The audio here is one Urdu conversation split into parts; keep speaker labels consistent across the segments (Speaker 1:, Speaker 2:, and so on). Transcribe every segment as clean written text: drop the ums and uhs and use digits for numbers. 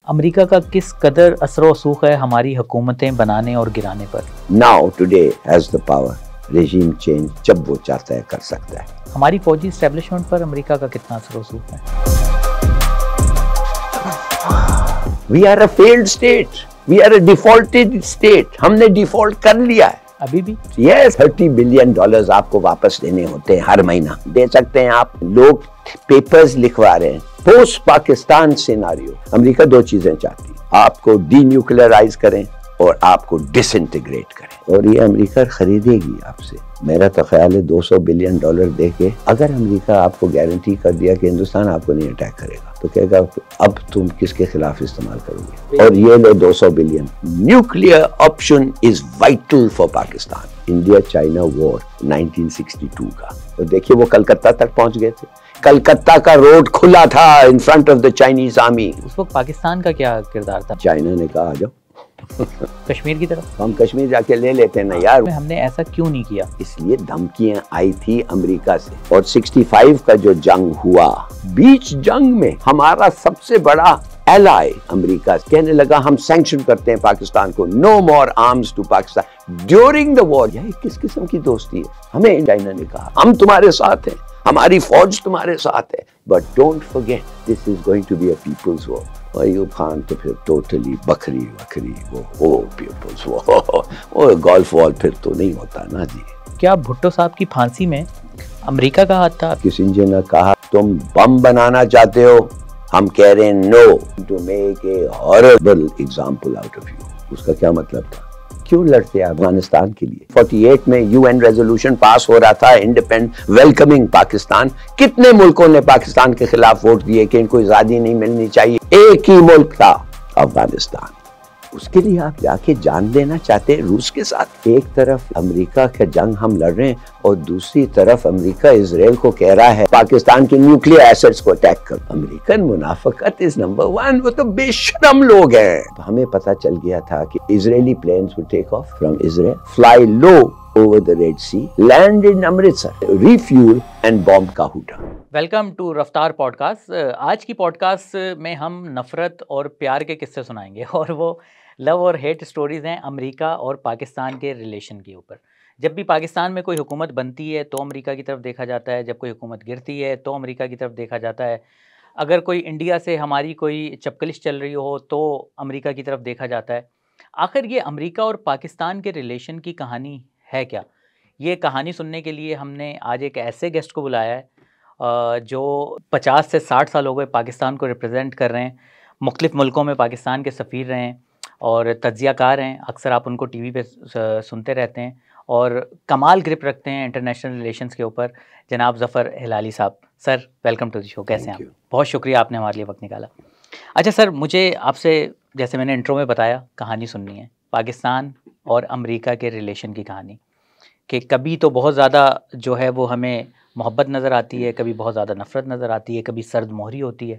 Speaker 1: امریکہ کا کس قدر اثر و رسوخ ہے ہماری حکومتیں بنانے اور گرانے پر؟
Speaker 2: Now today has the power. regime change جب وہ چاہتا ہے کر سکتا ہے.
Speaker 1: ہماری فوجی اسٹیبلشمنٹ پر امریکہ کا کتنا اثر و رسوخ ہے؟
Speaker 2: We are a failed state. We are a defaulted state. ہم نے ڈیفالٹ کر لیا ہے.
Speaker 1: ابھی بھی
Speaker 2: Yes, $30 billion آپ کو واپس دینے ہوتے ہیں ہر مہینہ. دے سکتے ہیں آپ. لوگ پیپرز لکھوا رہے ہیں. Post Pakistan scenario. امریکہ دو چیزیں چاہتی ہے. آپ کو ڈی نیوکلیئرائز کریں اور آپ کو ڈس انٹیگریٹ کریں. اور یہ امریکہ خریدے گی آپ سے. میرا تو خیال ہے $200 بلین دے کے اگر امریکہ آپ کو گارنٹی کر دیا کہ ہندوستان آپ کو نہیں اٹیک کرے گا تو کہے گا اب تم کس کے خلاف استعمال کرو گے. اور یہ لو $200 billion. Nuclear option is vital for Pakistan. India China war 1962 کا. اور دیکھیے وہ کلکتہ تک پہنچ گئے تھے. کلکتہ کا روڈ کھلا تھا in front of the Chinese army.
Speaker 1: اس وقت پاکستان کا کیا کردار تھا؟
Speaker 2: چائنا نے کہا آ جاؤ
Speaker 1: کشمیر کی طرف.
Speaker 2: ہم کشمیر جا کے لے لیتے ہیں نا یار.
Speaker 1: ہم نے ایسا کیوں نہیں کیا؟
Speaker 2: اس لیے دھمکیاں آئی تھی امریکہ سے. اور 65 کا جو جنگ ہوا بیچ جنگ میں ہمارا سب سے بڑا ایلائی امریکہ کہنے لگا ہم سینکشن کرتے ہیں پاکستان کو. No more arms to Pakistan during the war. یہ کس قسم کی دوستی ہے؟ ہمیں چائنا نے کہا ہم تمہارے ساتھ ہیں, ہماری فوج تمہارے ساتھ ہے, but don't forget this is going to be a people's war. Ayub Khan تو پھر ٹوٹلی بکری وہ پیپلز وہ گولف وال پھر تو نہیں ہوتا نا جی.
Speaker 1: کیا بھٹو صاحب کی پھانسی میں امریکہ کا ہاتھ تھا؟
Speaker 2: کسنجر نے کہا تم بم بنانا چاہتے ہو, ہم کہہ رہے ہیں no to make a horrible example out of you. اس کا کیا مطلب تھا؟ کیوں لڑتے افغانستان کے لیے؟ 48 میں UN ریزولوشن پاس ہو رہا تھا انڈیپینڈنٹ ویلکمنگ پاکستان. کتنے ملکوں نے پاکستان کے خلاف ووٹ دیے کہ ان کو آزادی نہیں ملنی چاہیے؟ ایک ہی ملک تھا افغانستان. اس کے لیے آپ جا کے جان دینا چاہتے روس کے ساتھ. ایک طرف امریکہ کا جنگ ہم لڑ رہے ہیں اور دوسری طرف امریکہ اسرائیل کو کہہ رہا ہے پاکستان کے نیوکلیئر ایسٹس کو اٹیک کر. امریکن منافقت از نمبر 1. وہ تو بے شرم لوگ ہیں. ہمیں پتا چل گیا تھا کہ اسرائیلی planes will take off from Israel, fly low over the Red Sea, land in Amritsar, refuel and bomb Kahuta.
Speaker 1: Welcome to Raftar podcast. آج کی پوڈ کاسٹ میں ہم نفرت اور پیار کے قصے سنائیں گے اور وہ لو اور ہیٹ سٹوریز ہیں امریکہ اور پاکستان کے ریلیشن کے اوپر. جب بھی پاکستان میں کوئی حکومت بنتی ہے تو امریکہ کی طرف دیکھا جاتا ہے, جب کوئی حکومت گرتی ہے تو امریکہ کی طرف دیکھا جاتا ہے, اگر کوئی انڈیا سے ہماری کوئی چپکلش چل رہی ہو تو امریکہ کی طرف دیکھا جاتا ہے. آخر یہ امریکہ اور پاکستان کے ریلیشن کی کہانی ہے کیا؟ یہ کہانی سننے کے لیے ہم نے آج ایک ایسے گیسٹ کو بلایا ہے جو 50 سے 60 سال ہو گئے پاکستان کو ریپرزینٹ کر رہے ہیں, مختلف ملکوں میں پاکستان کے سفیر رہے ہیں اور تجزیہ کار ہیں. اکثر آپ ان کو ٹی وی پہ سنتے رہتے ہیں اور کمال گرپ رکھتے ہیں انٹرنیشنل ریلیشنز کے اوپر. جناب ظفر ہلالی صاحب, سر ویلکم ٹو دی شو. کیسے ہیں آپ؟ بہت شکریہ آپ نے ہمارے لیے وقت نکالا. اچھا سر, مجھے آپ سے جیسے میں نے انٹرو میں بتایا کہانی سننی ہے پاکستان اور امریکہ کے ریلیشن کی کہانی, کہ کبھی تو بہت زیادہ جو ہے وہ ہمیں محبت نظر آتی ہے, کبھی بہت زیادہ نفرت نظر آتی ہے, کبھی سرد مہری ہوتی ہے.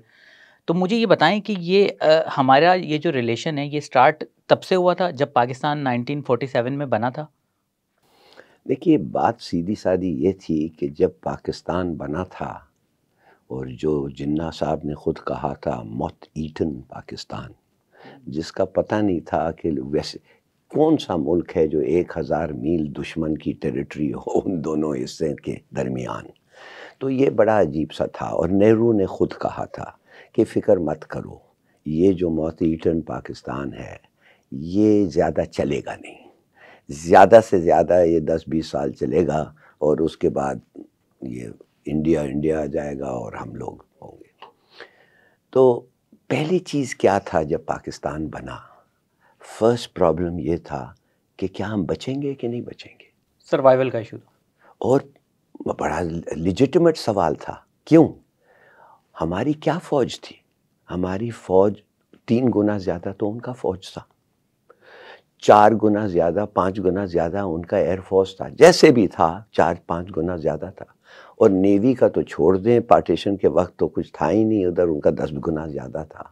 Speaker 1: تو مجھے یہ بتائیں کہ یہ ہمارا یہ جو ریلیشن ہے یہ سٹارٹ تب سے ہوا تھا جب پاکستان 1947 میں بنا تھا؟
Speaker 2: دیکھیے بات سیدھی سادی یہ تھی کہ جب پاکستان بنا تھا اور جو جناح صاحب نے خود کہا تھا موت ایٹن پاکستان, جس کا پتہ نہیں تھا کہ ویسے کون سا ملک ہے جو 1000 میل دشمن کی ٹیریٹری ہو ان دونوں حصے کے درمیان. تو یہ بڑا عجیب سا تھا. اور نہرو نے خود کہا تھا کہ فکر مت کرو, یہ جو موت ایٹن پاکستان ہے یہ زیادہ چلے گا نہیں, زیادہ سے زیادہ یہ 10-20 سال چلے گا اور اس کے بعد یہ انڈیا آ جائے گا اور ہم لوگ ہوں گے. تو پہلی چیز کیا تھا جب پاکستان بنا؟ فرسٹ پرابلم یہ تھا کہ کیا ہم بچیں گے کہ نہیں بچیں گے.
Speaker 1: سروائیول کا ایشو.
Speaker 2: اور بڑا لیجٹمیٹ سوال تھا. کیوں؟ ہماری کیا فوج تھی؟ ہماری فوج 3 گنا زیادہ تو ان کا فوج تھا, 4 گنا زیادہ 5 گنا زیادہ ان کا ایئر فورس تھا, جیسے بھی تھا 4-5 گنا زیادہ تھا. اور نیوی کا تو چھوڑ دیں, پارٹیشن کے وقت تو کچھ تھا ہی نہیں, ادھر ان کا 10 گنا زیادہ تھا.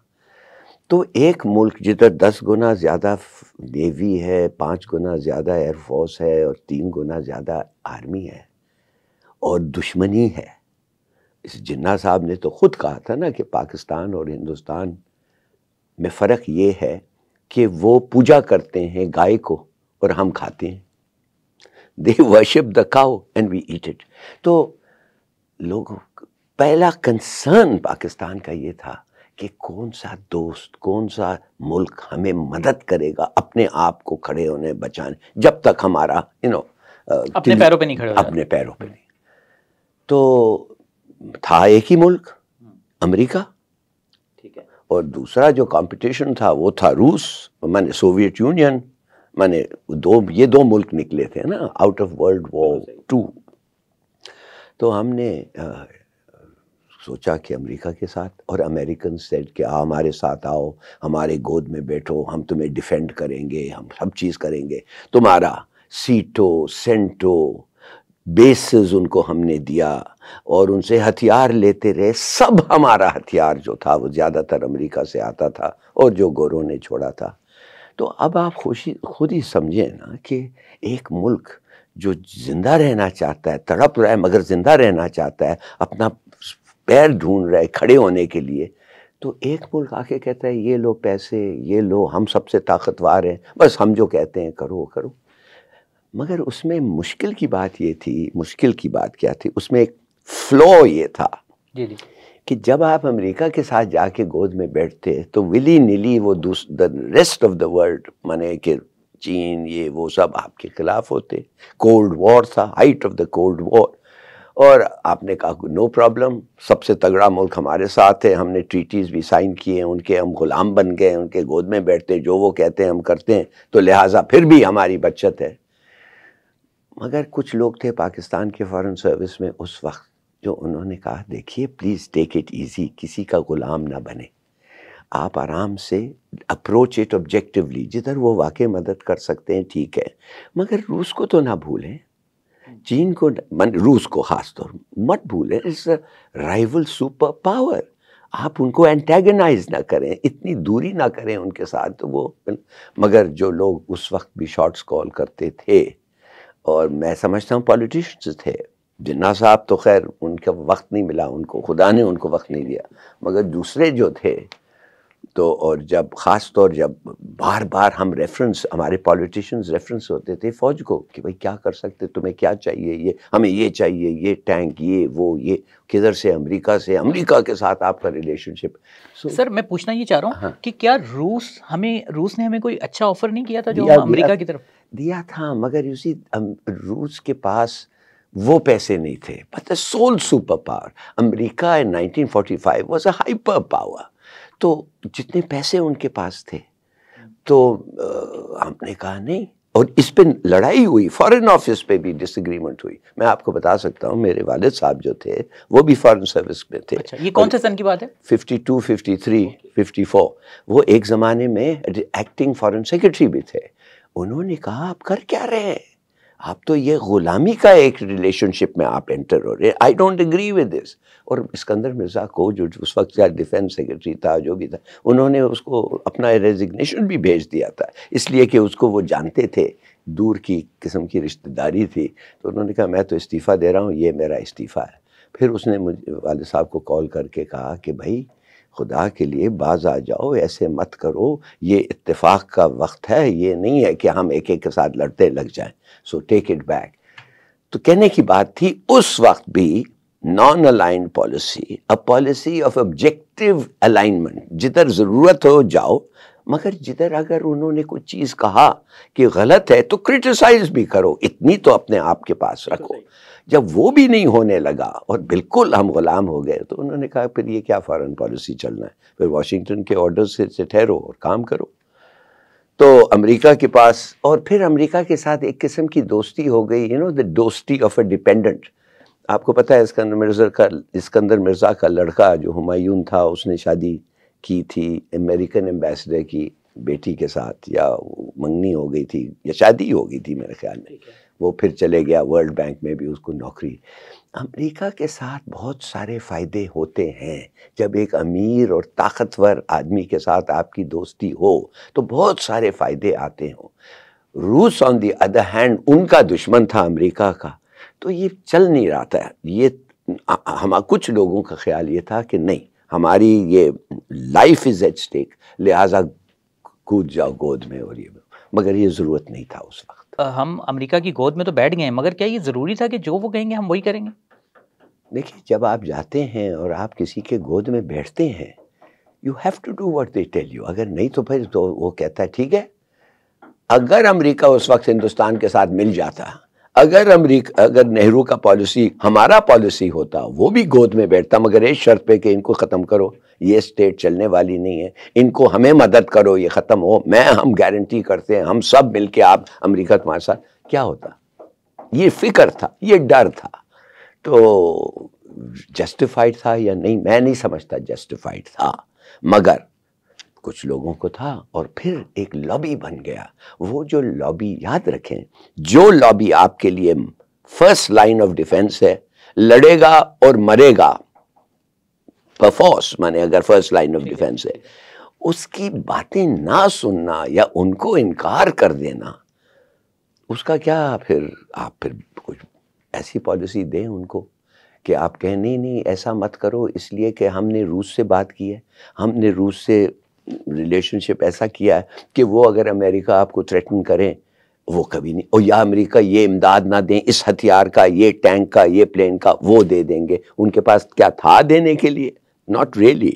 Speaker 2: تو ایک ملک جدھر 10 گنا زیادہ نیوی ہے, 5 گنا زیادہ ایئر فورس ہے اور 3 گنا زیادہ آرمی ہے اور دشمنی ہے. اس جناح صاحب نے تو خود کہا تھا نا کہ پاکستان اور ہندوستان میں فرق یہ ہے کہ وہ پوجا کرتے ہیں گائے کو اور ہم کھاتے ہیں. They worship the cow and we eat it. تو لوگوں پہلا کنسرن پاکستان کا یہ تھا کہ کون سا دوست، کون سا ملک ہمیں مدد کرے گا اپنے آپ کو کھڑے ہونے بچانے، جب تک ہمارا
Speaker 1: اپنے پیروں پہ نہیں کھڑے،
Speaker 2: اپنے پیروں پہ نہیں. تو تھا ایک ہی ملک امریکہ،
Speaker 1: ٹھیک ہے، اور
Speaker 2: دوسرا جو کمپٹیشن تھا وہ تھا روس، مانے سوویت یونین، مانے یہ دو ملک نکلے تھے نا آؤٹ آف ورلڈ وار 2. تو ہم نے سوچا کہ امریکہ کے ساتھ، اور امریکن سیٹ کہ ہمارے ساتھ آؤ، ہمارے گود میں بیٹھو، ہم تمہیں ڈیفینڈ کریں گے، ہم سب چیز کریں گے. تمہارا سیٹو سینٹو بیسز ان کو ہم نے دیا اور ان سے ہتھیار لیتے رہے. سب ہمارا ہتھیار جو تھا وہ زیادہ تر امریکہ سے آتا تھا اور جو گوروں نے چھوڑا تھا. تو اب آپ خود ہی سمجھیں نا کہ ایک ملک جو زندہ رہنا چاہتا ہے، تڑپ رہا ہے مگر زندہ رہنا چاہتا ہے، اپنا پیر ڈھونڈ رہا ہے کھڑے ہونے کے لیے، تو ایک ملک آ کے کہتا ہے یہ لو پیسے، یہ لو، ہم سب سے طاقتور ہیں، بس ہم جو کہتے ہیں کرو کرو. مگر اس میں مشکل کی بات یہ تھی، مشکل کی بات کیا تھی اس میں، ایک فلو یہ تھا کہ جب آپ امریکہ کے ساتھ جا کے گود میں بیٹھتے تو ولی نلی وہ ریسٹ آف دا ورلڈ، مانے کہ چین یہ وہ سب آپ کے خلاف ہوتے. کولڈ وار تھا، height of the cold war, اور آپ نے کہا نو پرابلم، سب سے تگڑا ملک ہمارے ساتھ ہے، ہم نے ٹریٹیز بھی سائن کیے، ان کے ہم غلام بن گئے، ان کے گود میں بیٹھتے، جو وہ کہتے ہیں ہم کرتے ہیں، تو لہٰذا پھر بھی ہماری بچت ہے. مگر کچھ لوگ تھے پاکستان کے فارن سروس میں اس وقت جو انہوں نے کہا دیکھیے پلیز ٹیک اٹ ایزی، کسی کا غلام نہ بنے، آپ آرام سے اپروچ اٹ آبجیکٹیولی، جدھر وہ واقع مدد کر سکتے ہیں ٹھیک ہے، مگر روس کو تو نہ بھولیں، چین کو، روس کو خاص طور مت بھولیں، it's a rival super power, آپ ان کو اینٹیگنائز نہ کریں، اتنی دوری نہ کریں ان کے ساتھ. تو وہ مگر جو لوگ اس وقت بھی شارٹس کال کرتے تھے، اور میں سمجھتا ہوں پولیٹیشنز تھے، جناح صاحب تو خیر ان کا وقت نہیں ملا، ان کو خدا نے ان کو وقت نہیں دیا، مگر دوسرے جو تھے تو، اور جب خاص طور جب بار بار ہم ریفرنس، ہمارے پولیٹیشنز ریفرنس ہوتے تھے فوج کو کہ بھائی کیا کر سکتے، تمہیں کیا چاہیے، یہ ہمیں یہ چاہیے، یہ ٹینک، یہ وہ، یہ کدھر سے، امریکہ سے، امریکہ کے ساتھ آپ کا ریلیشن شپ.
Speaker 1: سر میں پوچھنا یہ چاہ رہا ہوں کہ کیا روس نے ہمیں کوئی اچھا آفر نہیں کیا تھا جو امریکہ کی طرف
Speaker 2: دیا تھا، مگر اسی روس کے پاس وہ پیسے نہیں تھے. پتہ civil super power America in 1945 was a hyper power, تو جتنے پیسے ان کے پاس تھے تو ہم نے کہا نہیں، اور اس پہ لڑائی ہوئی، فارن آفس پہ بھی ڈس ایگریمنٹ ہوئی. میں آپ کو بتا سکتا ہوں میرے والد صاحب جو تھے وہ بھی فارن سروس میں تھے.
Speaker 1: یہ کون سے سن کی بات ہے؟
Speaker 2: 52 53 54. وہ ایک زمانے میں ایکٹنگ فارن سیکرٹری بھی تھے. انہوں نے کہا آپ کر کیا رہے ہیں، آپ تو یہ غلامی کا ایک ریلیشن شپ میں آپ انٹر ہو رہے ہیں، I don't agree with this. اور اسکندر مرزا کو جو اس وقت کا ڈیفینس سیکرٹری تھا، جو بھی تھا، انہوں نے اس کو اپنا ریزگنیشن بھی بھیج دیا تھا، اس لیے کہ اس کو وہ جانتے تھے، دور کی قسم کی رشتہ داری تھی. تو انہوں نے کہا میں تو استعفیٰ دے رہا ہوں، یہ میرا استعفیٰ ہے. پھر اس نے مجھے والد صاحب کو کال کر کے کہا کہ بھائی خدا کے لیے باز آ جاؤ، ایسے مت کرو، یہ اتفاق کا وقت ہے، یہ نہیں ہے کہ ہم ایک ایک کے ساتھ لڑتے لگ جائیں، سو ٹیک اٹ بیک. تو کہنے کی بات تھی اس وقت بھی non aligned policy, a policy of objective alignment, جدھر ضرورت ہو جاؤ، مگر جدھر اگر انہوں نے کوئی چیز کہا کہ غلط ہے تو کرٹیسائز بھی کرو، اتنی تو اپنے آپ کے پاس رکھو. جب وہ بھی نہیں ہونے لگا اور بالکل ہم غلام ہو گئے تو انہوں نے کہا پھر یہ کیا فارن پالیسی چلنا ہے، پھر واشنگٹن کے آرڈر سے ٹھہرو اور کام کرو. تو امریکہ کے پاس، اور پھر امریکہ کے ساتھ ایک قسم کی دوستی ہو گئی، دا دوستی آف اے ڈیپینڈنٹ. آپ کو پتہ ہے اسکندر مرزا کا لڑکا جو ہمایون تھا، اس نے شادی کی تھی امریکن ایمبیسڈر کی بیٹی کے ساتھ، یا منگنی ہو گئی تھی یا شادی ہو گئی تھی میرے خیال میں. وہ پھر چلے گیا ورلڈ بینک میں بھی اس کو نوکری. امریکہ کے ساتھ بہت سارے فائدے ہوتے ہیں. جب ایک امیر اور طاقتور آدمی کے ساتھ آپ کی دوستی ہو تو بہت سارے فائدے آتے ہوں. روس آن دی ادر ہینڈ ان کا دشمن تھا امریکہ کا، تو یہ چل نہیں رہا تھا. یہ کچھ لوگوں کا خیال یہ تھا کہ نہیں، ہماری یہ لائف از ایٹ اسٹیک، لہٰذا کود جاؤ گود میں، اور یہ مگر یہ ضرورت نہیں تھا اس وقت.
Speaker 1: ہم امریکہ کی گود میں تو بیٹھ گئے ہیں، مگر کیا یہ ضروری تھا کہ جو وہ کہیں گے ہم وہی کریں گے؟
Speaker 2: دیکھیے جب آپ جاتے ہیں اور آپ کسی کے گود میں بیٹھتے ہیں، you have to do what they tell you. اگر نہیں تو پھر تو وہ کہتا ہے ٹھیک ہے. اگر امریکہ اس وقت ہندوستان کے ساتھ مل جاتا، اگر نہرو کا پالیسی ہمارا پالیسی ہوتا، وہ بھی گود میں بیٹھتا، مگر ایک شرط پہ کہ ان کو ختم کرو، یہ اسٹیٹ چلنے والی نہیں ہے، ان کو ہمیں مدد کرو، یہ ختم ہو، ہم گارنٹی کرتے ہیں، ہم سب مل کے، آپ امریکہ تمہارے ساتھ. کیا ہوتا؟ یہ فکر تھا، یہ ڈر تھا. تو جسٹیفائڈ تھا یا نہیں، میں نہیں سمجھتا جسٹیفائڈ تھا، مگر کچھ لوگوں کو تھا. اور پھر ایک لابی بن گیا. وہ جو لابی، یاد رکھیں، جو لابی آپ کے لیے فرسٹ لائن آف ڈیفense ہے، لڑے گا اور مرے گا پرفورس، مانے اگر فرسٹ لائن آف ڈیفense ہے، اس کی باتیں نہ سننا یا ان کو انکار کر دینا، اس کا کیا؟ پھر آپ پھر کچھ ایسی پالیسی دیں ان کو کہ آپ کہیں نہیں ایسا مت کرو، اس لیے کہ ہم نے روس سے بات کی ہے، ہم نے روس سے ریلیشن شپ ایسا کیا ہے کہ وہ اگر امریکہ آپ کو تھریٹن کریں، وہ کبھی نہیں، اور یا امریکہ یہ امداد نہ دیں، اس ہتھیار کا، یہ ٹینک کا، یہ پلین کا، وہ دے دیں گے. ان کے پاس کیا تھا دینے کے لیے؟ Not really.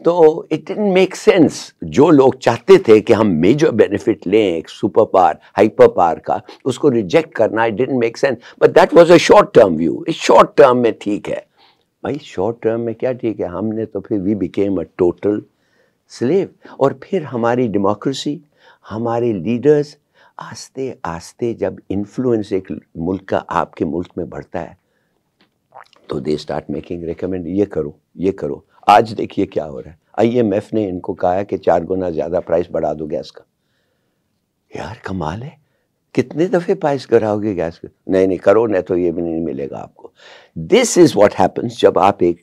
Speaker 2: تو اٹ ڈنٹ میک سینس. جو لوگ چاہتے تھے کہ ہم میجر بینیفٹ لیں ایک سپر پاور، ہائپر پاور کا، اس کو ریجیکٹ کرنا، it didn't make sense. But that was a short term view. Short term میں ٹھیک ہے بھائی، شارٹ ٹرم میں کیا ٹھیک ہے، ہم نے تو پھر we became a total slave. اور پھر ہماری ڈیموکریسی، ہمارے لیڈرز آہستہ آہستہ جب انفلوئنس ایک ملک کا آپ کے ملک میں بڑھتا ہے، تو دے اسٹارٹ میکنگ ریکمینڈ، یہ کرو یہ کرو. آج دیکھیے کیا ہو رہا ہے، IMF نے ان کو کہا ہے کہ 4 گنا زیادہ پرائس بڑھا دو گیس کا. یار کمال ہے، کتنے دفعے پرائس بڑھاؤ گے گیس کا؟ نہیں کرو، نہیں تو یہ بھی نہیں ملے گا آپ کو. دس از واٹ ہیپنس جب آپ ایک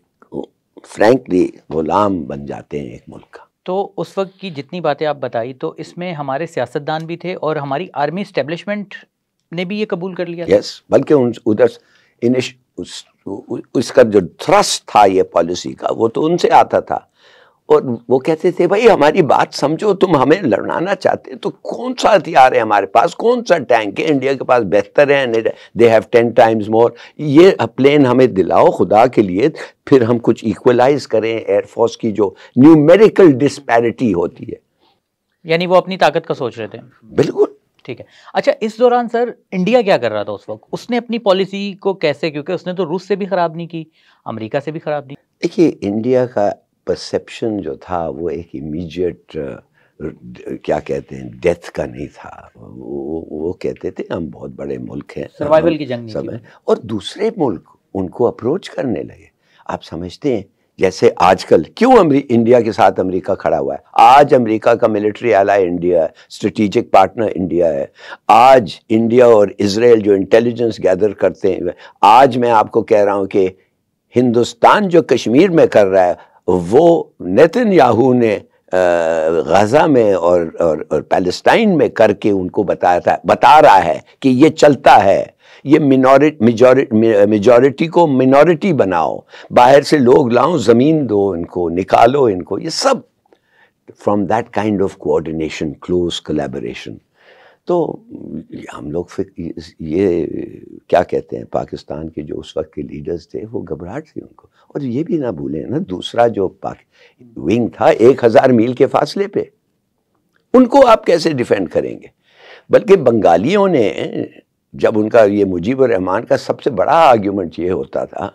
Speaker 2: فرینکلی غلام بن جاتے ہیں ایک ملک کا.
Speaker 1: تو اس وقت کی جتنی باتیں آپ بتائی، تو اس میں ہمارے سیاستدان بھی تھے اور ہماری آرمی اسٹیبلشمنٹ نے بھی یہ قبول کر لیا.
Speaker 2: یس، بلکہ ادھر اس کا جو تھرسٹ تھا یہ پالیسی کا، وہ تو ان سے آتا تھا. اور وہ کہتے تھے بھائی ہماری بات سمجھو، تم ہمیں لڑانا چاہتے تو کون سا ہتھیار ہے ہمارے پاس، کون سا ٹینک ہے انڈیا کے پاس، بہتر ہے، دے ہیو 10 times more. یہ پلین ہمیں دلاؤ خدا کے لیے، پھر ہم کچھ ایکولائز کریں ایئر فورس کی جو نیومیریکل ڈسپیرٹی ہوتی ہے.
Speaker 1: یعنی وہ اپنی طاقت کا سوچ رہے تھے.
Speaker 2: بالکل
Speaker 1: ٹھیک ہے. اچھا، اس دوران سر انڈیا کیا کر رہا تھا اس وقت؟ اس نے اپنی پالیسی کو کیسے، کیونکہ اس نے تو روس سے بھی خراب نہیں کی، امریکہ سے بھی خراب نہیں.
Speaker 2: دیکھیے انڈیا کا پرسیپشن جو تھا وہ ایک امیجیٹ کیا کہتے ہیں ڈیتھ کا نہیں تھا. وہ کہتے تھے ہم بہت بڑے ملک ہیں،
Speaker 1: سروائیول کی جنگ نہیں تھی.
Speaker 2: اور دوسرے ملک ان کو اپروچ کرنے لگے. آپ سمجھتے ہیں جیسے آج کل کیوں انڈیا کے ساتھ امریکہ کھڑا ہوا ہے؟ آج امریکہ کا ملٹری ایلائی انڈیا ہے، اسٹریٹجک پارٹنر انڈیا ہے. آج انڈیا اور اسرائیل جو انٹیلیجنس گیدر کرتے ہیں، آج میں آپ کو کہہ رہا ہوں کہ ہندوستان جو کشمیر میں کر رہا ہے، وہ نیتن یاہو نے غزہ میں اور پیلسٹائن میں کر کے ان کو بتا رہا ہے کہ یہ چلتا ہے. یہ میجورٹی کو منورٹی بناؤ، باہر سے لوگ لاؤ، زمین دو ان کو، نکالو ان کو، یہ سب from that kind of coordination, close collaboration. تو ہم لوگ یہ کیا کہتے ہیں، پاکستان کے جو اس وقت کے لیڈرز تھے وہ گھبراہٹ تھی ان کو. اور یہ بھی نہ بھولیں نا، دوسرا جو ونگ تھا 1000 میل کے فاصلے پہ، ان کو آپ کیسے ڈیفینڈ کریں گے؟ بلکہ بنگالیوں نے جب ان کا یہ مجیب الرحمان کا سب سے بڑا آرگیومنٹ یہ ہوتا تھا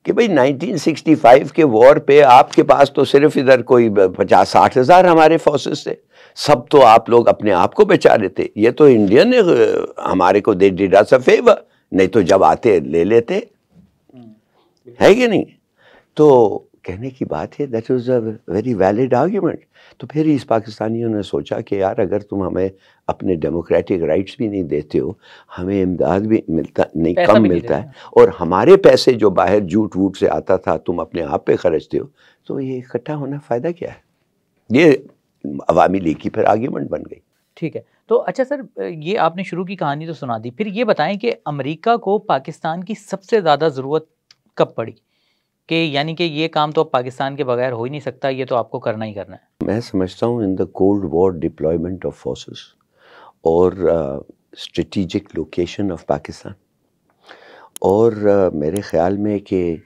Speaker 2: کہ بھئی 1965 کے وار پہ آپ کے پاس تو صرف ادھر کوئی 50-60 ہزار ہمارے فورسز تھے، سب تو آپ لوگ اپنے آپ کو بچا لیتے. یہ تو انڈین نے ہمارے کو they did us a fever, نہیں تو جب آتے لے لیتے، ہے کہ نہیں؟ تو کہنے کی بات ہے that was a very valid argument. تو پھر اس پاکستانیوں نے سوچا کہ یار اگر تم ہمیں اپنے ڈیموکریٹک رائٹس بھی نہیں دیتے ہو، ہمیں امداد بھی ملتا نہیں، کم ملتا ہے، اور ہمارے پیسے جو باہر جھوٹ ووٹ سے آتا تھا تم اپنے آپ پہ خرچتے ہو، تو یہ اکٹھا ہونا فائدہ کیا ہے؟ یہ عوامی لیگ کی پھر آرگیومنٹ بن گئی.
Speaker 1: ٹھیک ہے. تو اچھا سر، یہ آپ نے شروع کی کہانی تو سنا دی، پھر یہ بتائیں کہ امریکہ کو پاکستان کی سب سے زیادہ ضرورت کب پڑی؟ کہ یعنی کہ یہ کام تو اب پاکستان کے بغیر ہو ہی نہیں سکتا, یہ تو آپ کو کرنا ہی کرنا ہے.
Speaker 2: میں سمجھتا ہوں in the cold war deployment of forces اور اسٹریٹجک لوکیشن آف پاکستان, اور میرے خیال میں کہ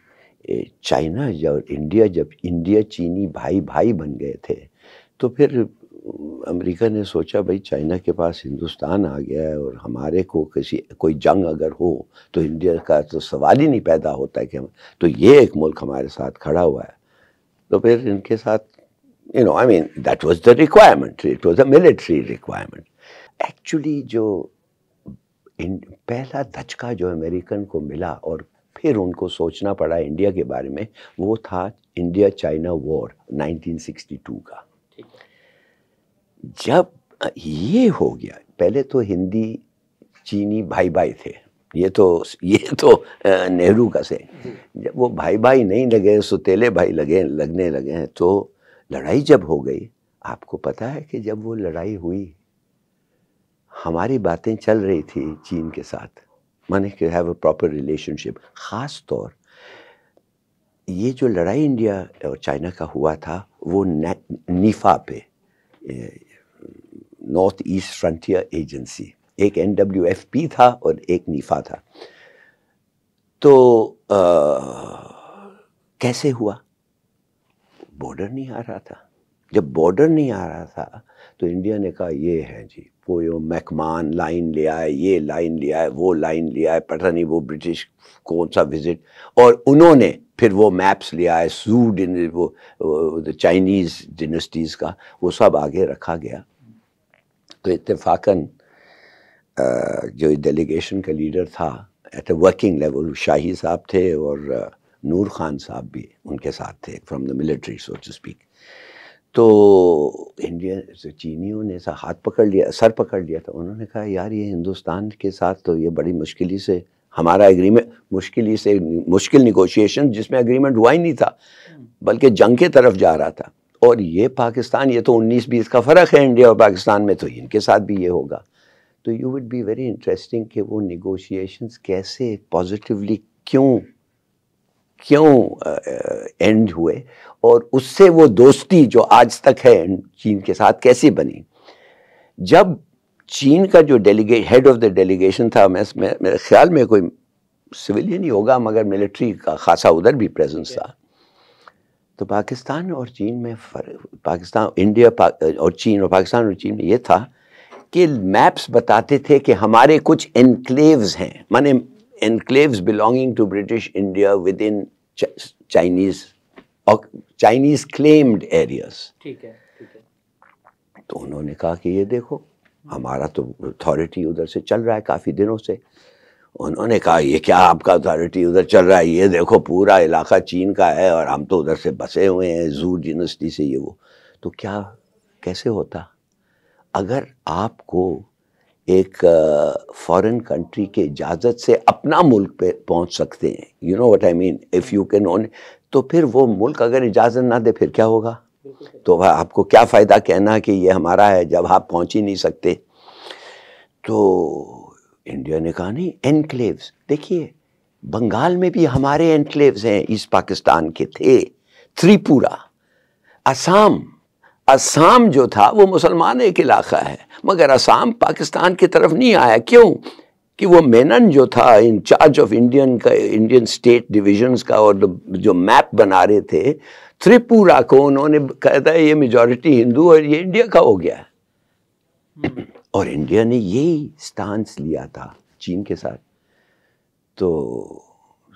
Speaker 2: چائنا اور انڈیا, جب انڈیا چینی بھائی بھائی بن گئے تھے تو پھر امریکہ نے سوچا بھائی چائنا کے پاس ہندوستان آ گیا ہے اور ہمارے کو کوئی جنگ اگر ہو تو انڈیا کا تو سوال ہی نہیں پیدا ہوتا ہے کہ تو یہ ایک ملک ہمارے ساتھ کھڑا ہوا ہے. تو پھر ان کے ساتھ I mean that was the requirement, it was a military requirement. Actually جو پہلا دھچکا جو امریکن کو ملا اور پھر ان کو سوچنا پڑا انڈیا کے بارے میں, وہ تھا انڈیا چائنا وار 1962 کا. جب یہ ہو گیا, پہلے تو ہندی چینی بھائی بھائی تھے, یہ تو نہرو کا سے, جب وہ بھائی بھائی نہیں لگے, ستیلے بھائی لگنے لگے ہیں, تو لڑائی جب ہو گئی, آپ کو پتہ ہے کہ جب وہ لڑائی ہوئی ہماری باتیں چل رہی تھی چین کے ساتھ, مانے کہ ہیو اے پراپر ریلیشن شپ. خاص طور یہ جو لڑائی انڈیا اور چائنا کا ہوا تھا وہ نیفا پہ, نارتھ ایسٹ فرنٹیئر ایجنسی, ایک NWFP تھا اور ایک نیفا تھا. تو کیسے ہوا؟ بارڈر نہیں آ رہا تھا. جب بارڈر نہیں آ رہا تھا تو انڈیا نے کہا یہ ہے جی پویو میکمان لائن لے آئے, یہ لائن لے آئے, وہ لائن لے آئے, پتہ نہیں وہ برٹش کون سا وزٹ, اور انہوں نے پھر وہ میپس لے آئے وہ چائنیز ڈینسٹیز کا, وہ سب آگے رکھا گیا. تو اتفاقاً جو ڈیلیگیشن کا لیڈر تھا ایٹ اے ورکنگ لیول, شاہی صاحب تھے اور نور خان صاحب بھی ان کے ساتھ تھے from the military so to speak. تو چینیوں نے ہاتھ پکڑ لیا, سر پکڑ لیا تھا. انہوں نے کہا یار یہ ہندوستان کے ساتھ تو یہ بڑی مشکل سے ہمارا ایگریمنٹ, مشکل نیگوشیشن جس میں ایگریمنٹ ہوا ہی نہیں تھا بلکہ جنگ کے طرف جا رہا تھا, اور یہ پاکستان, یہ تو 19-20 کا فرق ہے انڈیا اور پاکستان میں, تو ان کے ساتھ بھی یہ ہوگا. تو you would be very interesting کہ وہ نیگوشیشنز کیسے پازیٹیولی کیوں اینڈ ہوئے, اور اس سے وہ دوستی جو آج تک ہے چین کے ساتھ کیسے بنی. جب چین کا جو ہیڈ آف دا ڈیلیگیشن تھا, میرے خیال میں کوئی سویلین ہی ہوگا مگر ملٹری کا خاصا ادھر بھی پریزنس تھا. تو پاکستان اور چین میں پاکستان انڈیا اور چین اور پاکستان اور چین میں یہ تھا کہ میپس بتاتے تھے کہ ہمارے کچھ انکلیوز ہیں, مانے enclaves belonging to British India within Chinese claimed areas. ٹھیک ہے. تو انہوں نے کہا کہ یہ دیکھو ہمارا تو اتھارٹی ادھر سے چل رہا ہے کافی دنوں سے. انہوں نے کہا یہ کیا آپ کا اتھارٹی ادھر چل رہا ہے, یہ دیکھو پورا علاقہ چین کا ہے اور ہم تو ادھر سے بسے ہوئے ہیں زو ڈینسٹی سے, یہ وہ. تو کیسے ہوتا اگر آپ کو ایک فارن کنٹری کے اجازت سے اپنا ملک پہ پہنچ سکتے ہیں, you know what I mean, if you can own, تو پھر وہ ملک اگر اجازت نہ دے پھر کیا ہوگا؟ تو آپ کو کیا فائدہ کہنا کہ یہ ہمارا ہے جب آپ پہنچ ہی نہیں سکتے. تو انڈیا نے کہا نہیں, انکلیوز دیکھیے بنگال میں بھی ہمارے انکلیوز ہیں, ایسٹ پاکستان کے تھے, تریپورا, اسام جو تھا وہ مسلمان ایک علاقہ ہے مگر اسام پاکستان کی طرف نہیں آیا. کیوں؟ کہ وہ مینن جو تھا ان charge of Indian state divisions کا, اور جو میپ بنا رہے تھے تریپورا کو انہوں نے کہا تھا یہ میجورٹی ہندو اور یہ انڈیا کا ہو گیا. اور انڈیا نے یہی سٹانس لیا تھا چین کے ساتھ. تو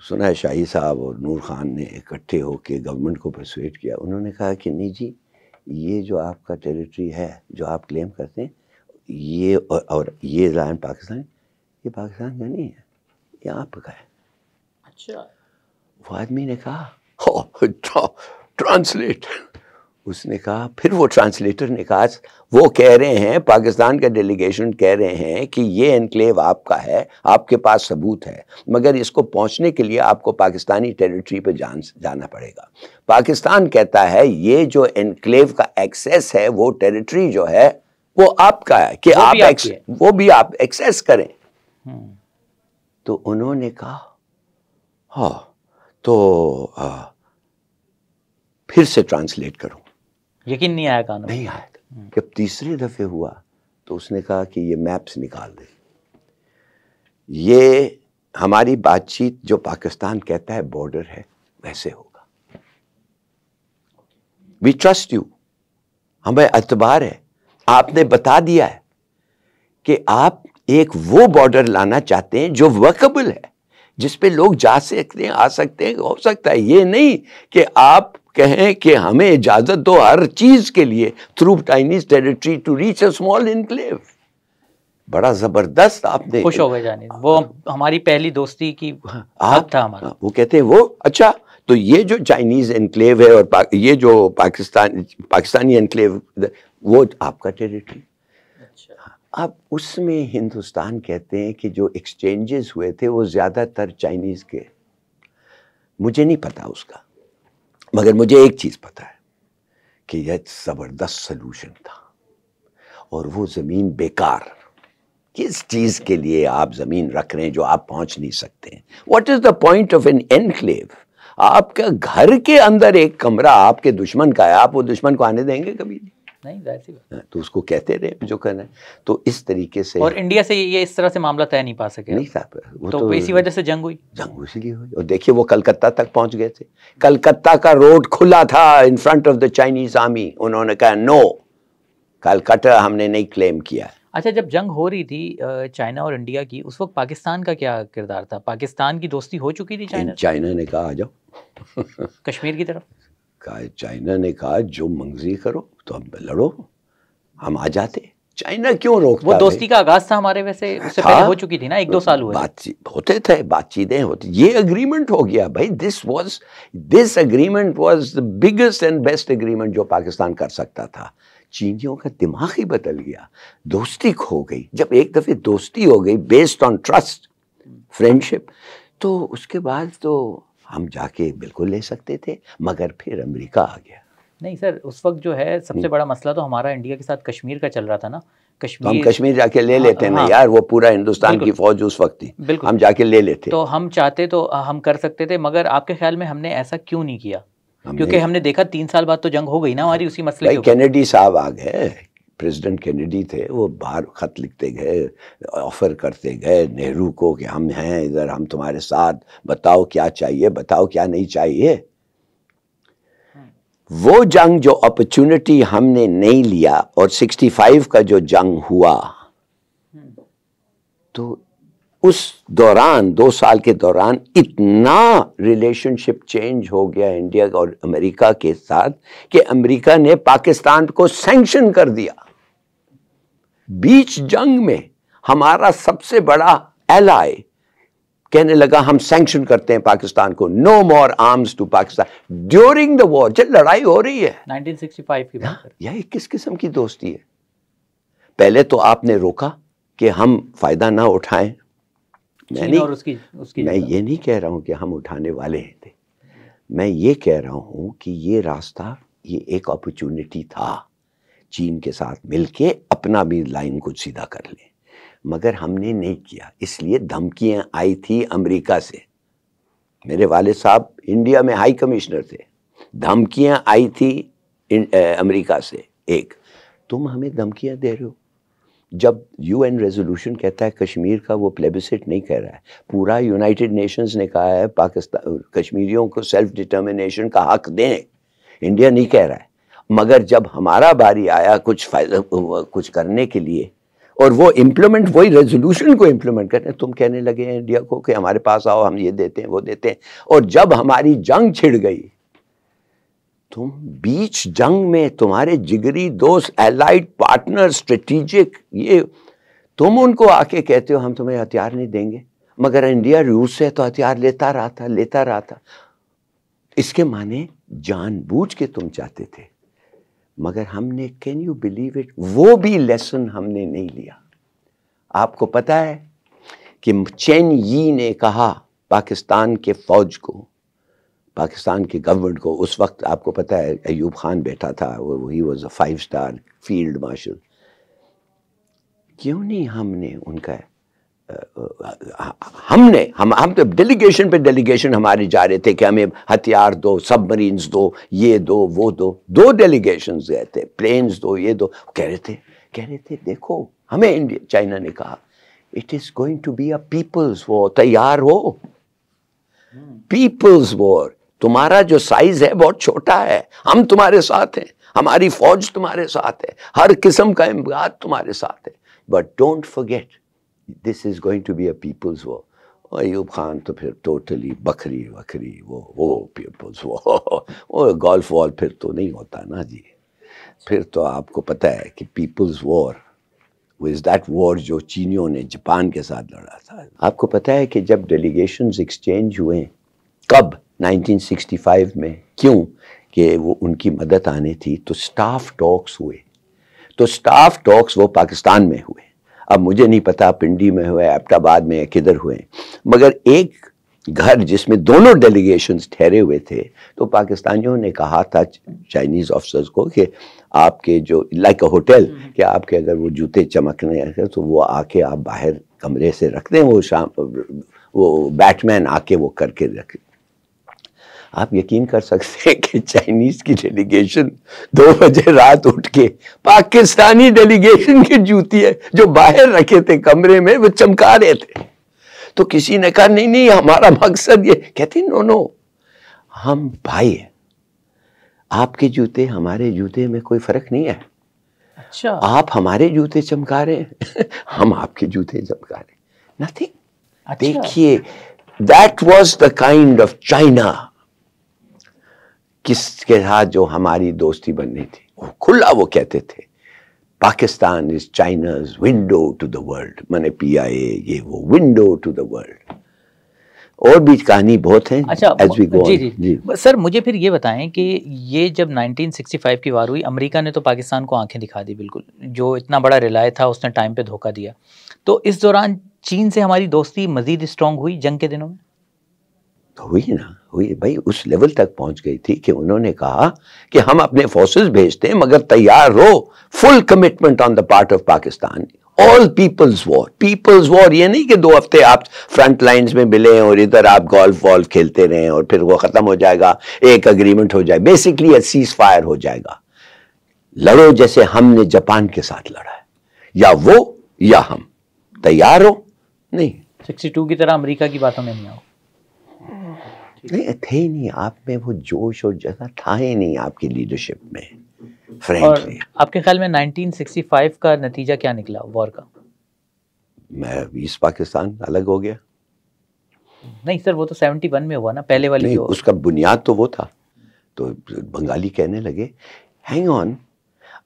Speaker 2: سنا ہے شاہی صاحب اور نور خان نے اکٹھے ہو کے گورنمنٹ کو پرسویٹ کیا. انہوں نے کہا کہ نہیں جی یہ جو آپ کا ٹیریٹری ہے جو آپ کلیم کرتے ہیں یہ اور یہ لینڈ پاکستان, یہ پاکستان کا نہیں ہے, یہ آپ کا ہے. اچھا. وہ آدمی نے کہا ٹرانسلیٹ, اس نے کہا, پھر وہ ٹرانسلیٹر نے کہا وہ کہہ رہے ہیں پاکستان کا ڈیلیگیشن کہہ رہے ہیں کہ یہ انکلیو آپ کا ہے, آپ کے پاس ثبوت ہے, مگر اس کو پہنچنے کے لیے آپ کو پاکستانی ٹیریٹری پہ جانا پڑے گا. پاکستان کہتا ہے یہ جو انکلیو کا ایکسیس ہے وہ ٹیریٹری جو ہے وہ آپ کا ہے کہ وہ بھی آپ ایکسیس کریں. تو انہوں نے کہا ہاں تو پھر سے ٹرانسلیٹ کروں.
Speaker 1: یقین نہیں آیا کانوں
Speaker 2: نہیں آیا. جب تیسرے دفعے ہوا تو اس نے کہا کہ یہ میپس نکال دے. یہ ہماری بات چیت جو پاکستان کہتا ہے بارڈر ہے ویسے ہوگا. وی ٹرسٹ یو, ہمیں اعتبار ہے. آپ نے بتا دیا ہے کہ آپ ایک وہ بارڈر لانا چاہتے ہیں جو ورکبل ہے, جس پہ لوگ جا سکتے ہیں, آ سکتے ہیں, ہو سکتا ہے. یہ نہیں کہ آپ کہیں کہ ہمیں اجازت دو ہر چیز کے لیے through Chinese territory to reach a small enclave. بڑا زبردست آپ نے.
Speaker 1: خوش ہو گئے جانے, وہ ہماری پہلی دوستی کی حق تھا ہمارا.
Speaker 2: وہ کہتے ہیں وہ اچھا تو یہ جو چائنیز انکلیو ہے اور یہ جو پاکستانی انکلیو وہ آپ کا ٹیریٹری. اب اس میں ہندوستان کہتے ہیں کہ جو ایکسچینجز ہوئے تھے وہ زیادہ تر چائنیز کے. مجھے نہیں پتا اس کا, مگر مجھے ایک چیز پتا ہے کہ یہ زبردست سلوشن تھا. اور وہ زمین بیکار, کس چیز کے لیے آپ زمین رکھ رہے ہیں جو آپ پہنچ نہیں سکتے ہیں؟ What is the point of an enclave? آپ کا گھر کے اندر ایک کمرہ آپ کے دشمن کا ہے, آپ وہ دشمن کو آنے دیں گے کبھی
Speaker 1: نہیں؟ ظاہر سی بات.
Speaker 2: تو اس کو کہتے رہے جو کرنا ہے. تو اس طریقے سے.
Speaker 1: اور انڈیا سے یہ اس طرح سے معاملہ طے نہیں پا سکے.
Speaker 2: نہیں تھا, وہ
Speaker 1: تو اسی وجہ سے جنگ ہوئی.
Speaker 2: جنگ اسی لیے ہوئی. اور دیکھیے وہ کلکتہ تک پہنچ گئے تھے. کلکتہ کا روڈ کھلا تھا in front of the Chinese army. انہوں نے کہا نو, کلکتہ ہم نے نہیں کلیم کیا.
Speaker 1: اچھا, جب جنگ ہو رہی تھی چائنا اور انڈیا کی, اس وقت پاکستان کا کیا کردار تھا؟ پاکستان کی دوستی ہو چکی تھی
Speaker 2: چائنا نے کہا آ جاؤ
Speaker 1: کشمیر کی طرف.
Speaker 2: چائنا نے کہا جو منگزی کرو تو اب لڑو, ہم آ جاتے. چائنا کیوں روکتا؟
Speaker 1: وہ دوستی کا آغاز تھا ہمارے, ویسے اس سے پہلے ہو چکی تھی نا, 1-2 سال ہوئے.
Speaker 2: بات چیت ہوتے تھے, بات چیتیں ہوتی. یہ اگریمنٹ ہو گیا بھائی. This agreement was the biggest and best agreement جو پاکستان کر سکتا تھا. چینیوں کا دماغ ہی بدل گیا, دوستی کھو گئی. جب ایک دفعہ دوستی ہو گئی بیسڈ آن ٹرسٹ, فرینڈشپ, تو اس کے بعد تو ہم جا کے بالکل لے سکتے تھے. مگر پھر امریکہ آ گیا.
Speaker 1: نہیں سر, اس وقت جو ہے سب سے بڑا مسئلہ تو ہمارا انڈیا کے ساتھ کشمیر کا چل رہا تھا نا.
Speaker 2: ہم کشمیر جا کے لے لیتے نا یار, وہ پورا ہندوستان کی فوج اس وقت تھی, ہم جا کے لے لیتے.
Speaker 1: تو ہم چاہتے تو ہم کر سکتے تھے, مگر آپ کے خیال میں ہم نے ایسا کیوں نہیں کیا؟ کیونکہ ہم نے دیکھا 3 سال بعد تو جنگ ہو گئی نا ہماری اسی مسئلے کے.
Speaker 2: کینیڈی صاحب آ گئے, پریزیڈنٹ کینیڈی تھے, وہ باہر خط لکھتے گئے, آفر کرتے گئے نہرو کو کہ ہم ہیں ادھر, ہم تمہارے ساتھ, بتاؤ کیا چاہیے, بتاؤ کیا نہیں چاہیے. وہ جنگ جو اپرچونٹی ہم نے نہیں لیا, اور 65 کا جو جنگ ہوا, تو اس دوران 2 سال کے دوران اتنا ریلیشن شپ چینج ہو گیا انڈیا اور امریکہ کے ساتھ کہ امریکہ نے پاکستان کو سینکشن کر دیا. بیچ جنگ میں ہمارا سب سے بڑا ایلائی کہنے لگا ہم سینکشن کرتے ہیں پاکستان کو, no more arms to Pakistan during the war. جب لڑائی ہو رہی ہے
Speaker 1: 1965 کی بات ہے.
Speaker 2: یہ کس قسم کی دوستی ہے؟ پہلے تو آپ نے روکا کہ ہم فائدہ نہ اٹھائیں. میں یہ نہیں کہہ رہا ہوں کہ ہم اٹھانے والے تھے, میں یہ کہہ رہا ہوں کہ یہ راستہ, یہ ایک اپرچونٹی تھا چین کے ساتھ مل کے اپنا بھی لائن کو سیدھا کر لیں, مگر ہم نے نہیں کیا. اس لیے دھمکیاں آئی تھی امریکہ سے. میرے والد صاحب انڈیا میں ہائی کمشنر تھے, دھمکیاں آئی تھی امریکہ سے. ایک, تم ہمیں دھمکیاں دے رہے ہو, جب یو این ریزولوشن کہتا ہے کشمیر کا, وہ پلیبسٹ نہیں کہہ رہا ہے, پورا یونائٹڈ نیشنز نے کہا ہے پاکستان کشمیریوں کو سیلف ڈٹرمنیشن کا حق دیں, انڈیا نہیں کہہ رہا ہے. مگر جب ہمارا باری آیا کچھ کرنے کے لیے, اور وہ امپلیمنٹ, وہی ریزولوشن کو امپلیمنٹ کرتے ہیں, تم کہنے لگے ہیں انڈیا کو کہ ہمارے پاس آؤ, ہم یہ دیتے ہیں وہ دیتے ہیں. اور جب ہماری جنگ چھڑ گئی, تم بیچ جنگ میں تمہارے جگری دوست, الائڈ پارٹنر, اسٹریٹجک, یہ تم ان کو آ کے کہتے ہو ہم تمہیں ہتھیار نہیں دیں گے, مگر انڈیا روس سے تو ہتھیار لیتا رہا تھا. اس کے معنی جان بوجھ کے تم چاہتے تھے, مگر ہم نے, کین یو بلیو اٹ, وہ بھی لیسن ہم نے نہیں لیا. آپ کو پتا ہے کہ چین یی نے کہا پاکستان کے فوج کو, پاکستان کی گورنمنٹ کو, اس وقت آپ کو پتا ہے ایوب خان بیٹھا تھا, he was a 5 star field marshal, کیوں نہیں ہم نے ان کا ہم تو ڈیلیگیشن پہ ڈیلیگیشن ہمارے جا رہے تھے کہ ہمیں ہتھیار دو، سب مرینز دو، یہ دو وہ دو. 2 ڈیلیگیشنز گئے تھے، پلینز دو، یہ دو. کہہ رہے تھے دیکھو ہمیں چائنا نے کہا it is going to be a people's war, تیار ہو. پیپلز وار. تمہارا جو سائز ہے بہت چھوٹا ہے، ہم تمہارے ساتھ ہیں، ہماری فوج تمہارے ساتھ ہے، ہر قسم کا امداد تمہارے ساتھ ہے، but don't forget this is going to be a people's war. Ayub Khan تو پھر ٹوٹلی بکری وہ پیپلز وہ گولف وار پھر تو نہیں ہوتا نا جی. پھر تو آپ کو پتہ ہے کہ people's war was that war جو چینیوں نے جاپان کے ساتھ لڑا تھا. آپ کو پتہ ہے کہ جب ڈیلیگیشنز ایکسچینج ہوئے کب 1965 میں، کیوں کہ وہ ان کی مدد آنی تھی، تو سٹاف ٹاکس ہوئے. تو سٹاف ٹاکس وہ پاکستان میں ہوئے. اب مجھے نہیں پتا پنڈی میں ہوئے، ایبٹ آباد میں، کدھر ہوئے، مگر ایک گھر جس میں دونوں ڈیلیگیشنز ٹھہرے ہوئے تھے، تو پاکستانیوں نے کہا تھا چائنیز آفیسرز کو کہ آپ کے جو لائک اے ہوٹل، کہ آپ کے اگر وہ جوتے چمکنے ہیں تو وہ آ کے آپ باہر کمرے سے رکھ دیں، وہ بیٹ مین آ کے وہ کر کے رکھ. آپ یقین کر سکتے ہیں کہ چائنیز کی ڈیلیگیشن 2 بجے رات اٹھ کے پاکستانی ڈیلیگیشن کی جوتی ہے جو باہر رکھے تھے کمرے میں وہ چمکا رہے تھے. تو کسی نے کہا نہیں ہمارا مقصد یہ، کہتے نو ہم بھائی ہیں، آپ کے جوتے ہمارے جوتے میں کوئی فرق نہیں ہے.
Speaker 1: اچھا، آپ
Speaker 2: ہمارے جوتے چمکا رہے ہیں، ہم آپ کے جوتے چمکا رہے ہیں. نتھنگ. دیکھیے that was the kind of China کس کے ساتھ جو ہماری دوستی بننی تھی. کھلا وہ کہتے تھے Pakistan is China's window to the world. میں نے PIA یہ وہ ونڈو ٹو دا ورلڈ. اور بھی کہانی بہت ہیں.
Speaker 1: اچھا
Speaker 2: جی
Speaker 1: سر، مجھے پھر یہ بتائیں کہ یہ جب 1965 کی وار ہوئی، امریکہ نے تو پاکستان کو آنکھیں دکھا دی بالکل، جو اتنا بڑا ریلائے تھا اس نے ٹائم پہ دھوکہ دیا. تو اس دوران چین سے ہماری دوستی مزید اسٹرانگ ہوئی جنگ کے دنوں میں؟
Speaker 2: ہوئی بھائی، اس لیول تک پہنچ گئی تھی کہ انہوں نے کہا کہ ہم اپنے فورسز بھیجتے ہیں مگر تیار ہو. Full commitment on the part of Pakistan. All people's war. یہ نہیں کہ 2 ہفتے آپ فرنٹ لائنز میں ملیں اور ادھر آپ گولف کھیلتے رہیں اور پھر وہ ختم ہو جائے گا، ایک اگریمنٹ ہو جائے، بیسکلی ایک سیز فائر ہو جائے گا. لڑو جیسے ہم نے جاپان کے ساتھ لڑا ہے، یا وہ یا ہم. تیار ہو؟ نہیں
Speaker 1: 62 کی طرح امریکہ کی باتوں میں نہیں آؤ.
Speaker 2: نہیں تھے ہی نہیں آپ میں وہ جوش اور جگہ تھا ہی نہیں آپ کی لیڈرشپ میں.
Speaker 1: اور آپ کے خیال میں 1965 کا نتیجہ کیا نکلا وار کا؟
Speaker 2: میں ایسٹ پاکستان الگ ہو گیا.
Speaker 1: نہیں سر، وہ تو 71 میں ہوا نا، پہلے والی جو
Speaker 2: اس کا بنیاد تو وہ تھا. تو بنگالی کہنے لگے ہینگ آن،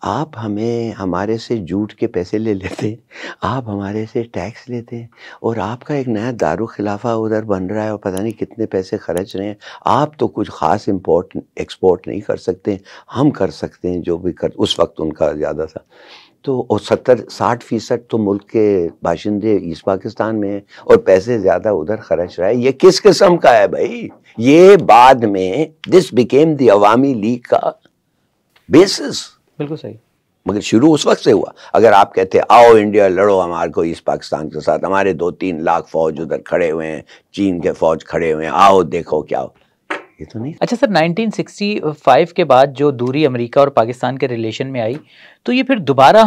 Speaker 2: آپ ہمارے سے جھوٹ کے پیسے لے لیتے ہیں، آپ ہمارے سے ٹیکس لیتے ہیں، اور آپ کا ایک نیا دارالخلافہ ادھر بن رہا ہے اور پتہ نہیں کتنے پیسے خرچ رہے ہیں. آپ تو کچھ خاص ایکسپورٹ نہیں کر سکتے، ہم کر سکتے ہیں جو بھی اس وقت ان کا زیادہ تھا. تو 60% تو ملک کے باشندے ایسٹ پاکستان میں ہیں اور پیسے زیادہ ادھر خرچ رہا ہے. یہ کس قسم کا ہے بھائی؟ یہ بعد میں دس بیکیم دی عوامی لیگ کا بیسس.
Speaker 1: بالکل صحیح.
Speaker 2: مگر شروع اس وقت سے ہوا. اگر آپ کہتے آؤ انڈیا لڑو ہمارے کو ایسٹ پاکستان کے ساتھ، ہمارے 2-3 لاکھ فوج ادھر کھڑے ہوئے ہیں، چین کے فوج کھڑے ہوئے ہیں، آؤ دیکھو کیا ہو، یہ تو نہیں.
Speaker 1: اچھا سر، 1965 کے بعد جو دوری امریکہ اور پاکستان کے ریلیشن میں آئی، تو یہ پھر دوبارہ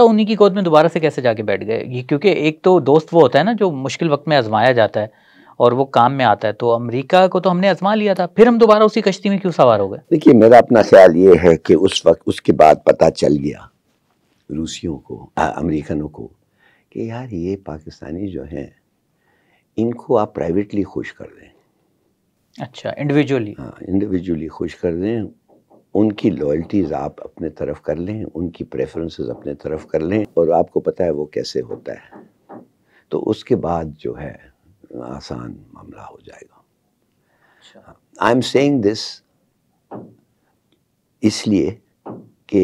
Speaker 1: انہی کی گود میں دوبارہ سے کیسے جا کے بیٹھ گئے؟ یہ کیونکہ ایک تو دوست وہ ہوتا ہے نا جو مشکل وقت میں آزمایا جاتا ہے اور وہ کام میں آتا ہے. تو امریکہ کو تو ہم نے آزما لیا تھا، پھر ہم دوبارہ اسی کشتی میں کیوں سوار ہو گئے؟
Speaker 2: دیکھیے میرا اپنا خیال یہ ہے کہ اس وقت اس کے بعد پتہ چل گیا روسیوں کو، امریکنوں کو، کہ یار یہ پاکستانی جو ہیں ان کو آپ پرائیویٹلی خوش کر دیں.
Speaker 1: اچھا، انڈیویجولی.
Speaker 2: ہاں انڈیویجولی خوش کر دیں، ان کی لائلٹیز آپ اپنے طرف کر لیں، ان کی پریفرنسز اپنے طرف کر لیں، اور آپ کو پتہ ہے وہ کیسے ہوتا ہے. تو اس کے بعد جو ہے آسان معاملہ ہو جائے گا. آئی ایم سیئنگ دس اس لیے کہ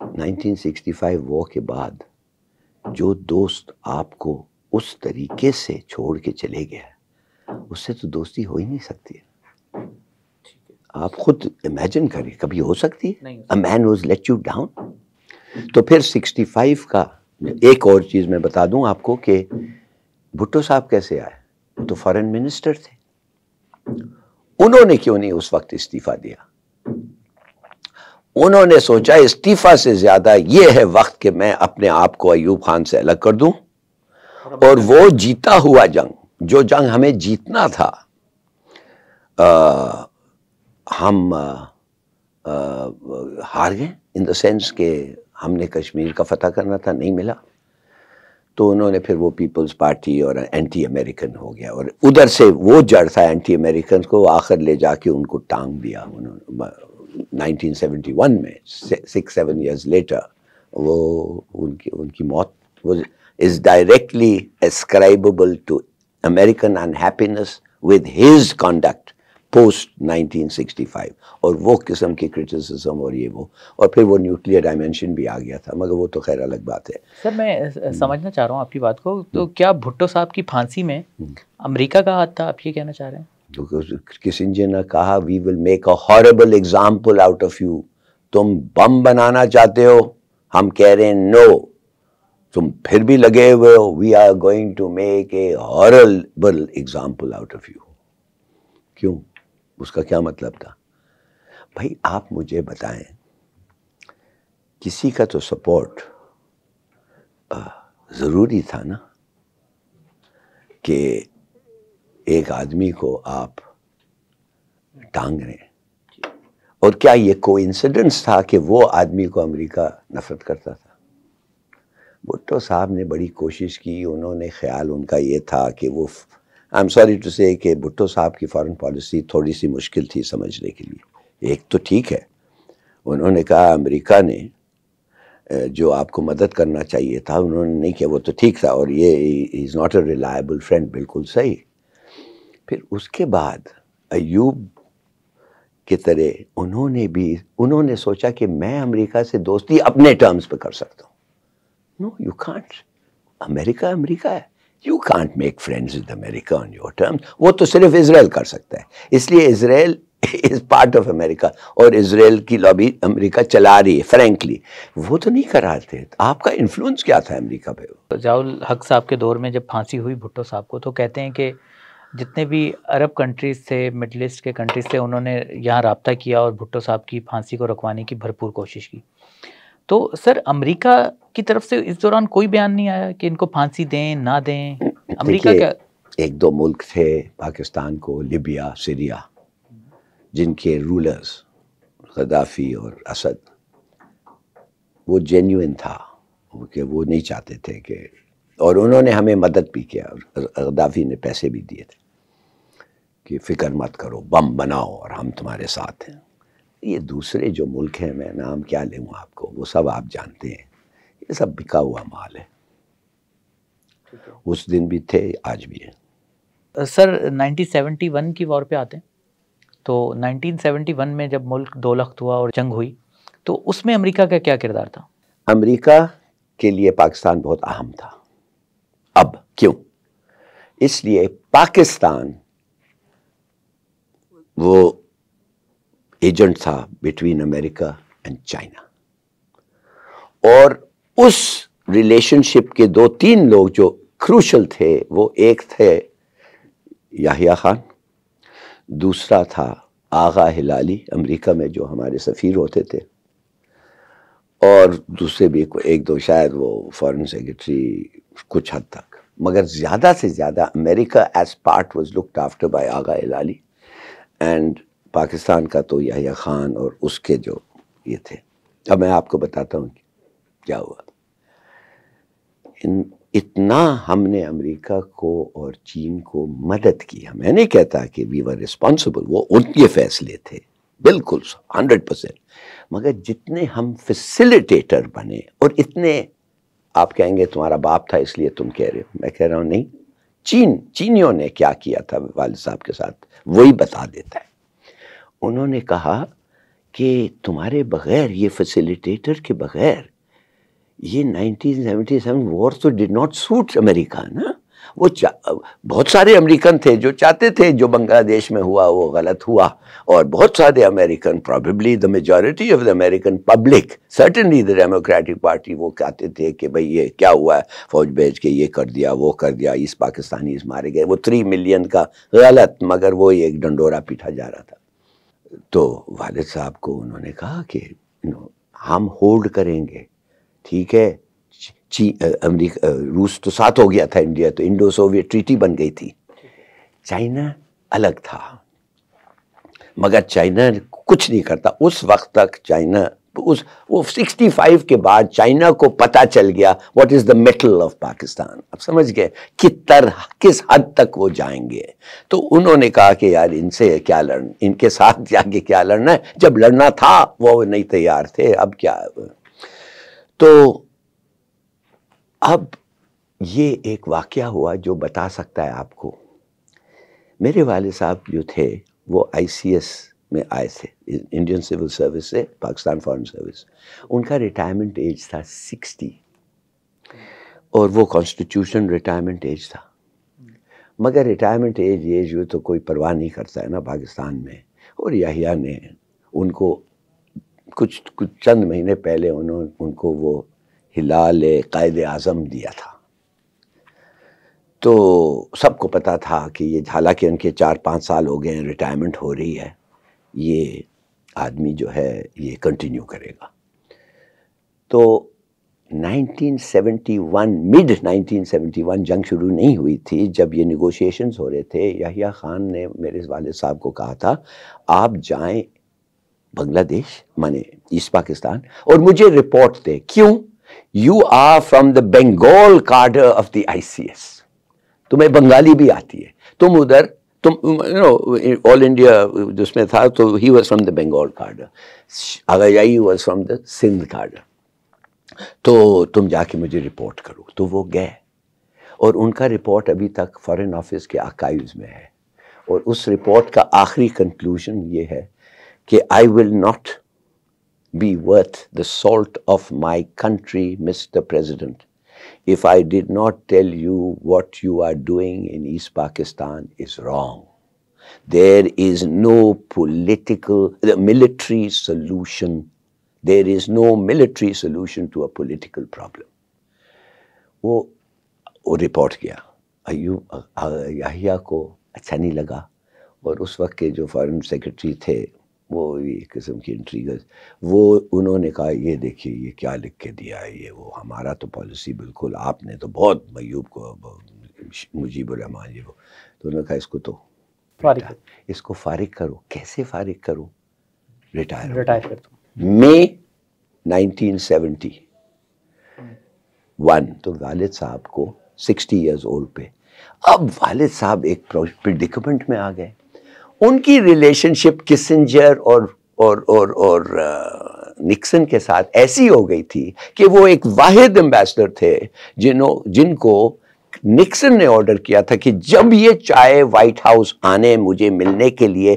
Speaker 2: 1965 وار کے بعد جو دوست آپ کو اس طریقے سے چھوڑ کے چلے گیا، اس سے تو دوستی ہو ہی نہیں سکتی. آپ خود امیجن کریں، کبھی ہو سکتی ہے؟ A man who's let you down. تو پھر 65 کا ایک اور چیز میں بتا دوں آپ کو کہ بھٹو صاحب کیسے آئے، وہ تو فارن منسٹر تھے، انہوں نے کیوں نہیں اس وقت استعفیٰ دیا؟ انہوں نے سوچا استعفیٰ سے زیادہ یہ ہے وقت کہ میں اپنے آپ کو ایوب خان سے الگ کر دوں، اور وہ جیتا ہوا جنگ، جو جنگ ہمیں جیتنا تھا، ہم ہار گئے، ان دا سینس کہ ہم نے کشمیر کا فتح کرنا تھا، نہیں ملا، تو انہوں نے پھر وہ پیپلز پارٹی اور اینٹی امریکن ہو گیا، اور ادھر سے وہ جڑ تھا اینٹی امریکن کو، آخر لے جا کے ان کو ٹانگ دیا انہوں نے 1971 میں، 6-7 years later وہ ان کی موت is directly ascribable to American unhappiness with his conduct post 1965، اور وہ قسم کی کرٹیسزم اور یہ وہ، اور پھر وہ نیوکلیئر ڈائمینشن بھی آ گیا تھا، مگر وہ تو خیر الگ بات ہے۔
Speaker 1: سر میں سمجھنا چاہ رہا ہوں آپ کی بات کو، تو کیا بھٹو صاحب کی پھانسی میں امریکہ کا ہاتھ تھا، آپ یہ کہنا چاہ رہے ہیں؟
Speaker 2: کسنجر نے کہا we will make a horrible example out of you, تم بم بنانا چاہتے ہو، ہم کہہ رہے ہیں نو، تم پھر بھی لگے ہوئے ہو، we are going to make a horrible example out of you. کیوں؟ اس کا کیا مطلب تھا؟ بھائی آپ مجھے بتائیں، کسی کا تو سپورٹ ضروری تھا نا، کہ ایک آدمی کو آپ ٹانگ رہے ہیں، اور کیا یہ کوئنسیڈنس تھا کہ وہ آدمی کو امریکہ نفرت کرتا تھا؟ بھٹو صاحب نے بڑی کوشش کی، انہوں نے خیال ان کا یہ تھا کہ وہ آئی ایم سوری ٹو سے کہ بھٹو صاحب کی فارن پالیسی تھوڑی سی مشکل تھی سمجھنے کے لیے۔ ایک تو ٹھیک ہے، انہوں نے کہا امریکہ نے جو آپ کو مدد کرنا چاہیے تھا انہوں نے نہیں کیا، وہ تو ٹھیک تھا، اور یہ is not a reliable friend, بالکل صحیح۔ پھر اس کے بعد ایوب کی طرح انہوں نے سوچا کہ میں امریکہ سے دوستی اپنے ٹرمز پہ کر سکتا ہوں۔ نو یو کانٹ، امریکہ امریکہ ہے، you can't make friends with America on your terms, وہ تو صرف اسرائیل کر سکتا ہے، اس لیے اسرائیل از پارٹ آف امریکہ، اور اسرائیل کی لابی امریکہ چلا رہی ہے، فرینکلی وہ تو نہیں کر رہے تھے۔ آپ کا انفلوئنس کیا تھا امریکہ پہ؟
Speaker 1: ضیاء الحق صاحب کے دور میں جب پھانسی ہوئی بھٹو صاحب کو، تو کہتے ہیں کہ جتنے بھی عرب کنٹریز تھے، مڈل ایسٹ کے کنٹریز تھے، انہوں نے یہاں رابطہ کیا اور بھٹو صاحب کی پھانسی کو رکوانے کی بھرپور کوشش کی۔ تو سر امریکہ کی طرف سے اس دوران کوئی بیان نہیں آیا کہ ان کو پھانسی دیں نہ دیں؟ امریکہ کیا،
Speaker 2: ایک دو ملک تھے پاکستان کو، لیبیا، سیریا، جن کے رولرز غدافی اور اسد، وہ جینیوئن تھا کہ وہ نہیں چاہتے تھے کہ، اور انہوں نے ہمیں مدد بھی کیا، غدافی نے پیسے بھی دیے تھے کہ فکر مت کرو، بم بناؤ اور ہم تمہارے ساتھ ہیں۔ یہ دوسرے جو ملک ہیں، میں نام کیا لوں آپ کو، وہ سب آپ جانتے ہیں، یہ سب بکا ہوا مال ہے، اس دن بھی تھے آج بھی ہیں۔
Speaker 1: سر 1971 کی وار پہ آتے ہیں، تو 1971 میں جب ملک دو لخت ہوا اور جنگ ہوئی، تو اس میں امریکہ کا کیا کردار تھا؟
Speaker 2: امریکہ کے لیے پاکستان بہت اہم تھا۔ اب کیوں؟ اس لیے پاکستان وہ ایجنٹ تھا بٹوین امریکہ اینڈ چائنا، اور اس ریلیشن شپ کے 2-3 لوگ جو کروشل تھے، وہ ایک تھے یحییٰ خان، دوسرا تھا آغا ہلالی امریکہ میں جو ہمارے سفیر ہوتے تھے، اور دوسرے بھی ایک دو شاید وہ فارن سیکرٹری کچھ حد تک، مگر زیادہ سے زیادہ امریکہ his part was looked after by Agha Hilali, and Pakistan کا تو یحییٰ خان اور اس کے جو یہ تھے۔ اب میں آپ کو بتاتا ہوں کیا ہوا۔ اتنا ہم نے امریکہ کو اور چین کو مدد کی، میں نہیں کہتا کہ وی ور ریسپانسبل، وہ ان کے فیصلے تھے بالکل 100%، مگر جتنے ہم فیسیلیٹیٹر بنے، اور اتنے آپ کہیں گے تمہارا باپ تھا اس لیے تم کہہ رہے ہو، میں کہہ رہا ہوں نہیں، چینیوں نے کیا کیا تھا والد صاحب کے ساتھ وہی بتا دیتا ہے۔ انہوں نے کہا کہ تمہارے بغیر، یہ فیسیلیٹیٹر کے بغیر، یہ 1977 وار تو ڈڈ ناٹ سوٹ امریکہ نا، وہ بہت سارے امریکن تھے جو چاہتے تھے جو بنگلہ دیش میں ہوا وہ غلط ہوا, اور بہت سارے American, probably the majority of the American public, certainly the Democratic Party, وہ کہتے تھے کہ بھئی یہ کیا ہوا ہے, فوج بھیج کے یہ کر دیا وہ کر دیا, اس پاکستانیز مارے گئے. وہ 3 ملین کا غلط, مگر وہ ایک ڈنڈورا پیٹا جا رہا تھا. تو والد صاحب کو انہوں نے کہا کہ ہم ہولڈ کریں گے, ٹھیک ہے. امریکہ روس تو ساتھ ہو گیا تھا انڈیا, تو انڈو سوویت ٹریٹی بن گئی تھی. چائنا الگ تھا, مگر چائنا کچھ نہیں کرتا اس وقت تک. چائنا وہ 65 کے بعد چائنا کو پتہ چل گیا what is the metal of Pakistan. اب سمجھ گئے کس حد تک وہ جائیں گے. تو انہوں نے کہا کہ یار ان سے کیا لڑنا, ان کے ساتھ جا کے کیا لڑنا ہے, جب لڑنا تھا وہ نہیں تیار تھے, اب کیا. تو اب یہ ایک واقعہ ہوا جو بتا سکتا ہے آپ کو. میرے والد صاحب جو تھے وہ ICS میں آئے تھے, انڈین سول سروس سے پاکستان فارن سروس. ان کا ریٹائرمنٹ ایج تھا 60, اور وہ کانسٹیٹیوشن ریٹائرمنٹ ایج تھا. مگر ریٹائرمنٹ ایج تو کوئی پرواہ نہیں کرتا ہے نا پاکستان میں. اور یحییٰ نے ان کو کچھ چند مہینے پہلے ان کو وہ ہلال قائد اعظم دیا تھا. تو سب کو پتا تھا کہ یہ, حالانکہ ان کے 4-5 سال ہو گئے ہیں, ریٹائرمنٹ ہو رہی ہے, یہ آدمی جو ہے یہ کنٹینیو کرے گا. تو 1971 مڈ 1971 جنگ شروع نہیں ہوئی تھی, جب یہ نیگوشیشنز ہو رہے تھے. یحییٰ خان نے میرے والد صاحب کو کہا تھا آپ جائیں بنگلہ دیش, مانے ایسٹ پاکستان, اور مجھے رپورٹ دیں. کیوں؟ You are from the Bengal cadre of the ICS, تمہیں بنگالی بھی آتی ہے, تم ادھر تم آل انڈیا جس میں تھا, تو he was from the Bengal cadre, آغائی was from the Sindh cadre. تو تم جا کے مجھے رپورٹ کرو. تو وہ گئے, اور ان کا رپورٹ ابھی تک فارن آفس کے آرکائیوز میں ہے. اور اس رپورٹ کا آخری کنکلوژن یہ ہے کہ I will not be worth the salt of my country, Mr. President, if I did not tell you what you are doing in East Pakistan is wrong. There is no military solution. There is no military solution to a political problem. وہ رپورٹ کیا. یحییٰ کو اچھا نہیں لگا, اور اس وقت کے جو فارن سیکرٹری تھے وہ ایک قسم کی انٹریگز, وہ انہوں نے کہا یہ دیکھیے یہ کیا لکھ کے دیا ہے, یہ وہ ہمارا تو پالیسی بالکل, آپ نے تو بہت میوب کو مجیب الرحمان یہ وہ. تو انہوں نے کہا اس کو تو اس کو فارغ کرو. کیسے فارغ کروں؟ ریٹائر کر دو. مئی 1971. تو والد صاحب کو 60 ایئرز اولڈ پہ. اب والد صاحب ایک پریڈیکمنٹ میں آ گئے. ان کی ریلیشن شپ کسنجر اور نکسن کے ساتھ ایسی ہو گئی تھی کہ وہ ایک واحد ایمبیسڈر تھے جن کو نکسن نے آرڈر کیا تھا کہ جب یہ چاہے وائٹ ہاؤس آنے مجھے ملنے کے لیے,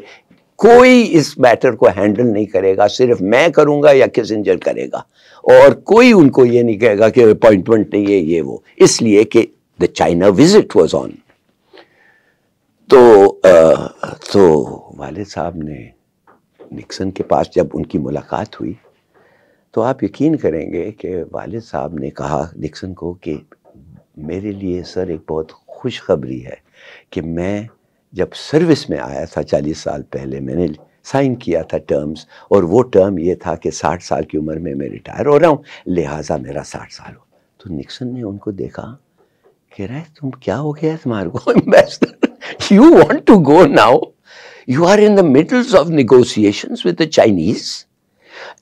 Speaker 2: کوئی اس میٹر کو ہینڈل نہیں کرے گا, صرف میں کروں گا یا کسنجر کرے گا, اور کوئی ان کو یہ نہیں کہے گا کہ اپوائنٹمنٹ نہیں ہے یہ وہ, اس لیے کہ دا چائنا وزٹ واز آن. تو والد صاحب نے نکسن کے پاس جب ان کی ملاقات ہوئی, تو آپ یقین کریں گے کہ والد صاحب نے کہا نکسن کو کہ میرے لیے سر ایک بہت خوشخبری ہے کہ میں جب سروس میں آیا تھا 40 سال پہلے, میں نے سائن کیا تھا ٹرمز, اور وہ ٹرم یہ تھا کہ 60 سال کی عمر میں ریٹائر ہو رہا ہوں, لہٰذا میرا 60 سال ہو. تو نکسن نے ان کو دیکھا, کہہ رہا ہے تم کیا ہو گیا تمہارے کو ambassador, you want to go now, you are in the middle of negotiations with the Chinese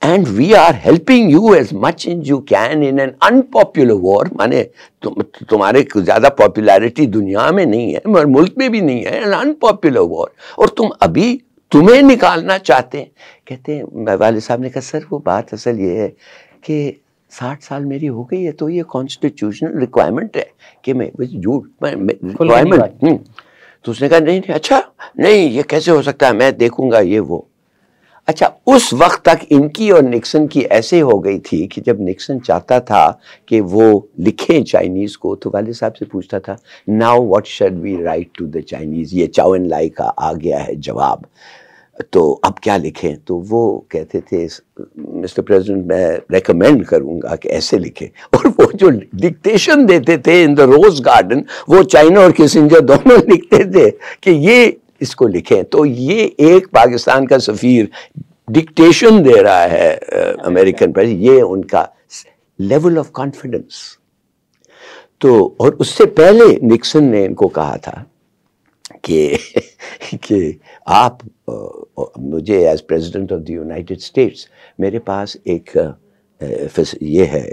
Speaker 2: and we are helping you as much as you can in an unpopular war. مانے تمہارے زیادہ پاپولیرٹی دنیا میں نہیں ہے, مگر ملک میں بھی نہیں ہے, an unpopular war, اور تم ابھی تمہیں نکالنا چاہتے ہیں. کہتے ہیں والد صاحب نے کہا سر وہ بات اصل یہ ہے کہ 60 سال میری ہو گئی ہے, تو یہ کانسٹیٹیوشنل ریکوائرمنٹ ہے کہ میں جھوٹ ریکوائرمنٹ. تو اس نے کہا نہیں اچھا نہیں یہ کیسے ہو سکتا ہے, میں دیکھوں گا یہ وہ. اچھا اس وقت تک ان کی اور نکسن کی ایسے ہو گئی تھی کہ جب نکسن چاہتا تھا کہ وہ لکھیں چائنیز کو تو والد صاحب سے پوچھتا تھا now what shall we write to the Chinese, یہ چاؤ ان لائی کا آ گیا ہے جواب، تو اب کیا لکھیں؟ تو وہ کہتے تھے مسٹر پریزیڈنٹ میں ریکمینڈ کروں گا کہ ایسے لکھیں، اور وہ جو ڈکٹیشن دیتے تھے ان دا روز گارڈن وہ چائنا اور کسنجر دونوں لکھتے تھے کہ یہ اس کو لکھیں. تو یہ ایک پاکستان کا سفیر ڈکٹیشن دے رہا ہے امریکن پر، یہ ان کا لیول آف کانفیڈنس. تو اور اس سے پہلے نکسن نے ان کو کہا تھا کہ آپ مجھے as president of the United States میرے پاس ایک یہ ہے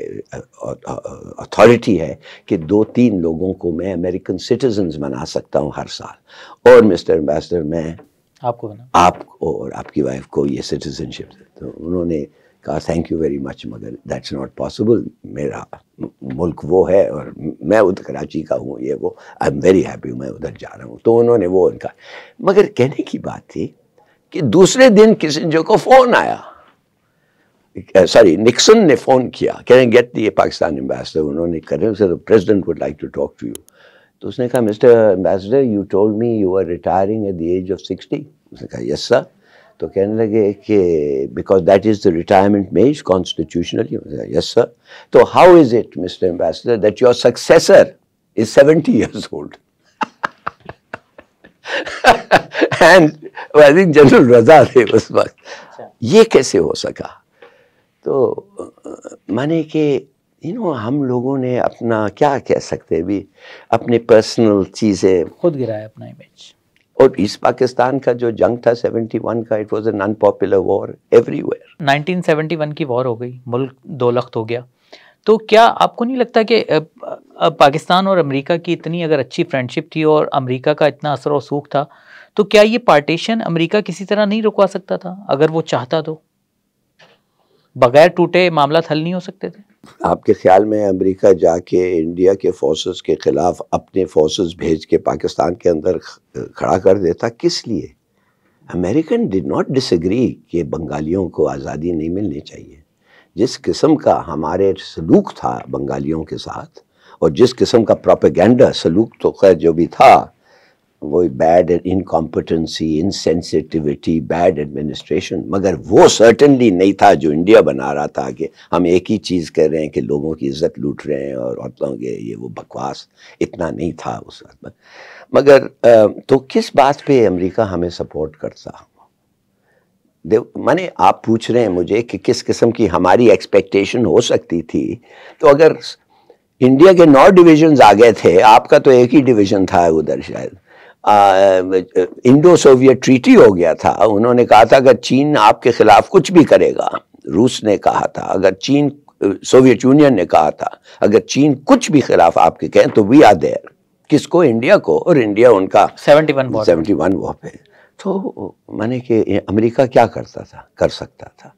Speaker 2: اتھارٹی ہے کہ 2-3 لوگوں کو میں امریکن سٹیزنز بنا سکتا ہوں ہر سال، اور مسٹر ایمبیسڈر میں آپ کو اور آپ کی وائف کو یہ سٹیزن شپ. تو انہوں نے کہا تھینک یو ویری مچ، مگر دیٹس ناٹ پاسبل، میرا ملک وہ ہے اور میں ادھر کراچی کا ہوں، یہ وہ آئی ایم ویری ہیپی میں ادھر جا رہا ہوں. تو انہوں نے وہ ان کا، مگر کہنے کی بات تھی کہ دوسرے دن کسنجر کو فون آیا، نکسن نے فون کیا کہنے گیٹ دی پاکستان ایمبیسڈر. انہوں نے کہا president would like to talk to you. تو اس نے کہا mister ambassador you told me you are retiring at the age of 60. اس نے کہا یس سر. تو کہنے لگے کہ because that is the retirement age constitutionally. Yes sir. تو how is it mister ambassador that your successor is 70 years old. And I think general Raza تھے اس وقت. یہ کیسے ہو سکا؟ تو مانے کہ ہم لوگوں نے اپنا کیا کہہ سکتے بھی اپنے پرسنل چیزیں
Speaker 1: خود گرایا اپنا امیج.
Speaker 2: اور ایسٹ پاکستان کا جو جنگ تھا 71 کا، it was an unpopular war everywhere.
Speaker 1: 1971 کی وار ہو گئی، ملک 2 لخت ہو گیا. تو کیا آپ کو نہیں لگتا کہ پاکستان اور امریکہ کی اتنی اگر اچھی فرینڈشپ تھی اور امریکہ کا اتنا اثر و رسوخ تھا، تو کیا یہ پارٹیشن امریکہ کسی طرح نہیں رکوا سکتا تھا اگر وہ چاہتا؟ تو بغیر ٹوٹے معاملات حل نہیں ہو سکتے تھے؟
Speaker 2: آپ کے خیال میں امریکہ جا کے انڈیا کے فورسز کے خلاف اپنے فورسز بھیج کے پاکستان کے اندر کھڑا کر دیتا؟ کس لیے؟ American did not disagree کہ بنگالیوں کو آزادی نہیں ملنی چاہیے. جس قسم کا ہمارے سلوک تھا بنگالیوں کے ساتھ، اور جس قسم کا پروپیگنڈا سلوک تو خیر جو بھی تھا، وہ bad incompetency, insensitivity, bad administration, مگر وہ سرٹنلی نہیں تھا جو انڈیا بنا رہا تھا کہ ہم ایک ہی چیز کر رہے ہیں کہ لوگوں کی عزت لوٹ رہے ہیں اور عورتوں کے یہ وہ بکواس. اتنا نہیں تھا اس وقت. مگر تو کس بات پہ امریکہ ہمیں سپورٹ کرتا؟ میں نے آپ پوچھ رہے ہیں مجھے کہ کس قسم کی ہماری ایکسپیکٹیشن ہو سکتی تھی. تو اگر انڈیا کے 9 ڈویژنز آ گئے تھے، آپ کا تو ایک ہی ڈویژن تھا ادھر. شاید انڈو سوویت ٹریٹی ہو گیا تھا. انہوں نے کہا تھا اگر چین آپ کے خلاف کچھ بھی کرے گا، روس نے کہا تھا اگر چین، سوویت یونین نے کہا تھا اگر چین کچھ بھی خلاف آپ کے کہیں تو وی آر دیئر. کس کو؟ انڈیا کو. اور انڈیا ان کا 71 وہ پہ. تو میں نے کہ امریکہ کیا کرتا تھا، کر سکتا تھا.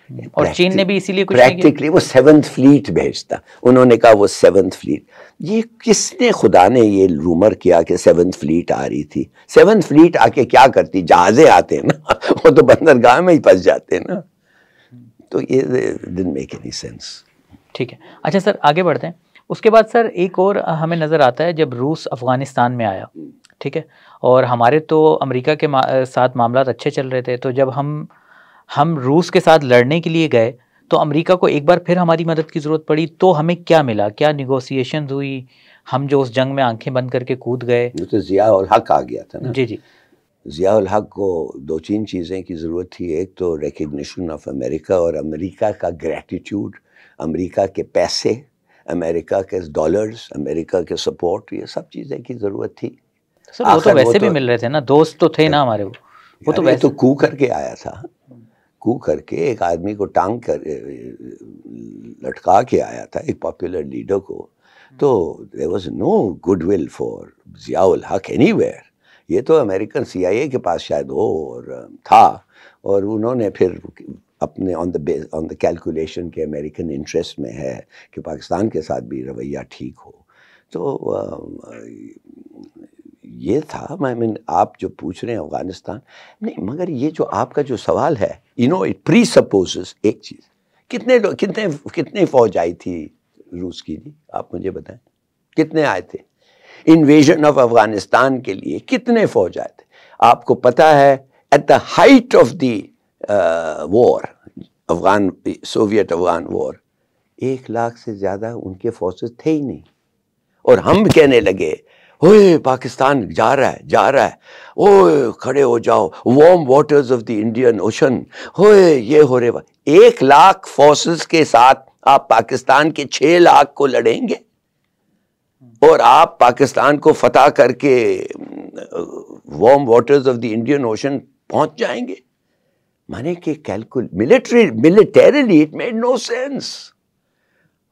Speaker 1: اور چین نے بھی اسی لیے کچھ
Speaker 2: پریکٹیکلی وہ 7th فلیٹ بھیجتا. انہوں نے کہا وہ 7th فلیٹ. یہ کس نے، خدا نے یہ رومر کیا کہ 7th فلیٹ آ رہی تھی؟ 7th فلیٹ آ کے کیا کرتی؟ جہازیں آتے ہیں نا، وہ تو بندرگاہ میں ہی پھنس جاتے ہیں نا. تو یہ ڈڈنٹ میک اینی سینس.
Speaker 1: ٹھیک ہے. اچھا سر آگے بڑھتے ہیں. اس کے بعد سر ایک اور ہمیں نظر آتا ہے جب روس افغانستان میں آیا، ٹھیک ہے، اور ہمارے تو امریکہ کے ساتھ معاملات اچھے چل رہے تھے، تو جب ہم روس کے ساتھ لڑنے کے لیے گئے تو امریکہ کو ایک بار پھر ہماری مدد کی ضرورت پڑی. تو ہمیں کیا ملا؟ کیا نیگوسیشنز ہوئی؟ ہم جو اس جنگ میں آنکھیں بند کر کے کود گئے.
Speaker 2: تو ضیاء الحق آ گیا تھا نا.
Speaker 1: جی.
Speaker 2: ضیاء الحق کو 2-3 چیزیں کی ضرورت تھی. ایک تو ریکگنیشن آف امریکہ، اور امریکہ کا گریٹیٹیوڈ، امریکہ کے پیسے، امریکہ کے ڈالرز، امریکہ کے سپورٹ، یہ سب چیزیں کی ضرورت تھی.
Speaker 1: سر وہ تو ویسے بھی مل رہے تھے نا، دوست تو تھے نا ہمارے. وہ تو ویسے
Speaker 2: تو کو کر کے آیا تھا، کو کر کے ایک آدمی کو ٹانگ کر لٹکا کے آیا تھا، ایک پاپولر لیڈر کو. تو there was no goodwill for Zia ul Haq anywhere. یہ تو امریکن CIA کے پاس شاید ہو اور تھا، اور انہوں نے پھر اپنے آن دا کیلکولیشن کے امریکن انٹرسٹ میں ہے کہ پاکستان کے ساتھ بھی رویہ ٹھیک ہو. تو یہ تھا آپ جو پوچھ رہے ہیں افغانستان نہیں، مگر یہ جو آپ کا جو سوال ہے اٹ پری سپوزز ایک چیز، کتنے فوج آئی تھی روس کی؟ جی آپ مجھے بتائیں کتنے آئے تھے انویژن آف افغانستان کے لیے؟ کتنے فوج آئے تھے؟ آپ کو پتا ہے at the height of the war, Soviet Afghan war, 1,00,000 سے زیادہ ان کے فورسز تھے ہی نہیں، اور ہم کہنے لگے اوئے پاکستان جا رہا ہے اوئے کھڑے ہو جاؤ، warm waters of the Indian ocean, ہوئے یہ ہو رہے 1,00,000 فورسز کے ساتھ آپ پاکستان کے 6,00,000 کو لڑیں گے، اور آپ پاکستان کو فتح کر کے warm waters of the Indian Ocean پہنچ جائیں گے؟ مانے کہ militarily it made no sense.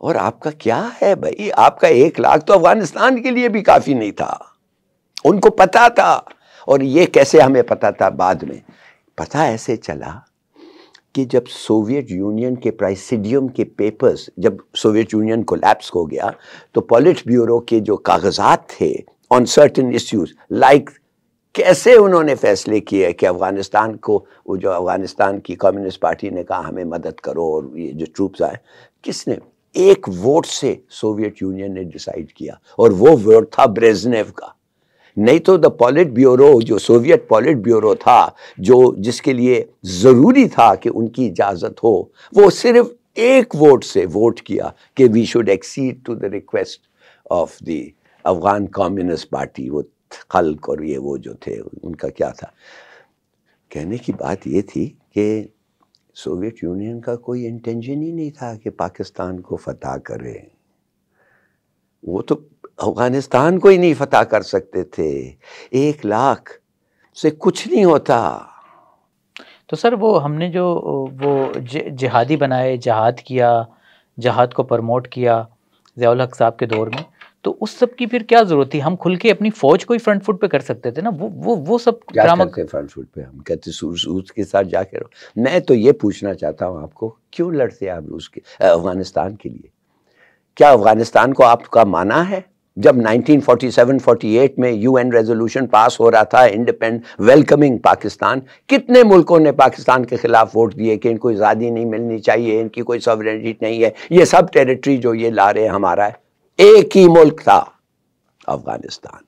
Speaker 2: اور آپ کا کیا ہے بھائی، آپ کا 1,00,000 تو افغانستان کے لیے بھی کافی نہیں تھا، ان کو پتا تھا۔ اور یہ کیسے ہمیں پتا تھا؟ بعد میں پتا ایسے چلا کہ جب سوویت یونین کے پرائسیڈیم کے پیپرز، جب سوویت یونین کولیپس ہو گیا تو پولٹ بیورو کے جو کاغذات تھے آن سرٹن ایشوز لائک کیسے انہوں نے فیصلے کیے کہ افغانستان کو، وہ جو افغانستان کی کمیونسٹ پارٹی نے کہا ہمیں مدد کرو، اور یہ جو ٹروپس آئے، کس نے؟ ایک ووٹ سے سوویت یونین نے ڈیسائیڈ کیا، اور وہ ووٹ تھا بریزنیو کا۔ نہیں تو دا پولٹ بیورو، جو سوویت پولٹ بیورو تھا، جس کے لیے ضروری تھا کہ ان کی اجازت ہو، وہ صرف ایک ووٹ سے ووٹ کیا کہ we should accede to the request of the Afghan Communist Party, وہ خلق اور یہ وہ جو تھے ان کا کیا تھا۔ کہنے کی بات یہ تھی کہ سوویت یونین کا کوئی انٹینشن ہی نہیں تھا کہ پاکستان کو فتح کرے، وہ تو افغانستان کو ہی نہیں فتح کر سکتے تھے، 1,00,000 سے کچھ نہیں ہوتا۔
Speaker 1: تو سر وہ ہم نے جو وہ جہادی بنائے، جہاد کیا، جہاد کو پرموٹ کیا ضیاء الحق صاحب کے دور میں، تو اس سب کی پھر کیا ضرورت تھی؟ ہم کھل کے اپنی فوج کو ہی فرنٹ فٹ پہ کر سکتے تھے نا، وہ سب ڈرامہ
Speaker 2: فرنٹ فٹ پہ ہم کہتے روس کے ساتھ جا کے رہو۔ میں تو یہ پوچھنا چاہتا ہوں آپ کو، کیوں لڑتے آپ روس کے افغانستان کے لیے؟ کیا افغانستان کو آپ کا مانا ہے؟ جب 1947-48 میں یو این ریزولوشن پاس ہو رہا تھا ویلکمنگ پاکستان، کتنے ملکوں نے پاکستان کے خلاف ووٹ دیے کہ ان کو آزادی نہیں ملنی چاہیے، ان کی کوئی سوورینٹی نہیں ہے، یہ سب ٹیریٹری جو یہ لا رہے ہیں ہمارا ہے۔ ایک ہی ملک تھا افغانستان،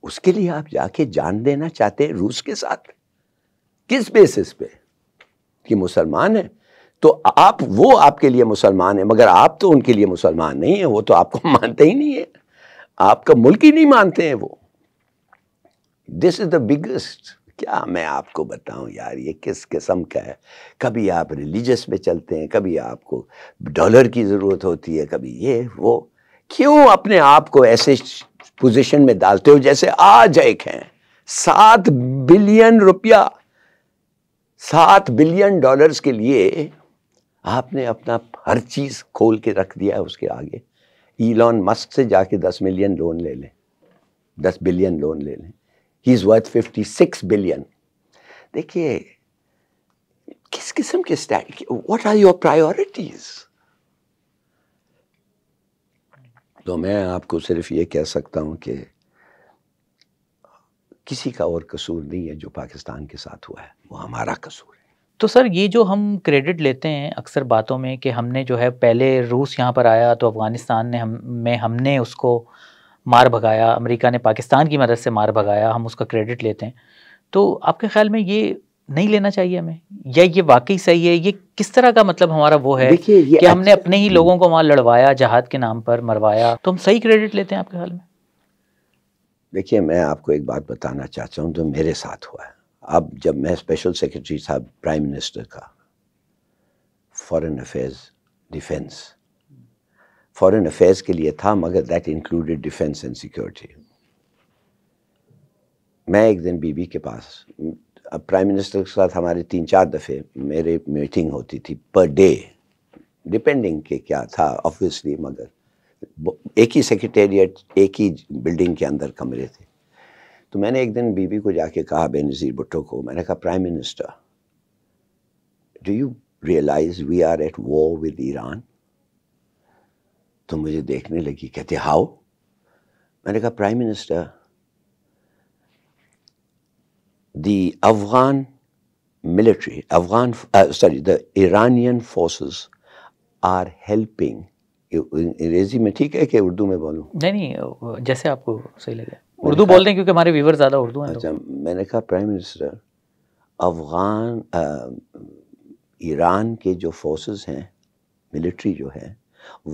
Speaker 2: اس کے لیے آپ جا کے جان دینا چاہتے ہیں روس کے ساتھ؟ کس بیسس پہ؟ کہ مسلمان ہیں تو وہ آپ کے لیے مسلمان ہیں، مگر آپ تو ان کے لیے مسلمان نہیں ہیں، وہ تو آپ کو مانتے ہی نہیں ہیں، آپ کا ملک ہی نہیں مانتے ہیں وہ۔ دس از دا بگیسٹ۔ کیا میں آپ کو بتاؤں یار، یہ کس قسم کا ہے؟ کبھی آپ ریلیجس میں چلتے ہیں، کبھی آپ کو ڈالر کی ضرورت ہوتی ہے، کبھی یہ وہ۔ کیوں اپنے آپ کو ایسے پوزیشن میں ڈالتے ہو جیسے آج ایک ہیں 7 بلین روپیہ، 7 بلین ڈالرز کے لیے آپ نے اپنا ہر چیز کھول کے رکھ دیا ہے اس کے آگے۔ ایلون مسک سے جا کے 10 ملین لون لے لیں، 10 بلین لون لے لیں، ہی از ورتھ 56 بلین۔ دیکھیے کس قسم کے واٹ آر یور پرائیورٹیز؟ تو میں آپ کو صرف یہ کہہ سکتا ہوں کہ کسی کا اور قصور نہیں ہے جو پاکستان کے ساتھ ہوا ہے، وہ ہمارا قصور ہے۔
Speaker 1: تو سر یہ جو ہم کریڈٹ لیتے ہیں اکثر باتوں میں کہ ہم نے جو ہے پہلے روس یہاں پر آیا تو افغانستان میں ہم نے اس کو مار بھگایا، امریکہ نے پاکستان کی مدد سے مار بھگایا، ہم اس کا کریڈٹ لیتے ہیں، تو آپ کے خیال میں یہ نہیں لینا چاہیے ہمیں، یا یہ واقعی صحیح ہے؟ یہ کس طرح کا مطلب ہمارا وہ ہے کہ ہم نے اپنے ہی لوگوں کو وہاں لڑوایا، جہاد کے نام پر مروایا، تو ہم صحیح کریڈٹ لیتے ہیں آپ کے خیال میں؟
Speaker 2: دیکھیے میں آپ کو ایک بات بتانا چاہتا ہوں جو میرے ساتھ ہوا ہے۔ اب جب میں اسپیشل سیکرٹری تھا پرائم منسٹر کا، foreign affairs, defence, foreign affairs کے لیے تھا مگر that included defence and security. میں ایک دن بی بی کے پاس، اب پرائم منسٹر کے ساتھ ہمارے 3-4 دفعے میرے میٹنگ ہوتی تھی پر ڈے، ڈپینڈنگ کہ کیا تھا آبویسلی، مگر ایک ہی سیکریٹریٹ، ایک ہی بلڈنگ کے اندر کمرے تھے۔ تو میں نے ایک دن بی بی کو جا کے کہا، بے نظیر بھٹو کو، میں نے کہا prime minister do you realise we are at war with Iran? تو مجھے دیکھنے لگی، کہتے ہاؤ؟ میں نے کہا prime minister the Afghan military, the Iranian forces are helping. انگریزی میں ٹھیک ہے کہ اردو میں بولوں؟
Speaker 1: نہیں جیسے آپ کو صحیح لگے اردو بول دیں کیونکہ ہمارے ویور زیادہ اردو ہیں.
Speaker 2: اچھا میں نے کہا پرائم منسٹر افغان ایران کے جو فورسز ہیں ملٹری جو ہے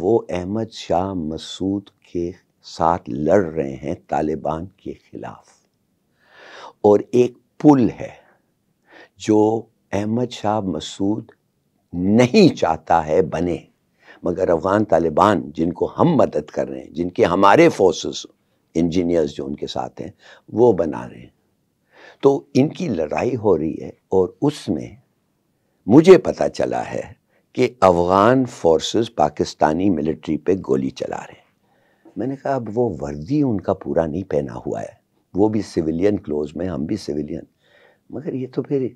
Speaker 2: وہ احمد شاہ مسعود کے ساتھ لڑ رہے ہیں طالبان کے خلاف، اور ایک پل ہے جو احمد شاہ مسعود نہیں چاہتا ہے بنے، مگر افغان طالبان جن کو ہم مدد کر رہے ہیں، جن کے ہمارے فورسز انجینئرز جو ان کے ساتھ ہیں وہ بنا رہے ہیں. تو ان کی لڑائی ہو رہی ہے، اور اس میں مجھے پتہ چلا ہے کہ افغان فورسز پاکستانی ملٹری پہ گولی چلا رہے ہیں. میں نے کہا اب وہ وردی ان کا پورا نہیں پہنا ہوا ہے، وہ بھی سویلین کلوز میں، ہم بھی سویلین، مگر یہ تو پھر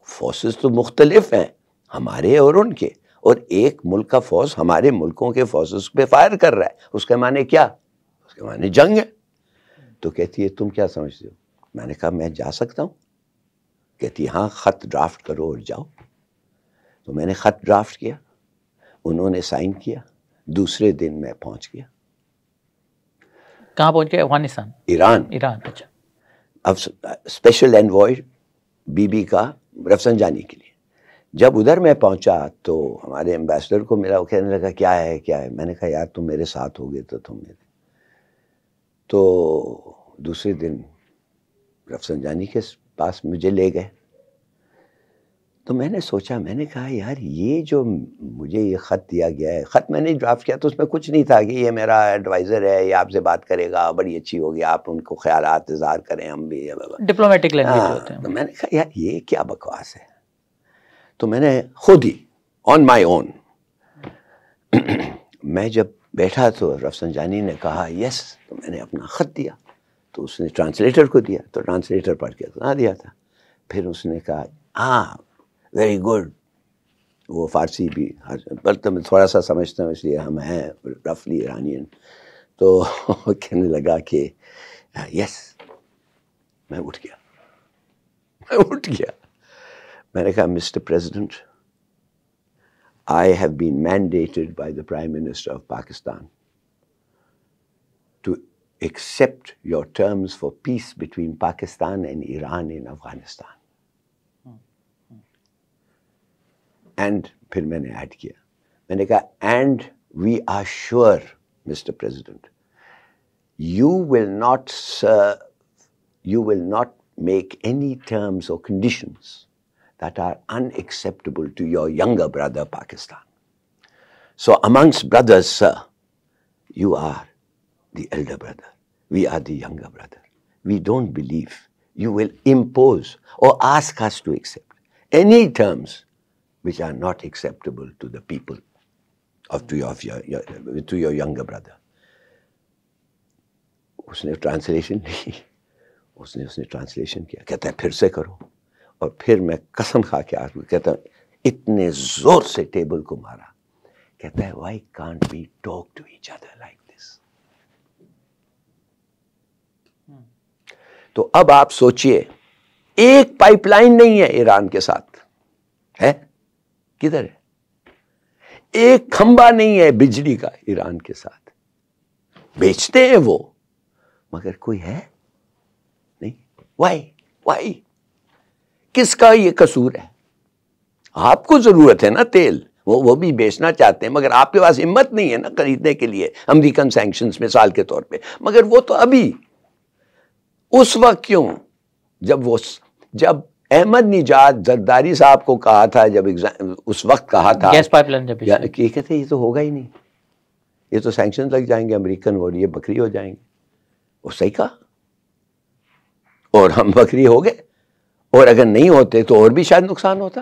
Speaker 2: فورسز تو مختلف ہیں ہمارے اور ان کے، اور ایک ملک کا فورس ہمارے ملکوں کے فورسز پہ فائر کر رہا ہے، اس کے معنی کیا؟ اس کے معنی جنگ ہے. تو کہتی ہے تم کیا سمجھتے ہو؟ میں نے کہا میں جا سکتا ہوں. کہتی ہاں خط ڈرافٹ کرو اور جاؤ. تو میں نے خط ڈرافٹ کیا، انہوں نے سائن کیا، دوسرے دن میں پہنچ گیا.
Speaker 1: کہاں پہنچ گئے؟ افغانستان؟
Speaker 2: ایران.
Speaker 1: اچھا.
Speaker 2: اب اسپیشل انوائے بی بی کا رفسنجانی کے لیے. جب ادھر میں پہنچا تو ہمارے ایمبیسڈر کو میرا وہ کہنے لگا کیا ہے کیا ہے. میں نے کہا یار تم میرے ساتھ ہو گئے تو تم میرے. تو دوسرے دن رفسنجانی کے پاس مجھے لے گئے. تو میں نے سوچا، میں نے کہا یار یہ جو مجھے یہ خط دیا گیا ہے، خط میں نے ڈرافٹ کیا تو اس میں کچھ نہیں تھا کہ یہ میرا ایڈوائزر ہے، یہ آپ سے بات کرے گا، بڑی اچھی ہوگی، آپ ان کو خیالات اظہار کریں، ہم بھی
Speaker 1: ڈپلومیٹک لینگویج ہوتے ہیں.
Speaker 2: تو میں نے کہا یار یہ کیا بکواس ہے. تو میں نے خود ہی آن مائی اون میں جب بیٹھا تو رفسنجانی نے کہا یس، تو میں نے اپنا خط دیا، تو اس نے ٹرانسلیٹر کو دیا، تو ٹرانسلیٹر پڑھ کے سنا دیا تھا. پھر اس نے کہا ہاں ویری گڈ. وہ فارسی بھی بلکہ میں تھوڑا سا سمجھتا ہوں اس لیے ہم ہیں رفلی ایرانین. تو کہنے لگا کہ یس. میں اٹھ گیا. میں نے کہا mister president, I have been mandated by the Prime Minister of Pakistan to accept your terms for peace between Pakistan and Iran in Afghanistan. And پھر میں نے ایڈ کیا، میں نے کہا and we are sure, Mr. President, you will not make any terms or conditions that are unacceptable to your younger brother Pakistan. So amongst brothers, sir, you are the elder brother, we are the younger brother. We don't believe you will impose or ask us to accept any terms which are not acceptable to the people to your younger brother. اس نے ٹرانسلیشن لی، اس نے ٹرانسلیشن کیا، کہتا ہے پھر سے کرو. اور پھر میں قسم کھا کے آ کہتا ہوں اتنے زور سے ٹیبل کو مارا، کہتا ہے why can't we talk to each other like this. تو اب آپ سوچئے ایک پائپ لائن نہیں ہے ایران کے ساتھ، ہے کدھر ہے؟ ایک کھمبا نہیں ہے بجلی کا ایران کے ساتھ. بیچتے ہیں وہ، مگر کوئی ہے نہیں. وائی کس کا یہ قصور ہے؟ آپ کو ضرورت ہے نا تیل، وہ بھی بیچنا چاہتے ہیں، مگر آپ کے پاس ہمت نہیں ہے نا خریدنے کے لیے امریکن سینکشنز مثال کے طور پہ. مگر وہ تو ابھی اس وقت کیوں جب احمد نژاد زرداری صاحب کو کہا تھا، جب اس وقت کہا تھا
Speaker 1: گیس پائپ لائن جب
Speaker 2: کہ کہتے یہ تو ہوگا ہی نہیں، یہ تو سینکشن لگ جائیں گے امریکن اور یہ بکری ہو جائیں گے. وہ صحیح کہا، اور ہم بکری ہو گئے، اور اگر نہیں ہوتے تو اور بھی شاید نقصان ہوتا.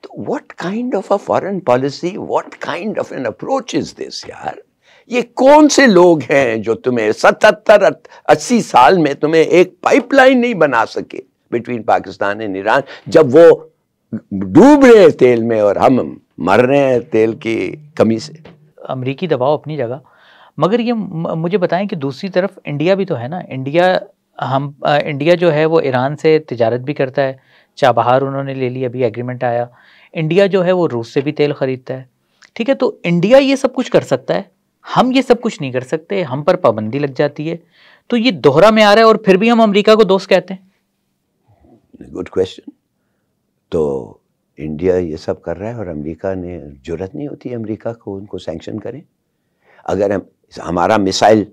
Speaker 2: تو what kind of a foreign policy, what kind of an approach is this یار؟ یہ کون سے لوگ ہیں جو تمہیں 70-80 سال میں تمہیں ایک پائپ لائن نہیں بنا سکے بٹوین پاکستان اینڈ ایران، جب وہ ڈوب رہے ہیں تیل میں اور ہم مر رہے ہیں تیل کی کمی سے.
Speaker 1: امریکی دباؤ اپنی جگہ، مگر یہ مجھے بتائیں کہ دوسری طرف انڈیا بھی تو ہے نا. انڈیا ہم انڈیا جو ہے وہ ایران سے تجارت بھی کرتا ہے، چابہار انہوں نے لے لی، ابھی ایگریمنٹ آیا. انڈیا جو ہے وہ روس سے بھی تیل خریدتا ہے. ٹھیک ہے، تو انڈیا یہ سب کچھ کر سکتا ہے، ہم یہ سب کچھ نہیں کر سکتے، ہم پر پابندی لگ جاتی ہے. تو یہ دوہرا معیار ہے، اور پھر بھی ہم امریکہ کو دوست کہتے ہیں.
Speaker 2: Good question. تو انڈیا یہ سب کر رہا ہے اور امریکہ نے جرت نہیں ہوتی امریکہ کو ان کو سینکشن کریں. اگر ہمارا مسائل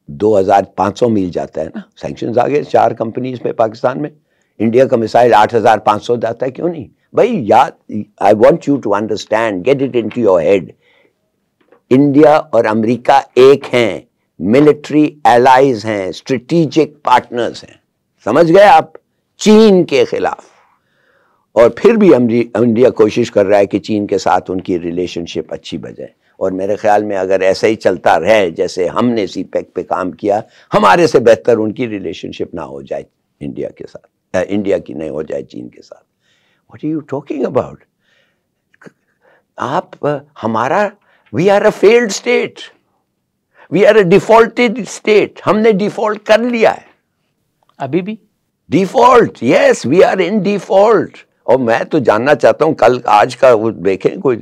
Speaker 2: 2500 میل جاتا ہے نا، سینکشنز آ گئے 4 کمپنیز پہ پاکستان میں، انڈیا کا مسائل 8500 جاتا ہے، کیوں نہیں بھائی؟ یاد I want you to understand, get it into your head, India اور امریکہ ایک ہیں، ملٹری ایلائز ہیں، اسٹریٹجک پارٹنرز ہیں. سمجھ گئے آپ؟ چین کے خلاف. اور پھر بھی انڈیا کوشش کر رہا ہے کہ چین کے ساتھ ان کی ریلیشن شپ اچھی بجائے. اور میرے خیال میں اگر ایسا ہی چلتا رہے جیسے ہم نے سی پیک پہ کام کیا، ہمارے سے بہتر ان کی ریلیشن شپ نہ ہو جائے انڈیا کے ساتھ، انڈیا کی نہیں ہو جائے چین کے ساتھ. What are you talking about? آپ ہمارا we are a failed state, we are a defaulted state. ہم نے ڈیفالٹ کر لیا ہے
Speaker 1: ابھی بھی
Speaker 2: default. Yes we are in default. اور میں تو جاننا چاہتا ہوں کل آج کا وہ دیکھیں، کوئی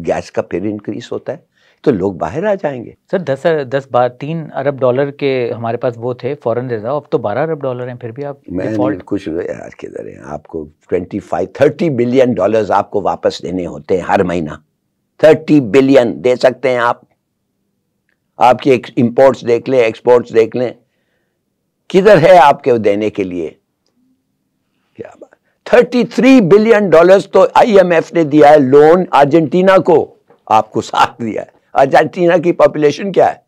Speaker 2: گیس کا پھر انکریز ہوتا ہے تو لوگ باہر آ جائیں گے.
Speaker 1: سر 3 ارب ڈالر کے ہمارے پاس وہ تھے فورن ریزرو، اب تو 12 ارب ڈالر ہیں، پھر بھی آپ
Speaker 2: میں
Speaker 1: ڈیفالٹ.
Speaker 2: کچھ یار کدھر ہیں، آپ کو 30 بلین ڈالرز آپ کو واپس دینے ہوتے ہیں ہر مہینہ. 30 بلین دے سکتے ہیں آپ. آپ کے امپورٹس دیکھ لیں، ایکسپورٹس دیکھ لیں، کدھر ہے آپ کے دینے کے لیے؟ کیا بات، 33 بلین ڈالرز تو آئی ایم ایف نے دیا ہے لون ارجنٹینا کو، آپ کو ساتھ دیا ہے. ارجنٹینا کی پاپولیشن کیا ہے؟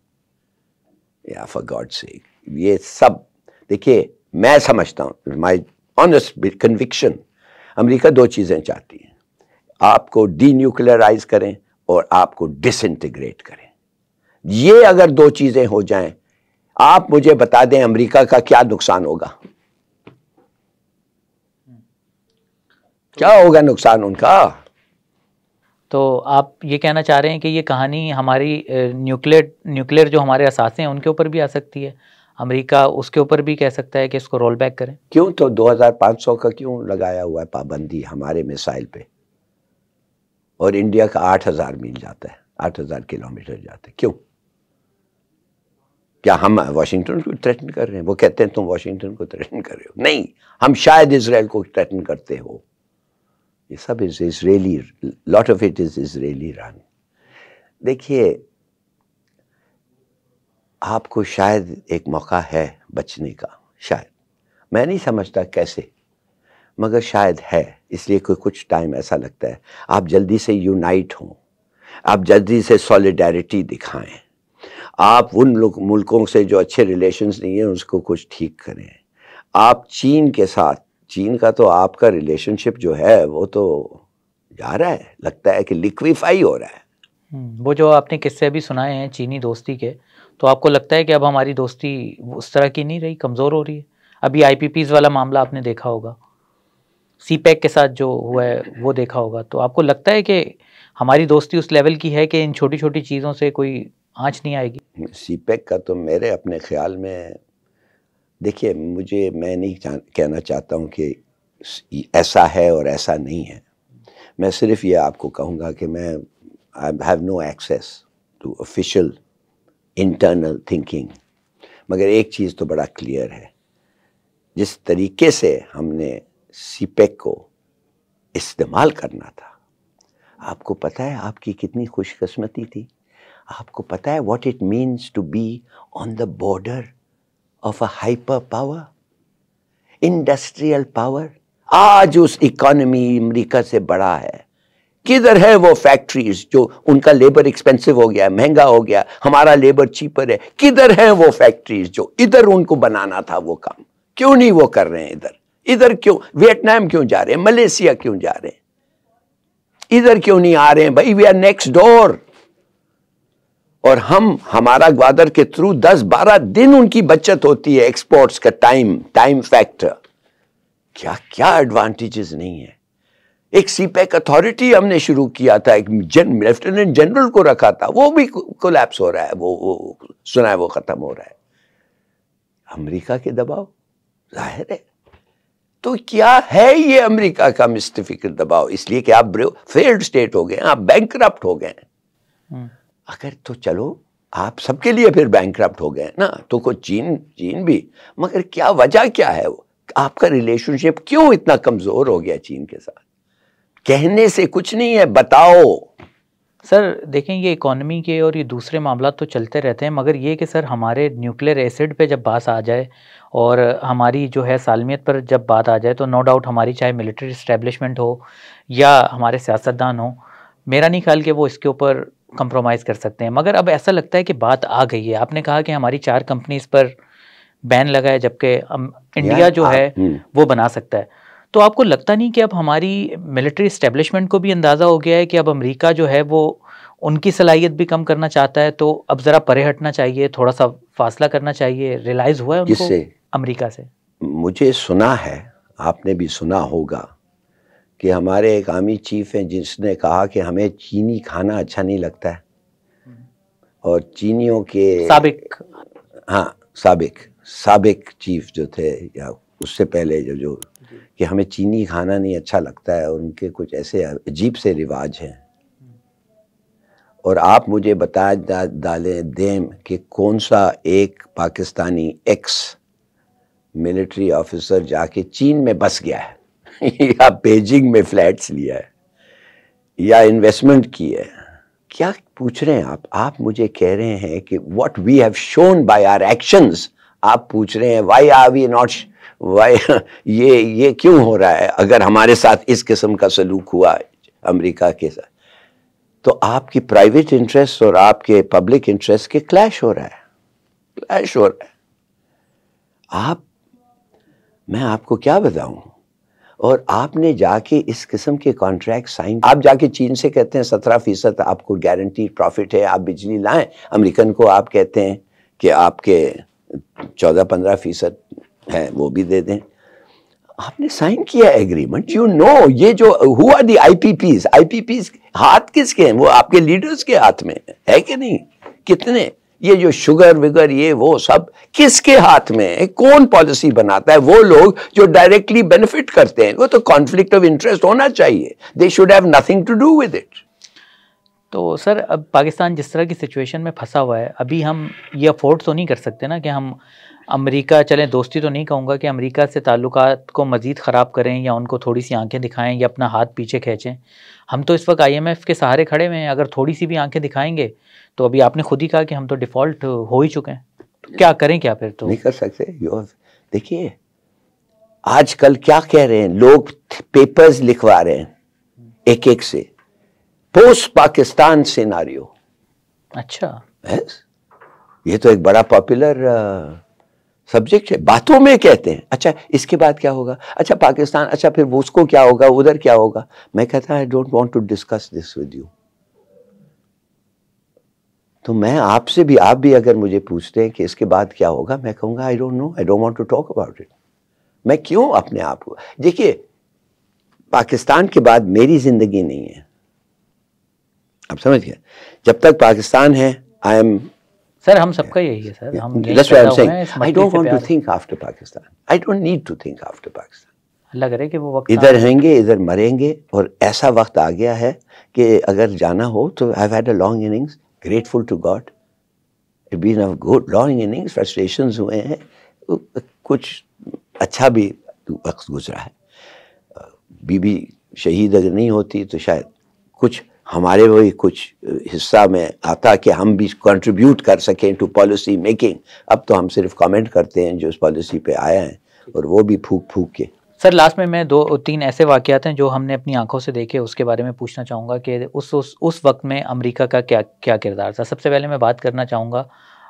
Speaker 2: یا فار گاڈ سیک. یہ سب دیکھیے، میں سمجھتا ہوں، مائی آنیسٹ کنوکشن، امریکہ 2 چیزیں چاہتی ہیں، آپ کو ڈی نیوکلیئرائز کریں اور آپ کو ڈس انٹیگریٹ کریں. یہ اگر 2 چیزیں ہو جائیں، آپ مجھے بتا دیں امریکہ کا کیا نقصان ہوگا؟ کیا ہوگا نقصان ان کا؟
Speaker 1: تو آپ یہ کہنا چاہ رہے ہیں کہ یہ کہانی ہماری نیوکلیئر جو ہمارے اثاثے ہیں ان کے اوپر بھی آ سکتی ہے، امریکہ اس کے اوپر بھی کہہ سکتا ہے کہ اس کو رول بیک کریں؟
Speaker 2: کیوں؟ تو 2500 کا کیوں لگایا ہوا ہے پابندی ہمارے میسائل پہ، اور انڈیا کا 8000 میل جاتا ہے، 8000 کلومیٹر جاتا ہے، کیوں؟ کیا ہم واشنگٹن کو تھریٹن کر رہے ہیں؟ وہ کہتے ہیں تم واشنگٹن کو تھریٹن کر رہے ہو. نہیں، ہم شاید اسرائیل کو تھریٹن کرتے ہو. یہ سب اسرائیلی، لاٹ آف اٹ از اسرائیلی رن. دیکھیے، آپ کو شاید ایک موقع ہے بچنے کا، شاید، میں نہیں سمجھتا کیسے، مگر شاید ہے. اس لیے کوئی کچھ ٹائم ایسا لگتا ہے آپ جلدی سے یونائٹ ہوں، آپ جلدی سے سولیڈیرٹی دکھائیں، آپ ان ملکوں سے جو اچھے ریلیشنز نہیں ہیں اس کو کچھ ٹھیک کریں. آپ چین کے ساتھ، چین کا تو آپ کا ریلیشن شپ جو ہے وہ تو جا رہا ہے، لگتا ہے کہ لیکویفائی ہو رہا ہے.
Speaker 1: وہ جو آپ نے قصے بھی سنائے ہیں چینی دوستی کے، تو آپ کو لگتا ہے کہ اب ہماری دوستی اس طرح کی نہیں رہی، کمزور ہو رہی ہے؟ ابھی آئی پی پیز والا معاملہ آپ نے دیکھا ہوگا، سی پیک کے ساتھ جو ہوا ہے وہ دیکھا ہوگا، تو آپ کو لگتا ہے کہ ہماری دوستی اس لیول کی ہے کہ ان چھوٹی چھوٹی چیزوں سے کوئی آنچ نہیں آئے گی؟
Speaker 2: سی پیک کا تو میرے اپنے خیال میں، دیکھیے میں نہیں کہنا چاہتا ہوں کہ ایسا ہے اور ایسا نہیں ہے. میں صرف یہ آپ کو کہوں گا کہ میں I have no access to official internal thinking. مگر ایک چیز تو بڑا کلیئر ہے، جس طریقے سے ہم نے سی پیک کو استعمال کرنا تھا، آپ کو پتہ ہے آپ کی کتنی خوش قسمتی تھی. آپ کو پتہ ہے what it means to be on the border of a hyper power, industrial power. آج اس اکانومی امریکہ سے بڑا ہے. کدھر ہے وہ فیکٹریز جو ان کا لیبر ایکسپینسو ہو گیا، مہنگا ہو گیا، ہمارا لیبر چیپر ہے؟ کدھر ہیں وہ فیکٹریز جو ادھر ان کو بنانا تھا وہ کام؟ کیوں نہیں وہ کر رہے ہیں ادھر کیوں؟ ویتنام کیوں جا رہے ہیں؟ ملیشیا کیوں جا رہے ہیں؟ ادھر کیوں نہیں آ رہے ہیں بھائی؟ We are next door. اور ہمارا گوادر کے تھرو 10-12 دن ان کی بچت ہوتی ہے، ایکسپورٹس کا ٹائم فیکٹر. کیا ایڈوانٹیجز نہیں ہیں. ایک سی پیک اتھارٹی ہم نے شروع کیا تھا، ایک لیفٹیننٹ جنرل کو رکھا تھا، وہ بھی کولیپس ہو رہا ہے، وہ سنا ہے وہ ختم ہو رہا ہے. امریکہ کے دباؤ ظاہر ہے. تو کیا ہے یہ امریکہ کا مسٹیفکر دباؤ؟ اس لیے کہ آپ فیلڈ اسٹیٹ ہو گئے، آپ بینکرپٹ ہو گئے ہیں. اگر تو چلو آپ سب کے لیے پھر بینکرپٹ ہو گئے نا، تو کوئی چین بھی، مگر کیا وجہ کیا ہے؟ وہ آپ کا ریلیشن شپ کیوں اتنا کمزور ہو گیا چین کے ساتھ؟ کہنے سے کچھ نہیں ہے، بتاؤ.
Speaker 1: سر دیکھیں یہ اکانومی کے اور یہ دوسرے معاملات تو چلتے رہتے ہیں، مگر یہ کہ سر ہمارے نیوکلیر ایسڈ پہ جب بات آ جائے اور ہماری جو ہے سالمیت پر جب بات آ جائے تو نو ڈاؤٹ ہماری چاہے ملٹری اسٹیبلشمنٹ ہو یا ہمارے سیاستدان ہوں، میرا نہیں خیال کہ وہ اس کے اوپر کمپرومائز کر سکتے ہیں. مگر اب ایسا لگتا ہے کہ بات آ گئی ہے. آپ نے کہا کہ ہماری 4 کمپنیز پر بین لگا ہے، جبکہ انڈیا جو ہے وہ بنا سکتا ہے. تو آپ کو لگتا نہیں کہ اب ہماری ملٹری اسٹیبلشمنٹ کو بھی اندازہ ہو گیا ہے کہ اب امریکہ جو ہے وہ ان کی صلاحیت بھی کم کرنا چاہتا ہے، تو اب ذرا پرے ہٹنا چاہیے، تھوڑا سا فاصلہ کرنا چاہیے؟ ریلائز ہوا ہے ان کو امریکہ سے؟
Speaker 2: مجھے سنا ہے، آپ نے بھی سنا ہوگا کہ ہمارے ایک آرمی چیف ہیں جس نے کہا کہ ہمیں چینی کھانا اچھا نہیں لگتا ہے، اور چینیوں کے سابق چیف جو تھے یا اس سے پہلے جو کہ ہمیں چینی کھانا نہیں اچھا لگتا ہے، اور ان کے کچھ ایسے عجیب سے رواج ہیں. اور آپ مجھے بتا دیں کہ کون سا ایک پاکستانی ایکس ملٹری آفیسر جا کے چین میں بس گیا ہے یا بیجنگ میں فلیٹس لیا ہے یا انویسٹمنٹ کی ہے. کیا پوچھ رہے ہیں آپ مجھے کہہ رہے ہیں کہ what we have shown by our actions. آپ پوچھ رہے ہیں why are we not یہ کیوں ہو رہا ہے اگر ہمارے ساتھ اس قسم کا سلوک ہوا امریکہ کے ساتھ؟ تو آپ کی پرائیویٹ انٹرسٹ اور آپ کے پبلک انٹرسٹ کے کلیش ہو رہا ہے. میں آپ کو کیا بتاؤں؟ اور آپ نے جا کے اس قسم کے کانٹریکٹ سائن، آپ جا کے چین سے کہتے ہیں 17% آپ کو گارنٹی پروفٹ ہے، آپ بجلی لائیں. امریکن کو آپ کہتے ہیں کہ آپ کے 14-15% ہے وہ بھی دے دیں. آپ نے سائن کیا ایگریمنٹ. یہ جو ہوا دی آئی پی پیز ہاتھ کس کے ہیں؟ وہ آپ کے لیڈرز کے ہاتھ میں ہے کہ نہیں؟ کتنے یہ جو شوگر وگر یہ وہ سب کس کے ہاتھ میں ہے؟ کون پالیسی بناتا ہے؟ وہ لوگ جو ڈائریکٹلی بینیفٹ کرتے ہیں. وہ تو کانفلکٹ آف انٹرسٹ ہونا چاہیے. They should have nothing to do with it.
Speaker 1: تو سر اب پاکستان جس طرح کی سچویشن میں پھنسا ہوا ہے، ابھی ہم یہ افورڈ تو نہیں کر سکتے نا کہ ہم امریکہ چلیں، دوستی تو نہیں کہوں گا، کہ امریکہ سے تعلقات کو مزید خراب کریں یا ان کو تھوڑی سی آنکھیں دکھائیں یا اپنا ہاتھ پیچھے کھینچیں. ہم تو اس وقت IMF کے سہارے کھڑے ہوئے ہیں. اگر تھوڑی سی بھی آنکھیں دکھائیں گے تو ابھی آپ نے خود ہی کہا کہ ہم تو ڈیفالٹ ہو ہی چکے ہیں. تو کیا کریں؟ کیا پھر تو
Speaker 2: نہیں کر سکتے. دیکھیے آج کل کیا کہہ رہے ہیں لوگ، پیپرز لکھوا رہے ہیں ایک سے، پوسٹ پاکستان سیناریو.
Speaker 1: اچھا،
Speaker 2: یہ تو ایک بڑا پاپولر سبجیکٹ ہے. باتوں میں کہتے ہیں اچھا اس کے بعد کیا ہوگا، اچھا پاکستان، اچھا پھر اس کو کیا ہوگا، ادھر کیا ہوگا. میں کہتا ہوں I don't want to discuss this with you. تو میں آپ سے بھی، آپ بھی اگر مجھے پوچھتے ہیں کہ اس کے بعد کیا ہوگا، میں کہوں گا I don't know, I don't want to talk about it. میں کیوں اپنے آپ کو، دیکھیے پاکستان کے بعد میری زندگی نہیں ہے. آپ سمجھ گئے؟ جب تک پاکستان ہے I am.
Speaker 1: سر ہم سب کا یہی ہے سر.
Speaker 2: That's what I'm saying. I don't want to think after Pakistan. I don't need to think after Pakistan.
Speaker 1: اللہ کرے کہ وہ وقت
Speaker 2: ادھر رہیں گے، ادھر مریں گے. اور ایسا وقت آ گیا ہے کہ اگر جانا ہو تو I've had a long innings, grateful to God. It's been a good long innings. Frustrations ہوئے ہیں، کچھ اچھا بھی وقت گزرا ہے. بی شہید اگر نہیں ہوتی تو شاید کچھ ہمارے وہی کچھ حصہ میں آتا کہ ہم بھی کنٹریبیوٹ کر سکیں ٹو پالیسی میکنگ. اب تو ہم صرف کامنٹ کرتے ہیں جو اس پالیسی پہ آیا ہے، اور وہ بھی پھونک کے.
Speaker 1: سر لاسٹ میں 2-3 ایسے واقعات ہیں جو ہم نے اپنی آنکھوں سے دیکھے، اس کے بارے میں پوچھنا چاہوں گا کہ اس وقت میں امریکہ کا کیا کردار تھا. سب سے پہلے میں بات کرنا چاہوں گا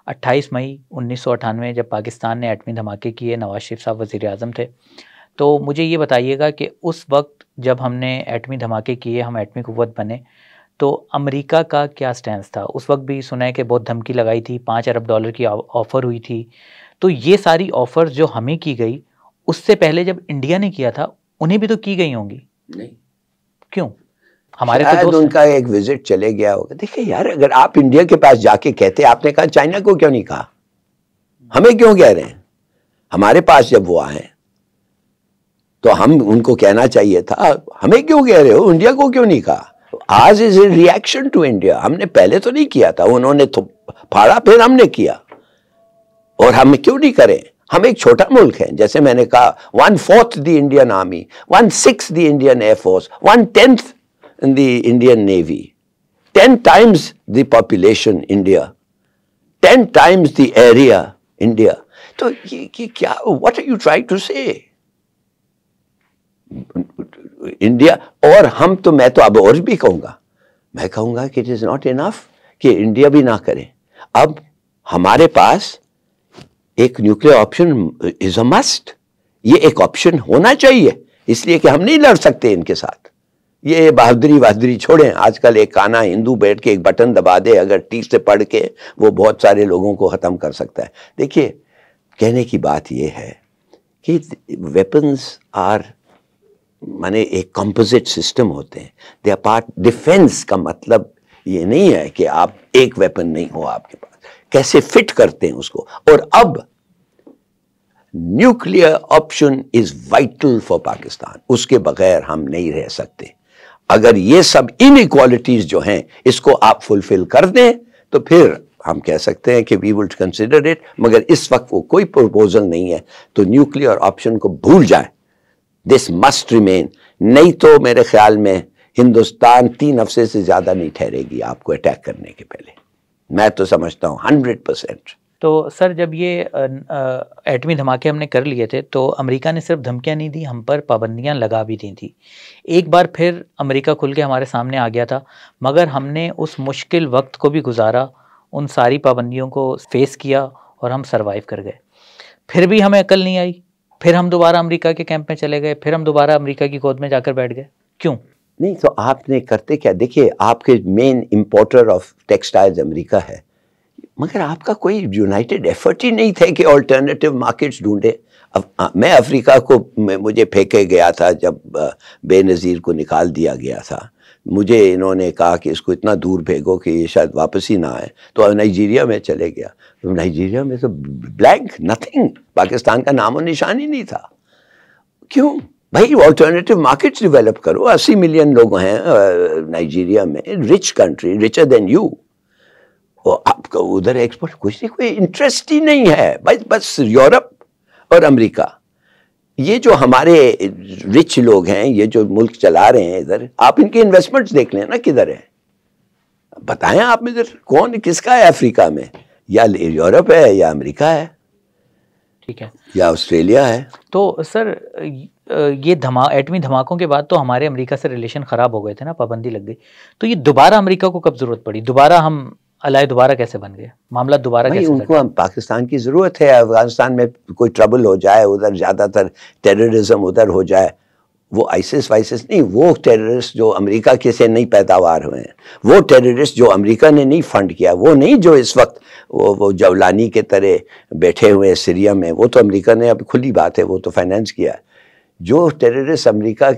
Speaker 1: 28 مئی 1998 جب پاکستان نے ایٹمی دھماکے کیے. نواز شریف صاحب وزیر اعظم تھے. تو مجھے یہ بتائیے گا کہ اس وقت جب ہم نے ایٹمی دھماکے کیے، ہم ایٹمی قوت بنے، تو امریکہ کا کیا سٹینس تھا؟ اس وقت بھی سنا ہے کہ بہت دھمکی لگائی تھی، $5 ارب کی آفر ہوئی تھی. تو یہ ساری آفر جو ہمیں کی گئی، اس سے پہلے جب انڈیا نے کیا تھا انہیں بھی تو کی گئی ہوں گی. نہیں کیوں؟ ہمارے تو
Speaker 2: ان کا ایک وزٹ چلے گیا ہوگا. دیکھیں یار، اگر آپ انڈیا کے پاس جا کے کہتے، آپ نے کہا چائنا کو کیوں نہیں کہا، ہمیں کیوں کہہ رہے ہیں؟ ہمارے پاس جب وہ آئے تو ہم ان کو کہنا چاہیے تھا. ہمیں کیوں کہہ رہے ہو, انڈیا کو کیوں نہیں کہا؟ آج از اے ریئیکشن ٹو انڈیا. ہم نے پہلے تو نہیں کیا تھا, انہوں نے پھاڑا پھر ہم نے کیا. اور ہم کیوں نہیں کریں؟ ہم ایک چھوٹا ملک ہیں, جیسے میں نے کہا 1/4 the Indian army, 1/6 the Indian air force, 1/10 the Indian navy, 10 times the population India, 10 times the area India. تو یہ کیا, what are you try to say India? اور ہم تو, میں تو اب اور بھی کہوں گا, میں کہوں گا کہ اٹ از ناٹ انف کہ انڈیا بھی نہ کرے. اب ہمارے پاس ایک نیوکلیر آپشن از اے مسٹ. یہ ایک آپشن ہونا چاہیے, اس لیے کہ ہم نہیں لڑ سکتے ان کے ساتھ. یہ بہادری چھوڑیں. آج کل ایک کانا ہندو بیٹھ کے ایک بٹن دبا دے, اگر ٹھیک سے پڑھ کے, وہ بہت سارے لوگوں کو ختم کر سکتا ہے. دیکھیے, کہنے کی بات یہ ہے کہ ویپنز آر مانے ایک کمپوزٹ سسٹم ہوتے ہیں. They are part. ڈیفینس کا مطلب یہ نہیں ہے کہ آپ ایک ویپن نہیں ہو آپ کے پاس, کیسے فٹ کرتے ہیں اس کو. اور اب nuclear option is vital for Pakistan, اس کے بغیر ہم نہیں رہ سکتے. اگر یہ سب انیکوالٹیز جو ہیں اس کو آپ فلفل کر دیں تو پھر ہم کہہ سکتے ہیں کہ وی ول کنسیڈر اٹ. مگر اس وقت وہ کوئی پروپوزل نہیں ہے, تو نیوکلیر آپشن کو بھول جائیں. This must remain. نہیں تو میرے خیال میں ہندوستان 3 ہفتے سے زیادہ نہیں ٹھہرے گی آپ کو اٹیک کرنے کے پہلے. میں تو سمجھتا ہوں 100%.
Speaker 1: تو سر, جب یہ ایٹمی دھماکے ہم نے کر لیے تھے تو امریکہ نے صرف دھمکیاں نہیں دی, ہم پر پابندیاں لگا بھی دی تھیں. ایک بار پھر امریکہ کھل کے ہمارے سامنے آ گیا تھا, مگر ہم نے اس مشکل وقت کو بھی گزارا, ان ساری پابندیوں کو فیس کیا اور ہم سروائیو کر گئے. پھر بھی ہمیں عقل نہیں آئی, پھر ہم دوبارہ امریکہ کے کیمپ میں چلے گئے, پھر ہم دوبارہ امریکہ کی گود میں جا کر بیٹھ گئے. کیوں
Speaker 2: نہیں؟ تو آپ نے کرتے کیا؟ دیکھیے, آپ کے مین امپورٹر آف ٹیکسٹائلز امریکہ ہے, مگر آپ کا کوئی یونائٹڈ ایفرٹ ہی نہیں تھا کہ آلٹرنیٹیو مارکیٹس ڈھونڈے. میں افریقہ کو مجھے پھینکے گیا تھا جب بے نظیر کو نکال دیا گیا تھا. مجھے انہوں نے کہا کہ اس کو اتنا دور بھیجو کہ یہ شاید واپس ہی نہ آئے, تو نائجیریا میں چلے گیا. نائجیریا میں تو بلینک, نتھنگ, پاکستان کا نام و نشان ہی نہیں تھا. کیوں بھائی؟ آلٹرنیٹیو مارکیٹس ڈیولپ کرو. 80 ملین لوگ ہیں نائجیریا میں, rich country, richer than you. آپ کا ادھر ایکسپورٹ کچھ نہیں, کوئی انٹرسٹ ہی نہیں ہے. بس یورپ اور امریکہ, یہ جو ہمارے رچ لوگ ہیں, یہ جو ملک چلا رہے ہیں ادھر, آپ ان کے انویسٹمنٹس دیکھ لیں نا کدھر ہیں. بتائیں آپ ادھر کون کس کا ہے افریقہ میں؟ یا یورپ ہے, یا امریکہ ہے,
Speaker 1: ٹھیک ہے,
Speaker 2: یا آسٹریلیا ہے.
Speaker 1: تو سر یہ ایٹمی دھماکوں کے بعد تو ہمارے امریکہ سے ریلیشن خراب ہو گئے تھے نا, پابندی لگ گئی. تو یہ دوبارہ امریکہ کو کب ضرورت پڑی؟ دوبارہ ہم الائے دوبارہ کیسے بن گئے؟ معاملہ دوبارہ کیسے؟
Speaker 2: ان کو پاکستان کی ضرورت ہے. افغانستان میں کوئی ٹربل ہو جائے, ادھر زیادہ تر ٹیررزم ادھر ہو جائے. وہ آئسس وائسس نہیں, وہ ٹیررسٹ جو امریکہ کے سے نہیں پیداوار ہوئے ہیں, وہ ٹیررسٹ جو امریکہ نے نہیں فنڈ کیا, وہ نہیں جو اس وقت وہ جولانی کے طرح بیٹھے ہوئے سیریا میں, وہ تو امریکہ نے, اب کھلی بات ہے, وہ تو فائنینس کیا ہے. جو terrorist America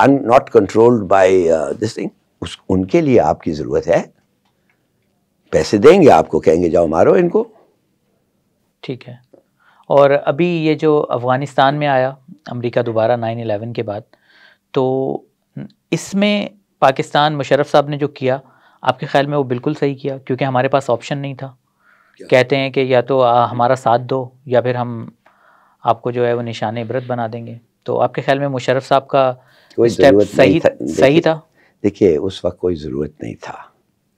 Speaker 2: not controlled by this thing, ان کے لیے آپ کی ضرورت ہے. پیسے دیں گے آپ کو, کہیں گے جاؤ مارو ان کو.
Speaker 1: ٹھیک ہے. اور ابھی یہ جو افغانستان میں آیا امریکہ دوبارہ 9/11 کے بعد, تو اس میں پاکستان, مشرف صاحب نے جو کیا, آپ کے خیال میں وہ بالکل صحیح کیا؟ کیونکہ ہمارے پاس آپشن نہیں تھا. کہتے ہیں کہ یا تو ہمارا ساتھ دو یا پھر ہم آپ کو جو ہے وہ نشان عبرت بنا دیں گے. تو آپ کے خیال میں مشرف صاحب کا اسٹیپ صحیح تھا؟
Speaker 2: دیکھیے, اس وقت کوئی ضرورت نہیں تھا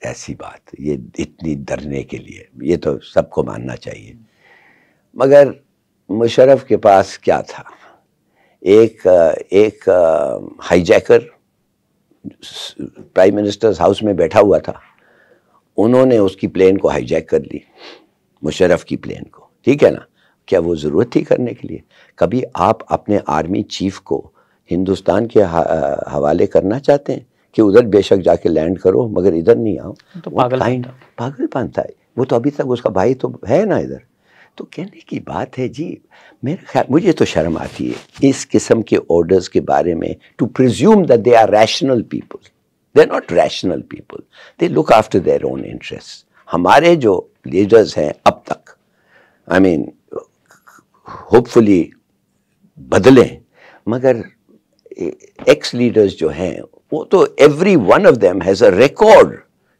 Speaker 2: ایسی بات, یہ اتنی ڈرنے کے لیے, یہ تو سب کو ماننا چاہیے. مگر مشرف کے پاس کیا تھا؟ ایک ہائی جیکر پرائم منسٹرز ہاؤس میں بیٹھا ہوا تھا, انہوں نے اس کی پلین کو ہائی جیک کر لی, مشرف کی پلین کو. ٹھیک ہے نا, کیا وہ ضرورت تھی کرنے کے لیے؟ کبھی آپ اپنے آرمی چیف کو ہندوستان کے حوالے کرنا چاہتے ہیں کہ ادھر بے شک جا کے لینڈ کرو مگر ادھر نہیں آؤ؟
Speaker 1: تو پاگل
Speaker 2: پن تھا. وہ تو ابھی تک اس کا بھائی تو ہے نا ادھر. تو کہنے کی بات ہے جی, میرے خیال, مجھے تو شرم آتی ہے اس قسم کے آرڈرز کے بارے میں, to presume that they are rational people. They are not rational people, they look after their own interest. ہمارے جو لیڈرز ہیں اب تک, آئی مین ہوپ فلی بدلیں، مگر ایکس لیڈرز جو ہیں وہ تو every one of them has a record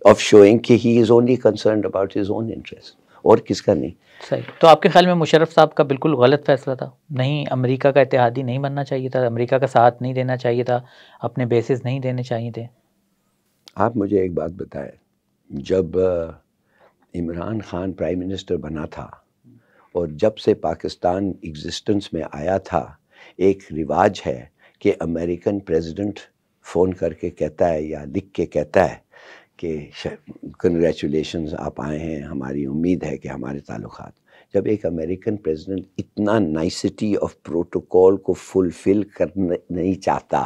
Speaker 2: of showing کہ he is only concerned about his own interest, اور کس کا نہیں.
Speaker 1: صحیح. تو آپ کے خیال میں مشرف صاحب کا بالکل غلط فیصلہ تھا؟ نہیں امریکہ کا اتحادی نہیں بننا چاہیے تھا، امریکہ کا ساتھ نہیں دینا چاہیے تھا، اپنے بیسز نہیں دینے چاہیے تھے؟
Speaker 2: آپ مجھے ایک بات بتائیں، جب عمران خان پرائم منسٹر بنا تھا اور جب سے پاکستان ایگزسٹنس میں آیا تھا، ایک رواج ہے کہ امریکن پریزیڈنٹ فون کر کے کہتا ہے یا لکھ کے کہتا ہے کہ کنگریچولیشنز آپ آئے ہیں، ہماری امید ہے کہ ہمارے تعلقات. جب ایک امریکن پریزیڈنٹ اتنا نائسٹی آف پروٹوکول کو فلفل کرنا نہیں چاہتا،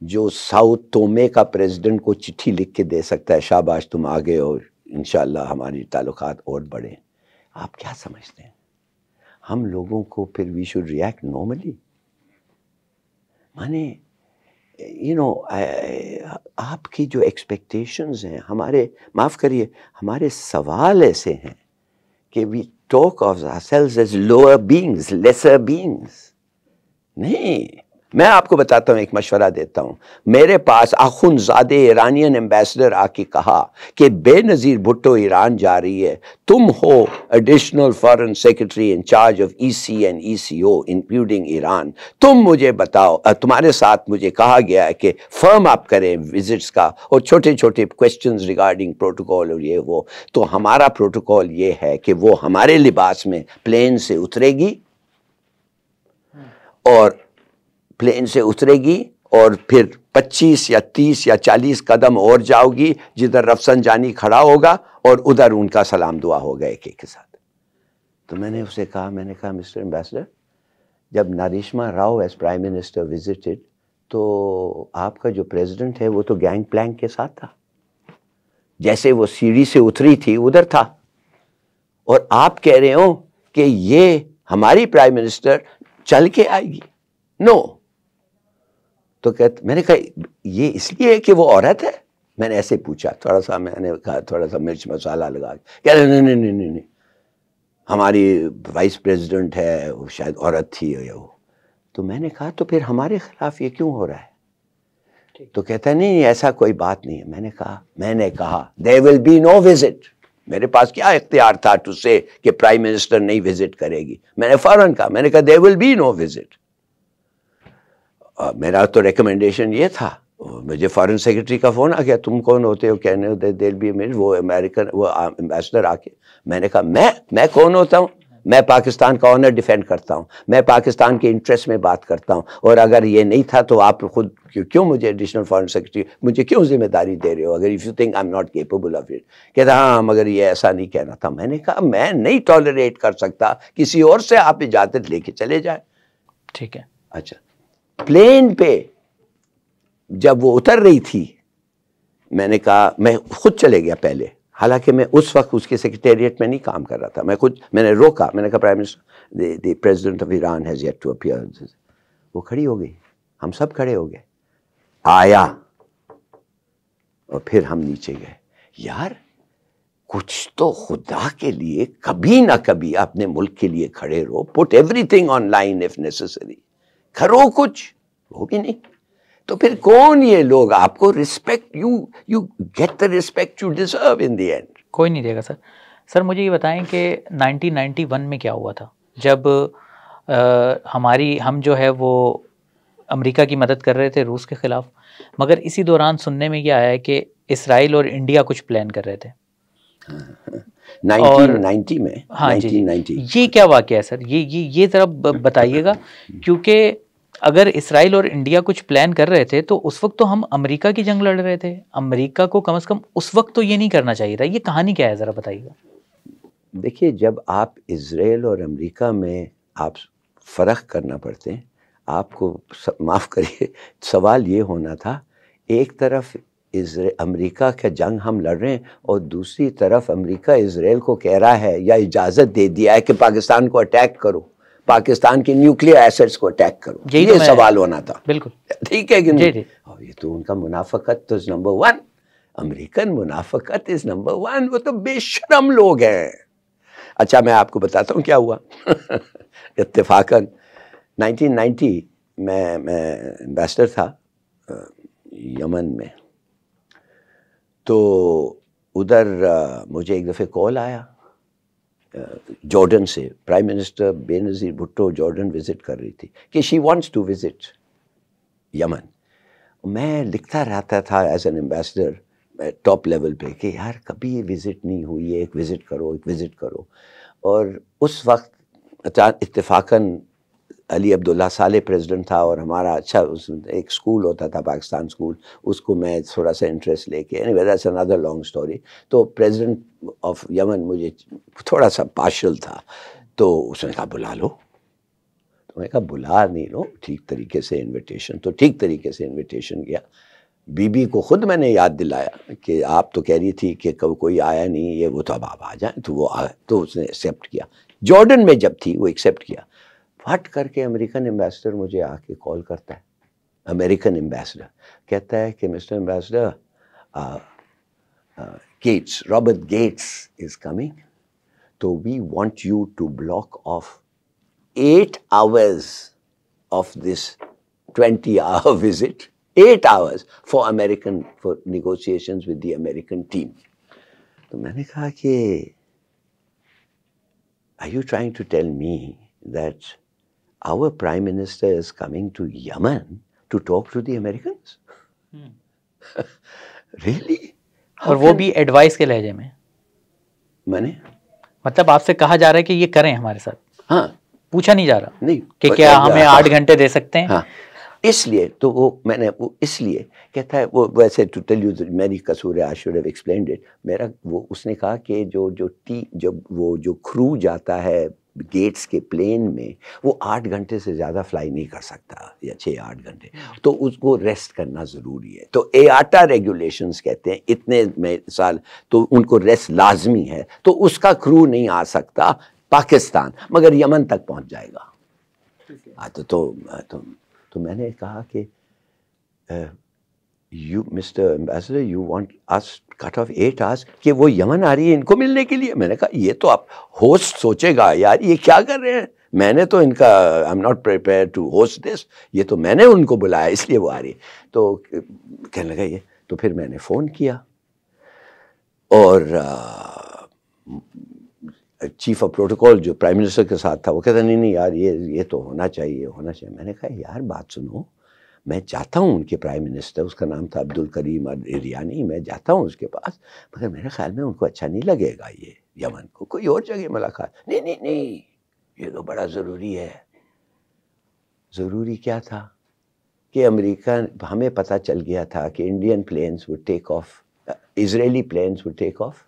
Speaker 2: جو ساؤتھ تومے کا پریزیڈنٹ کو چٹھی لکھ کے دے سکتا ہے شاباش تم آگے اور انشاءاللہ ہماری تعلقات اور بڑھیں، آپ کیا سمجھتے ہیں ہم لوگوں کو پھر وی شوڈ ریئیکٹ نارملی؟ مانے آپ کی جو ایکسپیکٹیشنز ہیں، ہمارے معاف کریے ہمارے سوال ایسے ہیں کہ we talk of ourselves as lower beings, lesser beings. نہیں، میں آپ کو بتاتا ہوں، ایک مشورہ دیتا ہوں. میرے پاس آخوندزادہ ایرانین ایمبیسڈر آ کے کہا کہ بے نظیر بھٹو ایران جا رہی ہے، تم ہو additional foreign secretary in charge of EC and ECO including Iran, تم مجھے بتاؤ، تمہارے ساتھ مجھے کہا گیا ہے کہ فرم اپ کریں وزٹس کا اور چھوٹے چھوٹے کویسچنز ریگارڈنگ پروٹوکول اور یہ وہ. تو ہمارا پروٹوکول یہ ہے کہ وہ ہمارے لباس میں پلین سے اترے گی اور پھر 25 یا 30 یا 40 قدم اور جاؤ گی جدھر رفسنجانی کھڑا ہوگا اور ادھر ان کا سلام دعا ہوگا ایک ایک کے ساتھ. تو میں نے اسے کہا، میں نے کہا مسٹر ایمبیسڈر، جب Narasimha Rao as prime minister visited تو آپ کا جو پریزیڈنٹ ہے وہ تو گینگ پلانک کے ساتھ تھا، جیسے وہ سیڑھی سے اتری تھی ادھر تھا، اور آپ کہہ رہے ہو کہ یہ ہماری پرائم منسٹر چل کے آئے گی. نو. تو میں نے کہا یہ اس لیے کہ وہ عورت ہے؟ میں نے ایسے پوچھا تھوڑا سا، میں نے کہا تھوڑا سا مرچ مسالہ لگا کے، کہہ رہے نہیں، ہماری وائس پریزیڈنٹ ہے، وہ شاید عورت تھی یا وہ. تو میں نے کہا تو پھر ہمارے خلاف یہ کیوں ہو رہا ہے؟ تو کہتا ہے نہیں ایسا کوئی بات نہیں ہے. میں نے کہا there will be no visit. میرے پاس کیا اختیار تھا to say کہ پرائم منسٹر نہیں وزٹ کرے گی؟ میں نے فوراً کہا، میں نے کہا there will be no visit. میرا تو ریکمنڈیشن یہ تھا، مجھے فارن سیکرٹری کا فون آ گیا، تم کون ہوتے ہو کہنے ہو دیر بی وہ امریکن وہ ایمبیسڈر آ کے. میں نے کہا میں کون ہوتا ہوں؟ میں پاکستان کا آنر ڈیفینڈ کرتا ہوں، میں پاکستان کے انٹرسٹ میں بات کرتا ہوں، اور اگر یہ نہیں تھا تو آپ خود کیوں مجھے ایڈیشنل فارن سیکرٹری مجھے کیوں ذمہ داری دے رہے ہو اگر if you think I am not capable of it? کہتا ہاں مگر یہ ایسا نہیں کہنا تھا. میں نے کہا میں نہیں ٹالریٹ کر سکتا، کسی اور سے آپ اجازت لے کے چلے جائیں.
Speaker 1: ٹھیک ہے.
Speaker 2: اچھا، پلین پہ جب وہ اتر رہی تھی میں نے کہا، میں خود چلے گیا پہلے، حالانکہ میں اس وقت اس کے سیکریٹریٹ میں نہیں کام کر رہا تھا، میں نے روکا، میں نے کہا prime minister the president of Iran has yet to appear. وہ کھڑی ہو گئی، ہم سب کھڑے ہو گئے، آیا اور پھر ہم نیچے گئے. یار کچھ تو خدا کے لیے کبھی نہ کبھی اپنے ملک کے لیے کھڑے رہو، put everything on line if necessary, کرو کچھ. وہ بھی نہیں. تو پھر کون یہ لوگ آپ کو respect, you get the respect you deserve in the end.
Speaker 1: کوئی نہیں دے گا. سر مجھے یہ بتائیں کہ 1991 میں کیا ہوا تھا جب ہم جو ہے وہ امریکہ کی مدد کر رہے تھے روس کے خلاف، مگر اسی دوران سننے میں یہ آیا ہے کہ اسرائیل اور انڈیا کچھ پلان کر رہے تھے
Speaker 2: 1990 میں.
Speaker 1: ہاں جی، یہ کیا واقعہ ہے سر؟ یہ ذرا بتائیے گا، کیونکہ اگر اسرائیل اور انڈیا کچھ پلان کر رہے تھے تو اس وقت تو ہم امریکہ کی جنگ لڑ رہے تھے، امریکہ کو کم از کم اس وقت تو یہ نہیں کرنا چاہیے تھا. یہ کہانی کیا ہے ذرا بتائیے گا.
Speaker 2: دیکھیے جب آپ اسرائیل اور امریکہ میں آپ فرق کرنا پڑتے ہیں، آپ کو معاف کریے سوال یہ ہونا تھا، ایک طرف امریکہ کا جنگ ہم لڑ رہے ہیں اور دوسری طرف امریکہ اسرائیل کو کہہ رہا ہے یا اجازت دے دیا ہے کہ پاکستان کو اٹیک کرو، پاکستان کے نیوکلیئر ایسٹس کو اٹیک کرو. یہ سوال ہونا تھا.
Speaker 1: بالکل
Speaker 2: ٹھیک ہے کہ نہیں؟
Speaker 1: جی.
Speaker 2: اور یہ تو ان کا منافقت تو نمبر 1، امریکن منافقت از نمبر 1. وہ تو بے شرم لوگ ہیں. اچھا میں آپ کو بتاتا ہوں کیا ہوا. اتفاقاً 1990 میں ایمبیسڈر تھا یمن میں. تو ادھر مجھے ایک دفعہ کال آیا جارڈن سے. پرائم منسٹر بے نظیر بھٹو جارڈن وزٹ کر رہی تھی کہ شی وانٹس ٹو وزٹ یمن. میں لکھتا رہتا تھا as an ambassador top level پہ کہ یار کبھی یہ وزٹ نہیں ہوئی ہے, ایک وزٹ کرو ایک وزٹ کرو. اور اس وقت اتفاقاً علی عبداللہ صالح پریزیڈنٹ تھا اور ہمارا اچھا ایک اسکول ہوتا تھا پاکستان اسکول, اس کو میں تھوڑا سا انٹرسٹ لے کے anyway that's another long story. تو پریزیڈنٹ آف یمن مجھے تھوڑا سا پارشل تھا, تو اس نے کہا بلا لو. تو میں کہا بلا نہیں لو ٹھیک طریقے سے انویٹیشن. تو ٹھیک طریقے سے انویٹیشن گیا. بی بی کو خود میں نے یاد دلایا کہ آپ تو کہہ رہی تھی کہ کوئی آیا نہیں یہ وہ, تو اب آپ آ جائیں. تو وہ تو اس نے ایکسیپٹ کیا. جارڈن میں جب تھی وہ ایکسیپٹ کیا. پھٹ کر کے امریکن ایمبیسڈر مجھے آ کے کال کرتا ہے. امریکن ایمبیسڈر کہتا ہے کہ mister ambassador Gates, Robert Gates is coming, تو we want you to block off 8 hours of this 20-hour visit, 8 hours for negotiations with the American team. تو میں نے کہا کہ are you trying to tell me that our Prime Minister is coming to Yemen to talk to the Americans? Really?
Speaker 1: اور وہ بھی ایڈوائس کے لہجے میں.
Speaker 2: میں نے
Speaker 1: مطلب آپ سے کہا جا رہا ہے کہ یہ کریں ہمارے ساتھ,
Speaker 2: ہاں
Speaker 1: پوچھا نہیں جا رہا
Speaker 2: نہیں
Speaker 1: کہ کیا ہمیں 8 گھنٹے دے سکتے ہیں.
Speaker 2: ہاں اس لیے تو وہ میں نے وہ اس لیے کہتا ہے وہ ویسے ٹو ٹیل یو میری قصور ہے, I should have explained it. میرا وہ اس نے کہا کہ جو کرو جاتا ہے گیٹس کے پلین میں وہ 8 گھنٹے سے زیادہ فلائی نہیں کر سکتا یا 6-8 گھنٹے, تو اس کو ریسٹ کرنا ضروری ہے. تو ایاٹا ریگولیشنز کہتے ہیں اتنے میں سال تو ان کو ریسٹ لازمی ہے, تو اس کا کرو نہیں آ سکتا پاکستان, مگر یمن تک پہنچ جائے گا. تو میں نے کہا کہ you mister ambassador you want اس کٹ آف 8 hours کہ وہ یمن آ رہی ہے ان کو ملنے کے لیے. میں نے کہا یہ تو آپ ہوسٹ سوچے گا یار یہ کیا کر رہے ہیں, میں نے تو ان کا I am not prepare to host this, یہ تو میں نے ان کو بلایا اس لیے وہ آ رہی ہے. تو کہنے لگا یہ. تو پھر میں نے فون کیا اور چیف آف پروٹوکول جو پرائم منسٹر کے ساتھ تھا وہ کہتا نہیں یار یہ تو ہونا چاہیے ہونا چاہیے. میں نے کہا یار بات سنو, میں جاتا ہوں ان کے پرائم منسٹر, اس کا نام تھا عبدالکریم ایریانی, میں جاتا ہوں اس کے پاس, مگر میرے خیال میں ان کو اچھا نہیں لگے گا یہ یمن کو, کوئی اور جگہ ملاقات. نہیں یہ تو بڑا ضروری ہے. ضروری کیا تھا کہ امریکہ, ہمیں پتہ چل گیا تھا کہ Indian planes would take off, Israeli planes would take off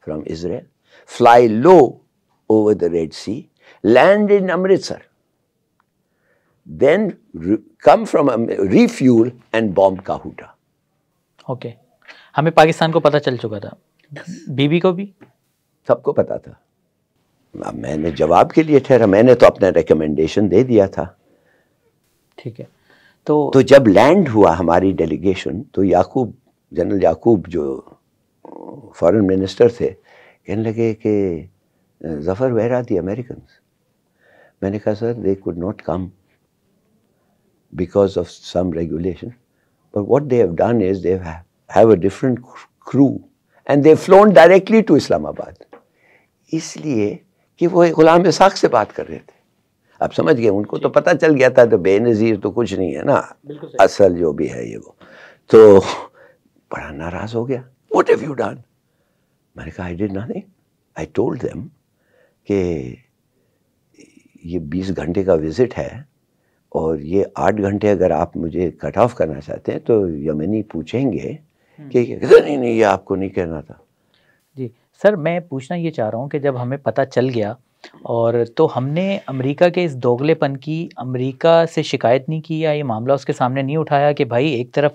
Speaker 2: from Israel, fly low over the Red Sea, land in Amritsar, then come from refuel and bomb Kahuta.
Speaker 1: Okay, ہمیں پاکستان کو پتہ چل چکا تھا, بی بی کو بھی
Speaker 2: سب کو پتا تھا. اب میں نے جواب کے لیے ٹھہرا, میں نے تو اپنا ریکمنڈیشن دے دیا تھا.
Speaker 1: ٹھیک ہے. تو
Speaker 2: جب لینڈ ہوا ہماری ڈیلیگیشن تو یعقوب, جنرل یعقوب جو فارن منسٹر تھے, کہنے لگے کہ Zafar where are the Americans. میں نے کہا sir they could not come because of some regulation, but what they have done is they have a different crew and they've flown directly to Islamabad. اس لیے کہ وہ غلام اسحاق سے بات کر رہے تھے. اب سمجھ گئے, ان کو تو پتہ چل گیا تھا, تو بے نظیر تو کچھ نہیں ہے نا, اصل جو بھی ہے یہ وہ. تو بڑا ناراض ہو گیا. What have you done? میں نے کہا I did nothing. I told them کہ یہ 20 گھنٹے کا وزٹ ہے اور یہ 8 گھنٹے اگر آپ مجھے کٹ آف کرنا چاہتے ہیں تو یمنی پوچھیں گے کہ نہیں یہ آپ کو نہیں کہنا تھا.
Speaker 1: جی سر, میں پوچھنا یہ چاہ رہا ہوں کہ جب ہمیں پتہ چل گیا اور تو ہم نے امریکہ کے اس دوغلے پن کی امریکہ سے شکایت نہیں کی یا یہ معاملہ اس کے سامنے نہیں اٹھایا کہ بھائی ایک طرف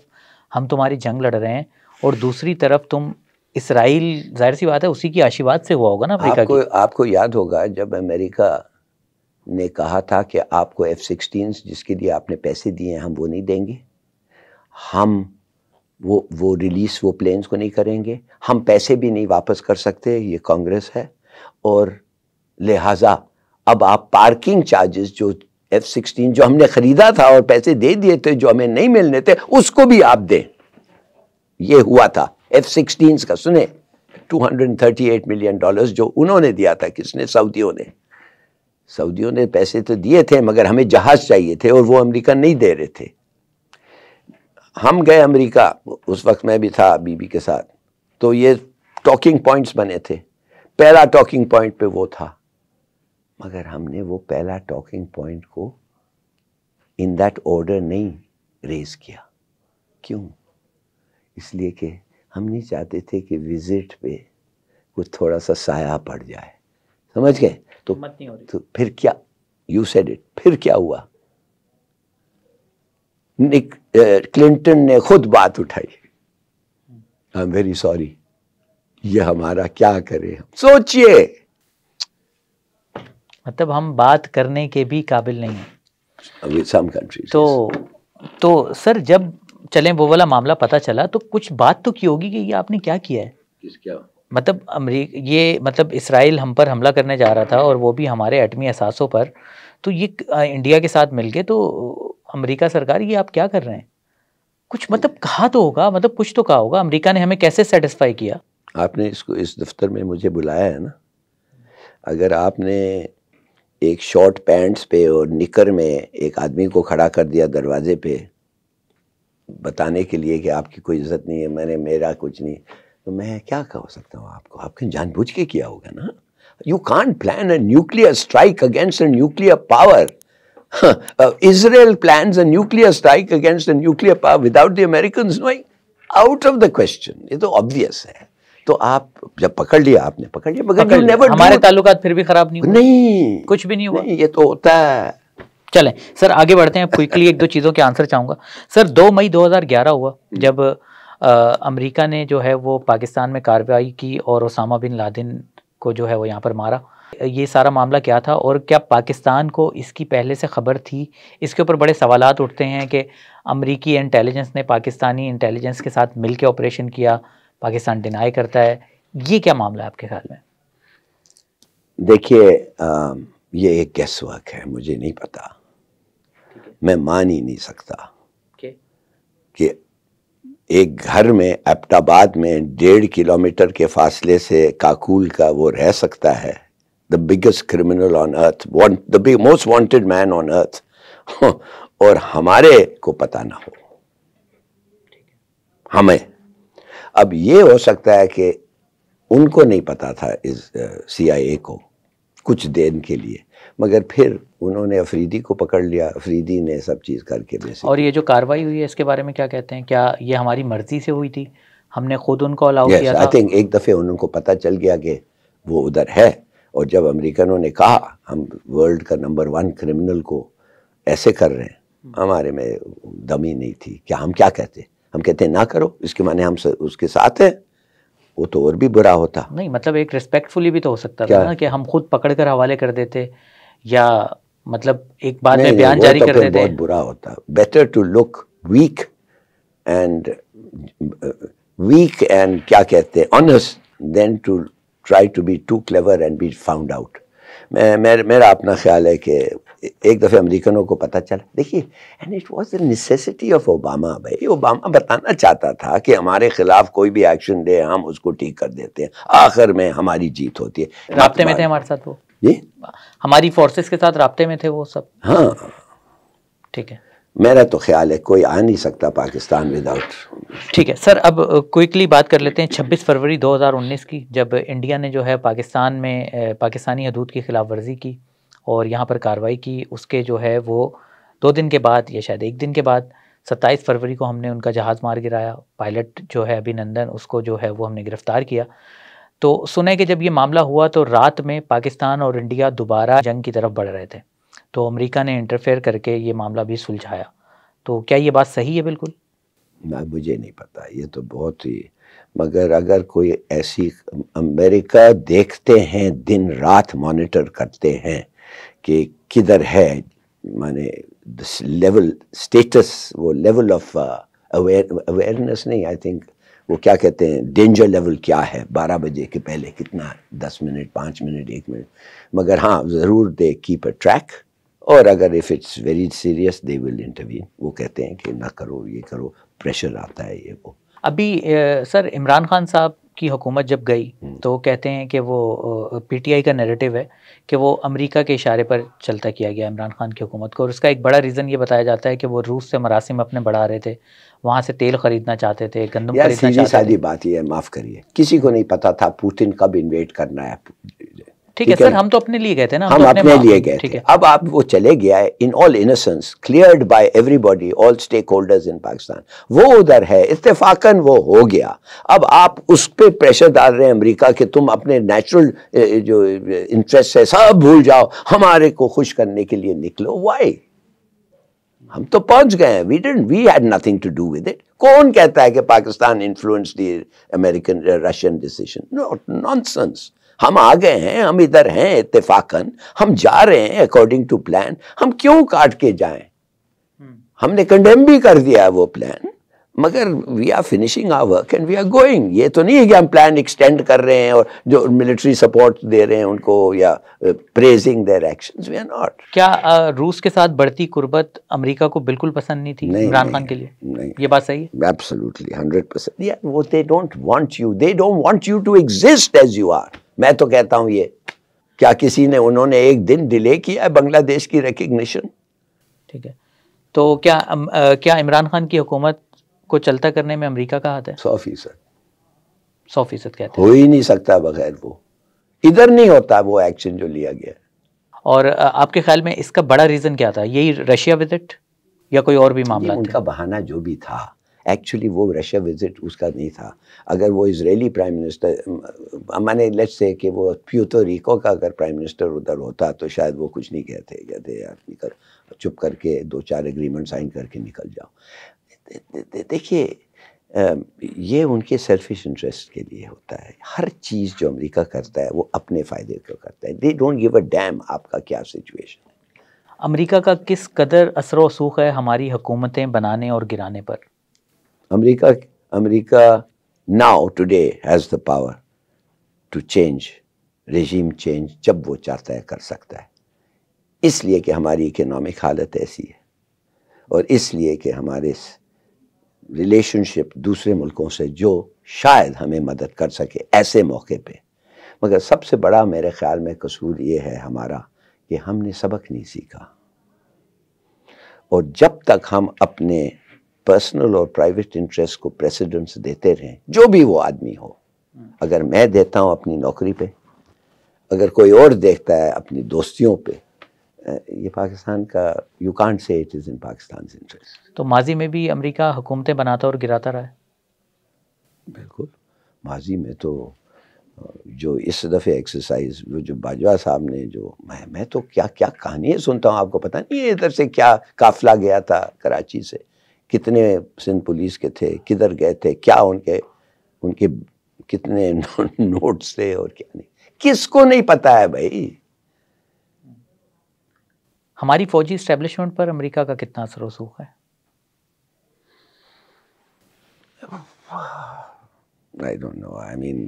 Speaker 1: ہم تمہاری جنگ لڑ رہے ہیں اور دوسری طرف تم اسرائیل, ظاہر سی بات ہے اسی کی آشیواد سے ہوا ہوگا نا امریکہ کی.
Speaker 2: آپ کو یاد ہوگا جب امریکہ نے کہا تھا کہ آپ کو F-16 جس کے لیے آپ نے پیسے دیے ہیں ہم وہ نہیں دیں گے, ہم وہ ریلیز وہ پلینز کو نہیں کریں گے, ہم پیسے بھی نہیں واپس کر سکتے, یہ کانگریس ہے, اور لہٰذا اب آپ پارکنگ چارجز جو F-16 جو ہم نے خریدا تھا اور پیسے دے دیے تھے جو ہمیں نہیں ملنے تھے اس کو بھی آپ دیں. یہ ہوا تھا F-16 کا. سنیں $238 ملین جو انہوں نے دیا تھا. کس نے؟ سعودیوں نے پیسے تو دیے تھے مگر ہمیں جہاز چاہیے تھے اور وہ امریکہ نہیں دے رہے تھے. ہم گئے امریکہ, اس وقت میں بھی تھا بی بی کے ساتھ, تو یہ ٹاکنگ پوائنٹس بنے تھے. پہلا ٹاکنگ پوائنٹ پہ وہ تھا, مگر ہم نے وہ پہلا ٹاکنگ پوائنٹ کو ان دیٹ آرڈر نہیں ریز کیا. کیوں؟ اس لیے کہ ہم نہیں چاہتے تھے کہ وزٹ پہ کچھ تھوڑا سا سایہ پڑ جائے. سمجھ گئے؟ تو پھر کیا؟ You said it. پھر کیا ہوا؟ کلنٹن نے خود بات اٹھائی, آئی ایم ویری سوری, یہ ہمارا کیا کرے. سوچئے,
Speaker 1: مطلب ہم بات کرنے کے بھی قابل نہیں ہیں.
Speaker 2: some countries.
Speaker 1: تو سر جب چلیں وہ والا معاملہ پتہ چلا تو کچھ بات تو کی ہوگی کہ یہ آپ نے کیا کیا ہے.
Speaker 2: کیا؟
Speaker 1: مطلب یہ مطلب اسرائیل ہم پر حملہ کرنے جا رہا تھا اور وہ بھی ہمارے ایٹمی اثاثوں پر, تو یہ انڈیا کے ساتھ مل کے, تو امریکہ سرکار یہ آپ کیا کر رہے ہیں؟ کچھ مطلب کہا تو ہوگا, مطلب کچھ تو کہا ہوگا. امریکہ نے ہمیں کیسے سیٹسفائی کیا؟
Speaker 2: آپ نے اس دفتر میں مجھے بلایا ہے نا. اگر آپ نے ایک شارٹ پینٹس پہ اور نکر میں ایک آدمی کو کھڑا کر دیا دروازے پہ بتانے کے لیے کہ آپ کی کوئی عزت نہیں ہے, میرا کچھ نہیں, تو میں کیا کہہ سکتا ہوں آپ کو؟ آپ نے جان بوجھ کے کیا ہوگا نا. You can't plan a nuclear strike against a nuclear power. Israel plans a nuclear strike against a nuclear power without the Americans knowing. Out of the question. یہ تو obvious ہے. تو آپ جب پکڑ لیا, آپ نے پکڑ لیا, مگر
Speaker 1: ہمارے تعلقات پھر بھی خراب نہیں ہوئے.
Speaker 2: نہیں,
Speaker 1: کچھ بھی نہیں ہوا.
Speaker 2: یہ تو ہوتا ہے.
Speaker 1: چلیں سر آگے بڑھتے ہیں. کوئکلی ایک دو چیزوں کے آنسر چاہوں گا. سر 2 مئی 2011 ہوا جب امریکہ نے جو ہے وہ پاکستان میں کارروائی کی اور اسامہ بن لادن کو جو ہے وہ یہاں پر مارا. یہ سارا معاملہ کیا تھا اور کیا پاکستان کو اس کی پہلے سے خبر تھی؟ اس کے اوپر بڑے سوالات اٹھتے ہیں کہ امریکی انٹیلیجنس نے پاکستانی انٹیلیجنس کے ساتھ مل کے آپریشن کیا, پاکستان ڈینائی کرتا ہے. یہ کیا معاملہ ہے آپ کے خیال میں؟
Speaker 2: دیکھیے, یہ ایک گیس ورک ہے, مجھے نہیں پتا. میں مان ہی نہیں سکتا کہ ایک گھر میں ایبٹ آباد میں 1.5 کلومیٹر کے فاصلے سے کاکول کا وہ رہ سکتا ہے, the biggest criminal on earth, the most wanted man on earth, اور ہمارے کو پتہ نہ ہو. ہمیں اب یہ ہو سکتا ہے کہ ان کو نہیں پتا تھا CIA کو کچھ دن کے لیے, مگر پھر انہوں نے افریدی کو پکڑ لیا, افریدی نے سب چیز کر کے بیسک.
Speaker 1: اور یہ جو کاروائی ہوئی ہے اس کے بارے میں کیا کہتے ہیں؟ کیا یہ ہماری مرضی سے ہوئی تھی؟ ہم نے خود ان کو الاؤ کیا تھا؟
Speaker 2: I think ایک دفعہ ان کو پتہ چل گیا کہ وہ ادھر ہے, اور جب امریکنوں نے کہا ہم ورلڈ کا نمبر 1 کرمنل کو ایسے کر رہے ہیں, ہمارے میں دم ہی نہیں تھی. کیا ہم کیا کہتے؟ ہم کہتے ہیں نہ کرو, اس کے معنی ہم اس کے ساتھ ہیں. وہ تو اور بھی برا ہوتا.
Speaker 1: نہیں مطلب ایک ریسپیکٹفلی بھی تو ہو سکتا تھا نا کہ ہم خود پکڑ کر حوالے کر دیتے, یا مطلب ایک بعد میں بیان جاری کر دیتے.
Speaker 2: بہت برا ہوتا. Better to look weak and کیا کہتے ہیں honest than to try to be too clever and be found out. میرا اپنا خیال ہے کہ ایک دفعہ امریکنوں کو پتہ چلا. دیکھیے, and it was a necessity of Obama. بھائی اوباما بتانا چاہتا تھا کہ ہمارے خلاف کوئی بھی ایکشن دے ہم اس کو ٹھیک کر دیتے ہیں, آخر میں ہماری جیت ہوتی ہے.
Speaker 1: رابطے میں تھے ہمارے ساتھ وہ,
Speaker 2: جی
Speaker 1: ہماری فورسز کے ساتھ رابطے میں تھے وہ سب.
Speaker 2: ہاں
Speaker 1: ٹھیک ہے,
Speaker 2: میرا تو خیال ہے کوئی آ نہیں سکتا پاکستان وداؤٹ.
Speaker 1: ٹھیک ہے سر, اب کوئکلی بات کر لیتے ہیں 26 فروری 2019 کی, جب انڈیا نے جو ہے پاکستان میں پاکستانی حدود کی خلاف ورزی کی اور یہاں پر کارروائی کی. اس کے جو ہے وہ 2 دن کے بعد یا شاید 1 دن کے بعد 27 فروری کو ہم نے ان کا جہاز مار گرایا. پائلٹ جو ہے ابھینندن, اس کو جو ہے وہ ہم نے گرفتار کیا. تو سنیں کہ جب یہ معاملہ ہوا تو رات میں پاکستان اور انڈیا دوبارہ جنگ کی طرف بڑھ رہے تھے, تو امریکہ نے انٹرفیئر کر کے یہ معاملہ بھی سلجھایا. تو کیا یہ بات صحیح ہے؟ بالکل
Speaker 2: مجھے نہیں پتا, یہ تو بہت ہی, مگر اگر کوئی ایسی, امریکہ دیکھتے ہیں دن رات مانیٹر کرتے ہیں کہ کدھر ہے, مانے لیول اسٹیٹس, وہ لیول آف اویئرنیس نہیں, آئی تھنک وہ کیا کہتے ہیں ڈینجر لیول کیا ہے 12 بجے کے پہلے کتنا 10 منٹ 5 منٹ 1 منٹ، مگر ہاں ضرور دے کیپ اے ٹریک، اور اگر if it's very serious they will intervene. وہ کہتے ہیں کہ نہ کرو یہ کرو، پریشر آتا ہے یہ وہ.
Speaker 1: ابھی سر عمران خان صاحب کی حکومت جب گئی تو کہتے ہیں کہ وہ پی ٹی آئی کا نیریٹو ہے کہ وہ امریکہ کے اشارے پر چلتا کیا گیا عمران خان کی حکومت کو، اور اس کا ایک بڑا ریزن یہ بتایا جاتا ہے کہ وہ روس سے مراسم اپنے بڑھا رہے تھے، وہاں سے تیل خریدنا چاہتے تھے، گندم خریدنا چاہتے تھے.
Speaker 2: سادی بات یہ ہے، معاف کریے، کسی کو نہیں پتا تھا پوتن کب انویٹ کرنا ہے.
Speaker 1: ٹھیک ہے سر، ہم تو اپنے لیے گئے تھے نا،
Speaker 2: ہم اپنے لیے گئے تھے. اب آپ وہ چلے گیا ہے in all instance cleared by everybody all stakeholders in Pakistan, وہ ادھر ہے اتفاقاً وہ ہو گیا. اب آپ اس پہ پریشر ڈال رہے ہیں امریکہ کہ تم اپنے نیچرل جو انٹرسٹ ہے سب بھول جاؤ، ہمارے کو خوش کرنے کے لیے نکلو. وائی؟ ہم تو پہنچ گئے ہیں. We had nothing to do with it. کون کہتا ہے کہ Pakistan influence the American Russian decision? Nonsense. ہم آ گئے ہیں، ہم ادھر ہیں اتفاقاً، ہم جا رہے ہیں اکارڈنگ ٹو پلان. ہم کیوں کاٹ کے جائیں؟ ہم نے کنڈیم بھی کر دیا وہ پلان، مگر we are finishing our work and we are going. یہ تو نہیں ہے کہ ہم پلان ایکسٹینڈ کر رہے ہیں اور جو ملٹری سپورٹ دے رہے ہیں ان کو یا praising their actions. We are not.
Speaker 1: کیا روس کے ساتھ بڑھتی قربت امریکہ کو بالکل پسند نہیں تھی عمران خان کے لیے؟
Speaker 2: نہیں،
Speaker 1: یہ بات صحیح ہے.
Speaker 2: ایبسلیوٹلی 100%. وہ they don't want you, they don't want you to exist as you are. میں تو کہتا ہوں یہ کیا کسی نے انہوں نے ایک دن ڈیلے کیا ہے بنگلہ دیش کی ریکگنیشن؟
Speaker 1: ٹھیک ہے، تو کیا عمران خان کی حکومت کو چلتا کرنے میں امریکہ کا ہاتھ ہے؟
Speaker 2: 100%.
Speaker 1: 100% کہتے ہیں.
Speaker 2: ہو ہی نہیں سکتا بغیر وہ، ادھر نہیں ہوتا وہ ایکشن جو لیا گیا.
Speaker 1: اور آپ کے خیال میں اس کا بڑا ریزن کیا تھا؟ یہی رشیا وزٹ یا کوئی اور بھی معاملہ؟
Speaker 2: ان کا بہانہ جو بھی تھا، ایکچولی وہ رشیا وزٹ اس کا نہیں تھا. اگر وہ اسرائیلی پرائم منسٹر، میں نے لیٹس سے کہ وہ پیوتو ریکو کا اگر پرائم منسٹر ادھر ہوتا تو شاید وہ کچھ نہیں کہتے یار نکل چپ کر کے 2-4 ایگریمنٹ سائن کر کے نکل جاؤ. دیکھیے یہ ان کے سیلفش انٹرسٹ کے لیے ہوتا ہے. ہر چیز جو امریکہ کرتا ہے وہ اپنے فائدے کو کرتا ہے. They don't give a damn آپ کا کیا سچویشن.
Speaker 1: امریکہ کا کس قدر اثر و رسوخ ہے ہماری حکومتیں بنانے اور گرانے پر؟
Speaker 2: America now today has the power to change regime change, جب وہ چاہتا ہے کر سکتا ہے. اس لیے کہ ہماری اکنامک حالت ایسی ہے، اور اس لیے کہ ہمارے ریلیشن شپ دوسرے ملکوں سے جو شاید ہمیں مدد کر سکے ایسے موقع پہ. مگر سب سے بڑا میرے خیال میں قصور یہ ہے ہمارا کہ ہم نے سبق نہیں سیکھا. اور جب تک ہم اپنے پرسنل اور پرائیویٹ انٹرسٹ کو پریسیڈنس دیتے رہیں، جو بھی وہ آدمی ہو، اگر میں دیتا ہوں اپنی نوکری پہ، اگر کوئی اور دیکھتا ہے اپنی دوستیوں پہ، یہ پاکستان کا you can't say it is in Pakistan's interest.
Speaker 1: تو ماضی میں بھی امریکہ حکومتیں بناتا اور گراتا رہا ہے؟
Speaker 2: بالکل. ماضی میں تو جو اس دفعہ ایکسرسائز جو باجوہ صاحب نے جو میں تو کیا کہانیاں سنتا ہوں، آپ کو پتہ نہیں ہے ادھر سے کیا قافلہ گیا تھا کراچی سے، کتنے سندھ پولیس کے تھے، کدھر گئے تھے، کیا ان کے کتنے نوٹس تھے اور کیا نہیں. کس کو نہیں پتا ہے بھائی.
Speaker 1: ہماری فوجی اسٹیبلشمنٹ پر امریکہ کا کتنا اثر و رسوخ ہے؟
Speaker 2: I don't know. I mean,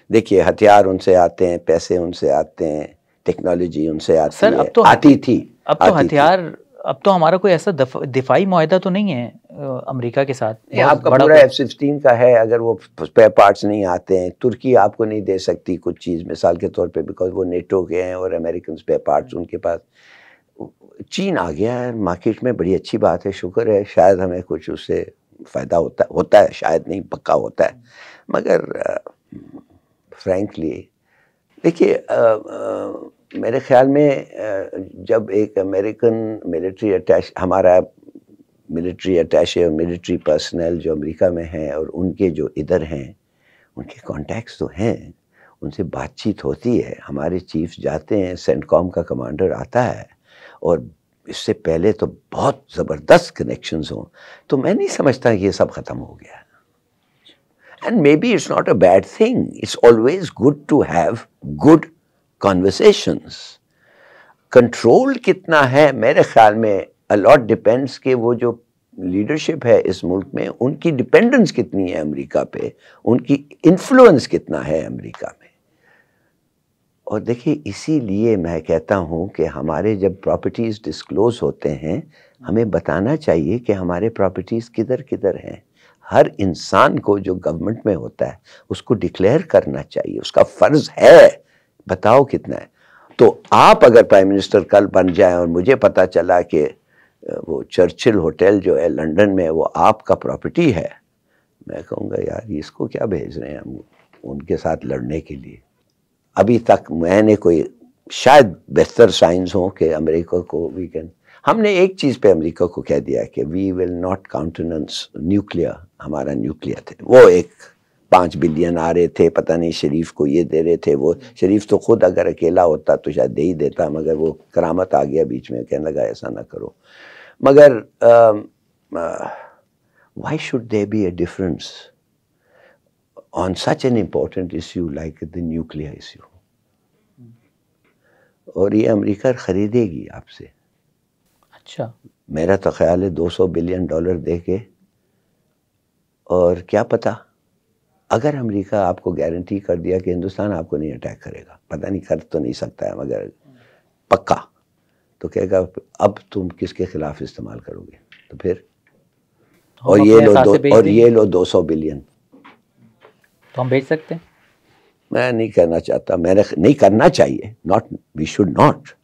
Speaker 2: دیکھیے ہتھیار ان سے آتے ہیں، پیسے ان سے آتے ہیں، ٹیکنالوجی ان سے آتی ہے، آتی تھی. اب
Speaker 1: تو ہتھیار، اب تو ہمارا کوئی ایسا دفاعی معاہدہ تو نہیں ہے امریکہ کے ساتھ.
Speaker 2: آپ کا پورا F-16 کا ہے، اگر وہ اسپیئر پارٹس نہیں آتے ہیں، ترکی آپ کو نہیں دے سکتی کچھ چیز مثال کے طور پہ، بیکاز وہ نیٹو کے ہیں اور امریکن اسپیئر پارٹس ان کے پاس. چین آ گیا ہے مارکیٹ میں، بڑی اچھی بات ہے، شکر ہے، شاید ہمیں کچھ اس سے فائدہ ہوتا ہے، شاید نہیں پکا ہوتا ہے. مگر فرینکلی دیکھیے میرے خیال میں جب ایک امریکن ملٹری اٹیچ، ہمارا ملٹری اٹیچے اور ملٹری پرسنل جو امریکہ میں ہیں اور ان کے جو ادھر ہیں، ان کے کانٹیکٹس تو ہیں، ان سے بات چیت ہوتی ہے. ہمارے چیف جاتے ہیں، سینٹ کام کا کمانڈر آتا ہے، اور اس سے پہلے تو بہت زبردست کنیکشنز ہوں. تو میں نہیں سمجھتا کہ یہ سب ختم ہو گیا. And maybe it's not a bad thing. It's always good to have good conversations. Control کتنا ہے میرے خیال میں a lot depends کہ وہ جو لیڈرشپ ہے اس ملک میں، ان کی ڈپینڈنس کتنی ہے امریکہ پہ، ان کی انفلوئنس کتنا ہے امریکہ میں. اور دیکھیے اسی لیے میں کہتا ہوں کہ ہمارے جب پراپرٹیز ڈسکلوز ہوتے ہیں ہمیں بتانا چاہیے کہ ہمارے پراپرٹیز کدھر کدھر ہیں. ہر انسان کو جو گورنمنٹ میں ہوتا ہے اس کو ڈکلیئر کرنا چاہیے، اس کا فرض ہے. بتاؤ کتنا ہے. تو آپ اگر پرائم منسٹر کل بن جائیں اور مجھے پتا چلا کہ وہ چرچل ہوٹل جو ہے لنڈن میں وہ آپ کا پراپرٹی ہے، میں کہوں گا یار اس کو کیا بھیج رہے ہیں ہم ان کے ساتھ لڑنے کے لیے. ابھی تک میں نے کوئی شاید بہتر سائنس ہوں کہ امریکہ کو ہم نے ایک چیز پہ امریکہ کو کہہ دیا کہ وی ول ناٹ کاؤنٹیننس نیوکلیئر. ہمارا نیوکلیئر تھے وہ ایک 5 بلین آ رہے تھے، پتہ نہیں شریف کو یہ دے رہے تھے. وہ شریف تو خود اگر اکیلا ہوتا تو شاید دے ہی دیتا، مگر وہ کرامت آ گیا بیچ میں، کہنے لگا ایسا نہ کرو. مگر why should there be a difference on such an important issue like the nuclear issue. اور یہ امریکہ خریدے گی آپ سے.
Speaker 1: اچھا،
Speaker 2: میرا تو خیال ہے $200 بلین دے کے. اور کیا پتہ اگر امریکہ آپ کو گارنٹی کر دیا کہ ہندوستان آپ کو نہیں اٹیک کرے گا، پتہ نہیں کر تو نہیں سکتا ہے مگر پکا، تو کہے گا اب تم کس کے خلاف استعمال کرو گے. تو پھر اور یہ لو 200 بلین.
Speaker 1: تو ہم بھیج سکتے ہیں؟
Speaker 2: میں نہیں کہنا چاہتا، میں نے نہیں کرنا چاہیے، ناٹ وی شوڈ ناٹ.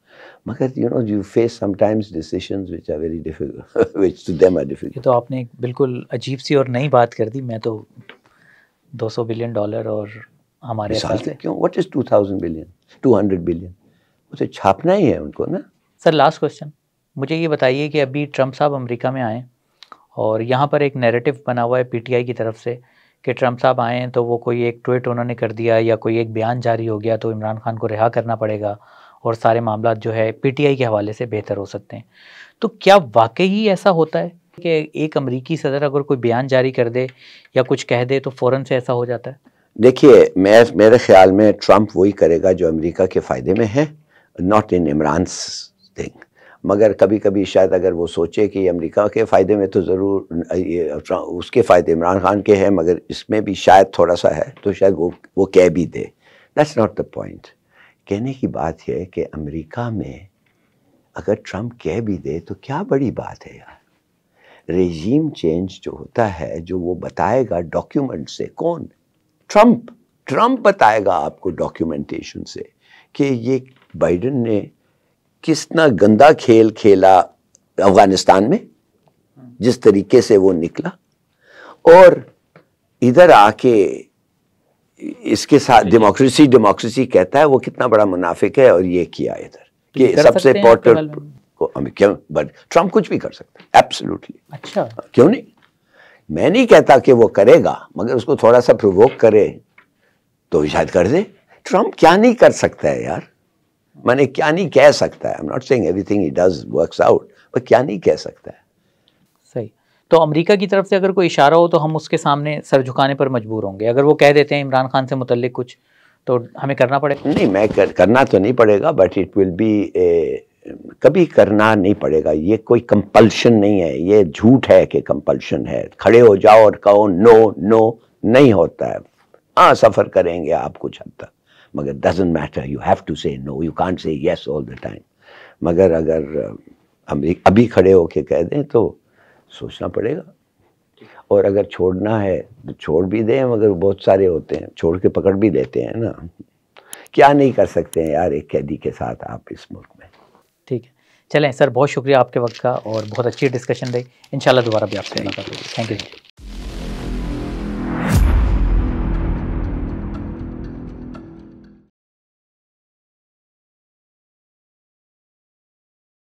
Speaker 2: مگر you face sometimes decisions which are very difficult, which to them are difficult.
Speaker 1: یہ تو آپ نے بالکل عجیب سی اور نئی بات کر دی. میں تو $200 بلین اور ہمارے
Speaker 2: مثال سے کیوں what is 2000 بلین 200 بلین اسے چھاپنا ہی ہے ان کو نا.
Speaker 1: سر لاسٹ کوشچن، مجھے یہ بتائیے کہ ابھی ٹرمپ صاحب امریکہ میں آئیں اور یہاں پر ایک نیریٹو بنا ہوا ہے پی ٹی آئی کی طرف سے کہ ٹرمپ صاحب آئیں تو وہ کوئی ایک ٹویٹ انہوں نے کر دیا یا کوئی ایک بیان جاری ہو گیا تو عمران خان کو رہا کرنا پڑے گا اور سارے معاملات جو ہے پی ٹی آئی کے حوالے سے بہتر ہو سکتے ہیں. تو کیا واقعی ایسا ہوتا ہے کہ ایک امریکی صدر اگر کوئی بیان جاری کر دے یا کچھ کہہ دے تو فوراً سے ایسا ہو جاتا ہے؟
Speaker 2: دیکھیے میرے خیال میں ٹرمپ وہی کرے گا جو امریکہ کے فائدے میں ہے، ناٹ ان عمران's تھنگ. مگر کبھی کبھی شاید اگر وہ سوچے کہ امریکہ کے فائدے میں تو ضرور اس کے فائدے عمران خان کے ہیں مگر اس میں بھی شاید تھوڑا سا ہے تو شاید وہ کہہ بھی دے. That's not the point. کہنے کی بات ہے کہ امریکہ میں اگر ٹرمپ کہہ بھی دے تو کیا بڑی بات ہے یار. ریجیم چینج جو ہوتا ہے جو وہ بتائے گا ڈاکیومنٹ سے. کون؟ ٹرمپ بتائے گا آپ کو ڈاکیومنٹیشن سے کہ یہ بائیڈن نے کتنا گندا کھیل کھیلا افغانستان میں، جس طریقے سے وہ نکلا، اور ادھر آ کے اس کے ساتھ ڈیموکریسی کہتا ہے وہ کتنا بڑا منافق ہے اور یہ کیا ادھر کہ سب سے امپورٹنٹ کو. بٹ ٹرمپ کچھ بھی کر سکتا ہے ایبسلیوٹلی.
Speaker 1: اچھا
Speaker 2: کیوں نہیں؟ میں نہیں کہتا کہ وہ کرے گا مگر اس کو تھوڑا سا پرووک کرے تو شاید کر دے. ٹرمپ کیا نہیں کر سکتا ہے یار، میں نے کیا نہیں کہہ سکتا ہے. I'm not saying everything he does works out, but کیا نہیں کہہ سکتا ہے.
Speaker 1: صحیح. تو امریکہ کی طرف سے اگر کوئی اشارہ ہو تو ہم اس کے سامنے سر جھکانے پر مجبور ہوں گے. اگر وہ کہہ دیتے ہیں عمران خان سے متعلق کچھ تو ہمیں کرنا پڑے گا؟
Speaker 2: نہیں، میں کرنا تو نہیں پڑے گا بٹ اٹ ول بی کبھی کرنا نہیں پڑے گا. یہ کوئی کمپلشن نہیں ہے، یہ جھوٹ ہے کہ کمپلشن ہے. کھڑے ہو جاؤ اور کہو نو نہیں ہوتا ہے. ہاں سفر کریں گے آپ کچھ حد تک مگر doesn't matter, you have to say no, you can't say yes all the time. مگر اگر ابھی کھڑے ہو کے کہہ دیں تو سوچنا پڑے گا. اور اگر چھوڑنا ہے تو چھوڑ بھی دیں مگر بہت سارے ہوتے ہیں چھوڑ کے پکڑ بھی لیتے ہیں نا. کیا نہیں کر سکتے ہیں یار ایک قیدی کے ساتھ آپ اس ملک میں.
Speaker 1: ٹھیک ہے، چلیں سر، بہت شکریہ آپ کے وقت کا اور بہت اچھی ڈسکشن رہی. انشاءاللہ دوبارہ بھی آپ سے ملاقات ہوگی. Thank you.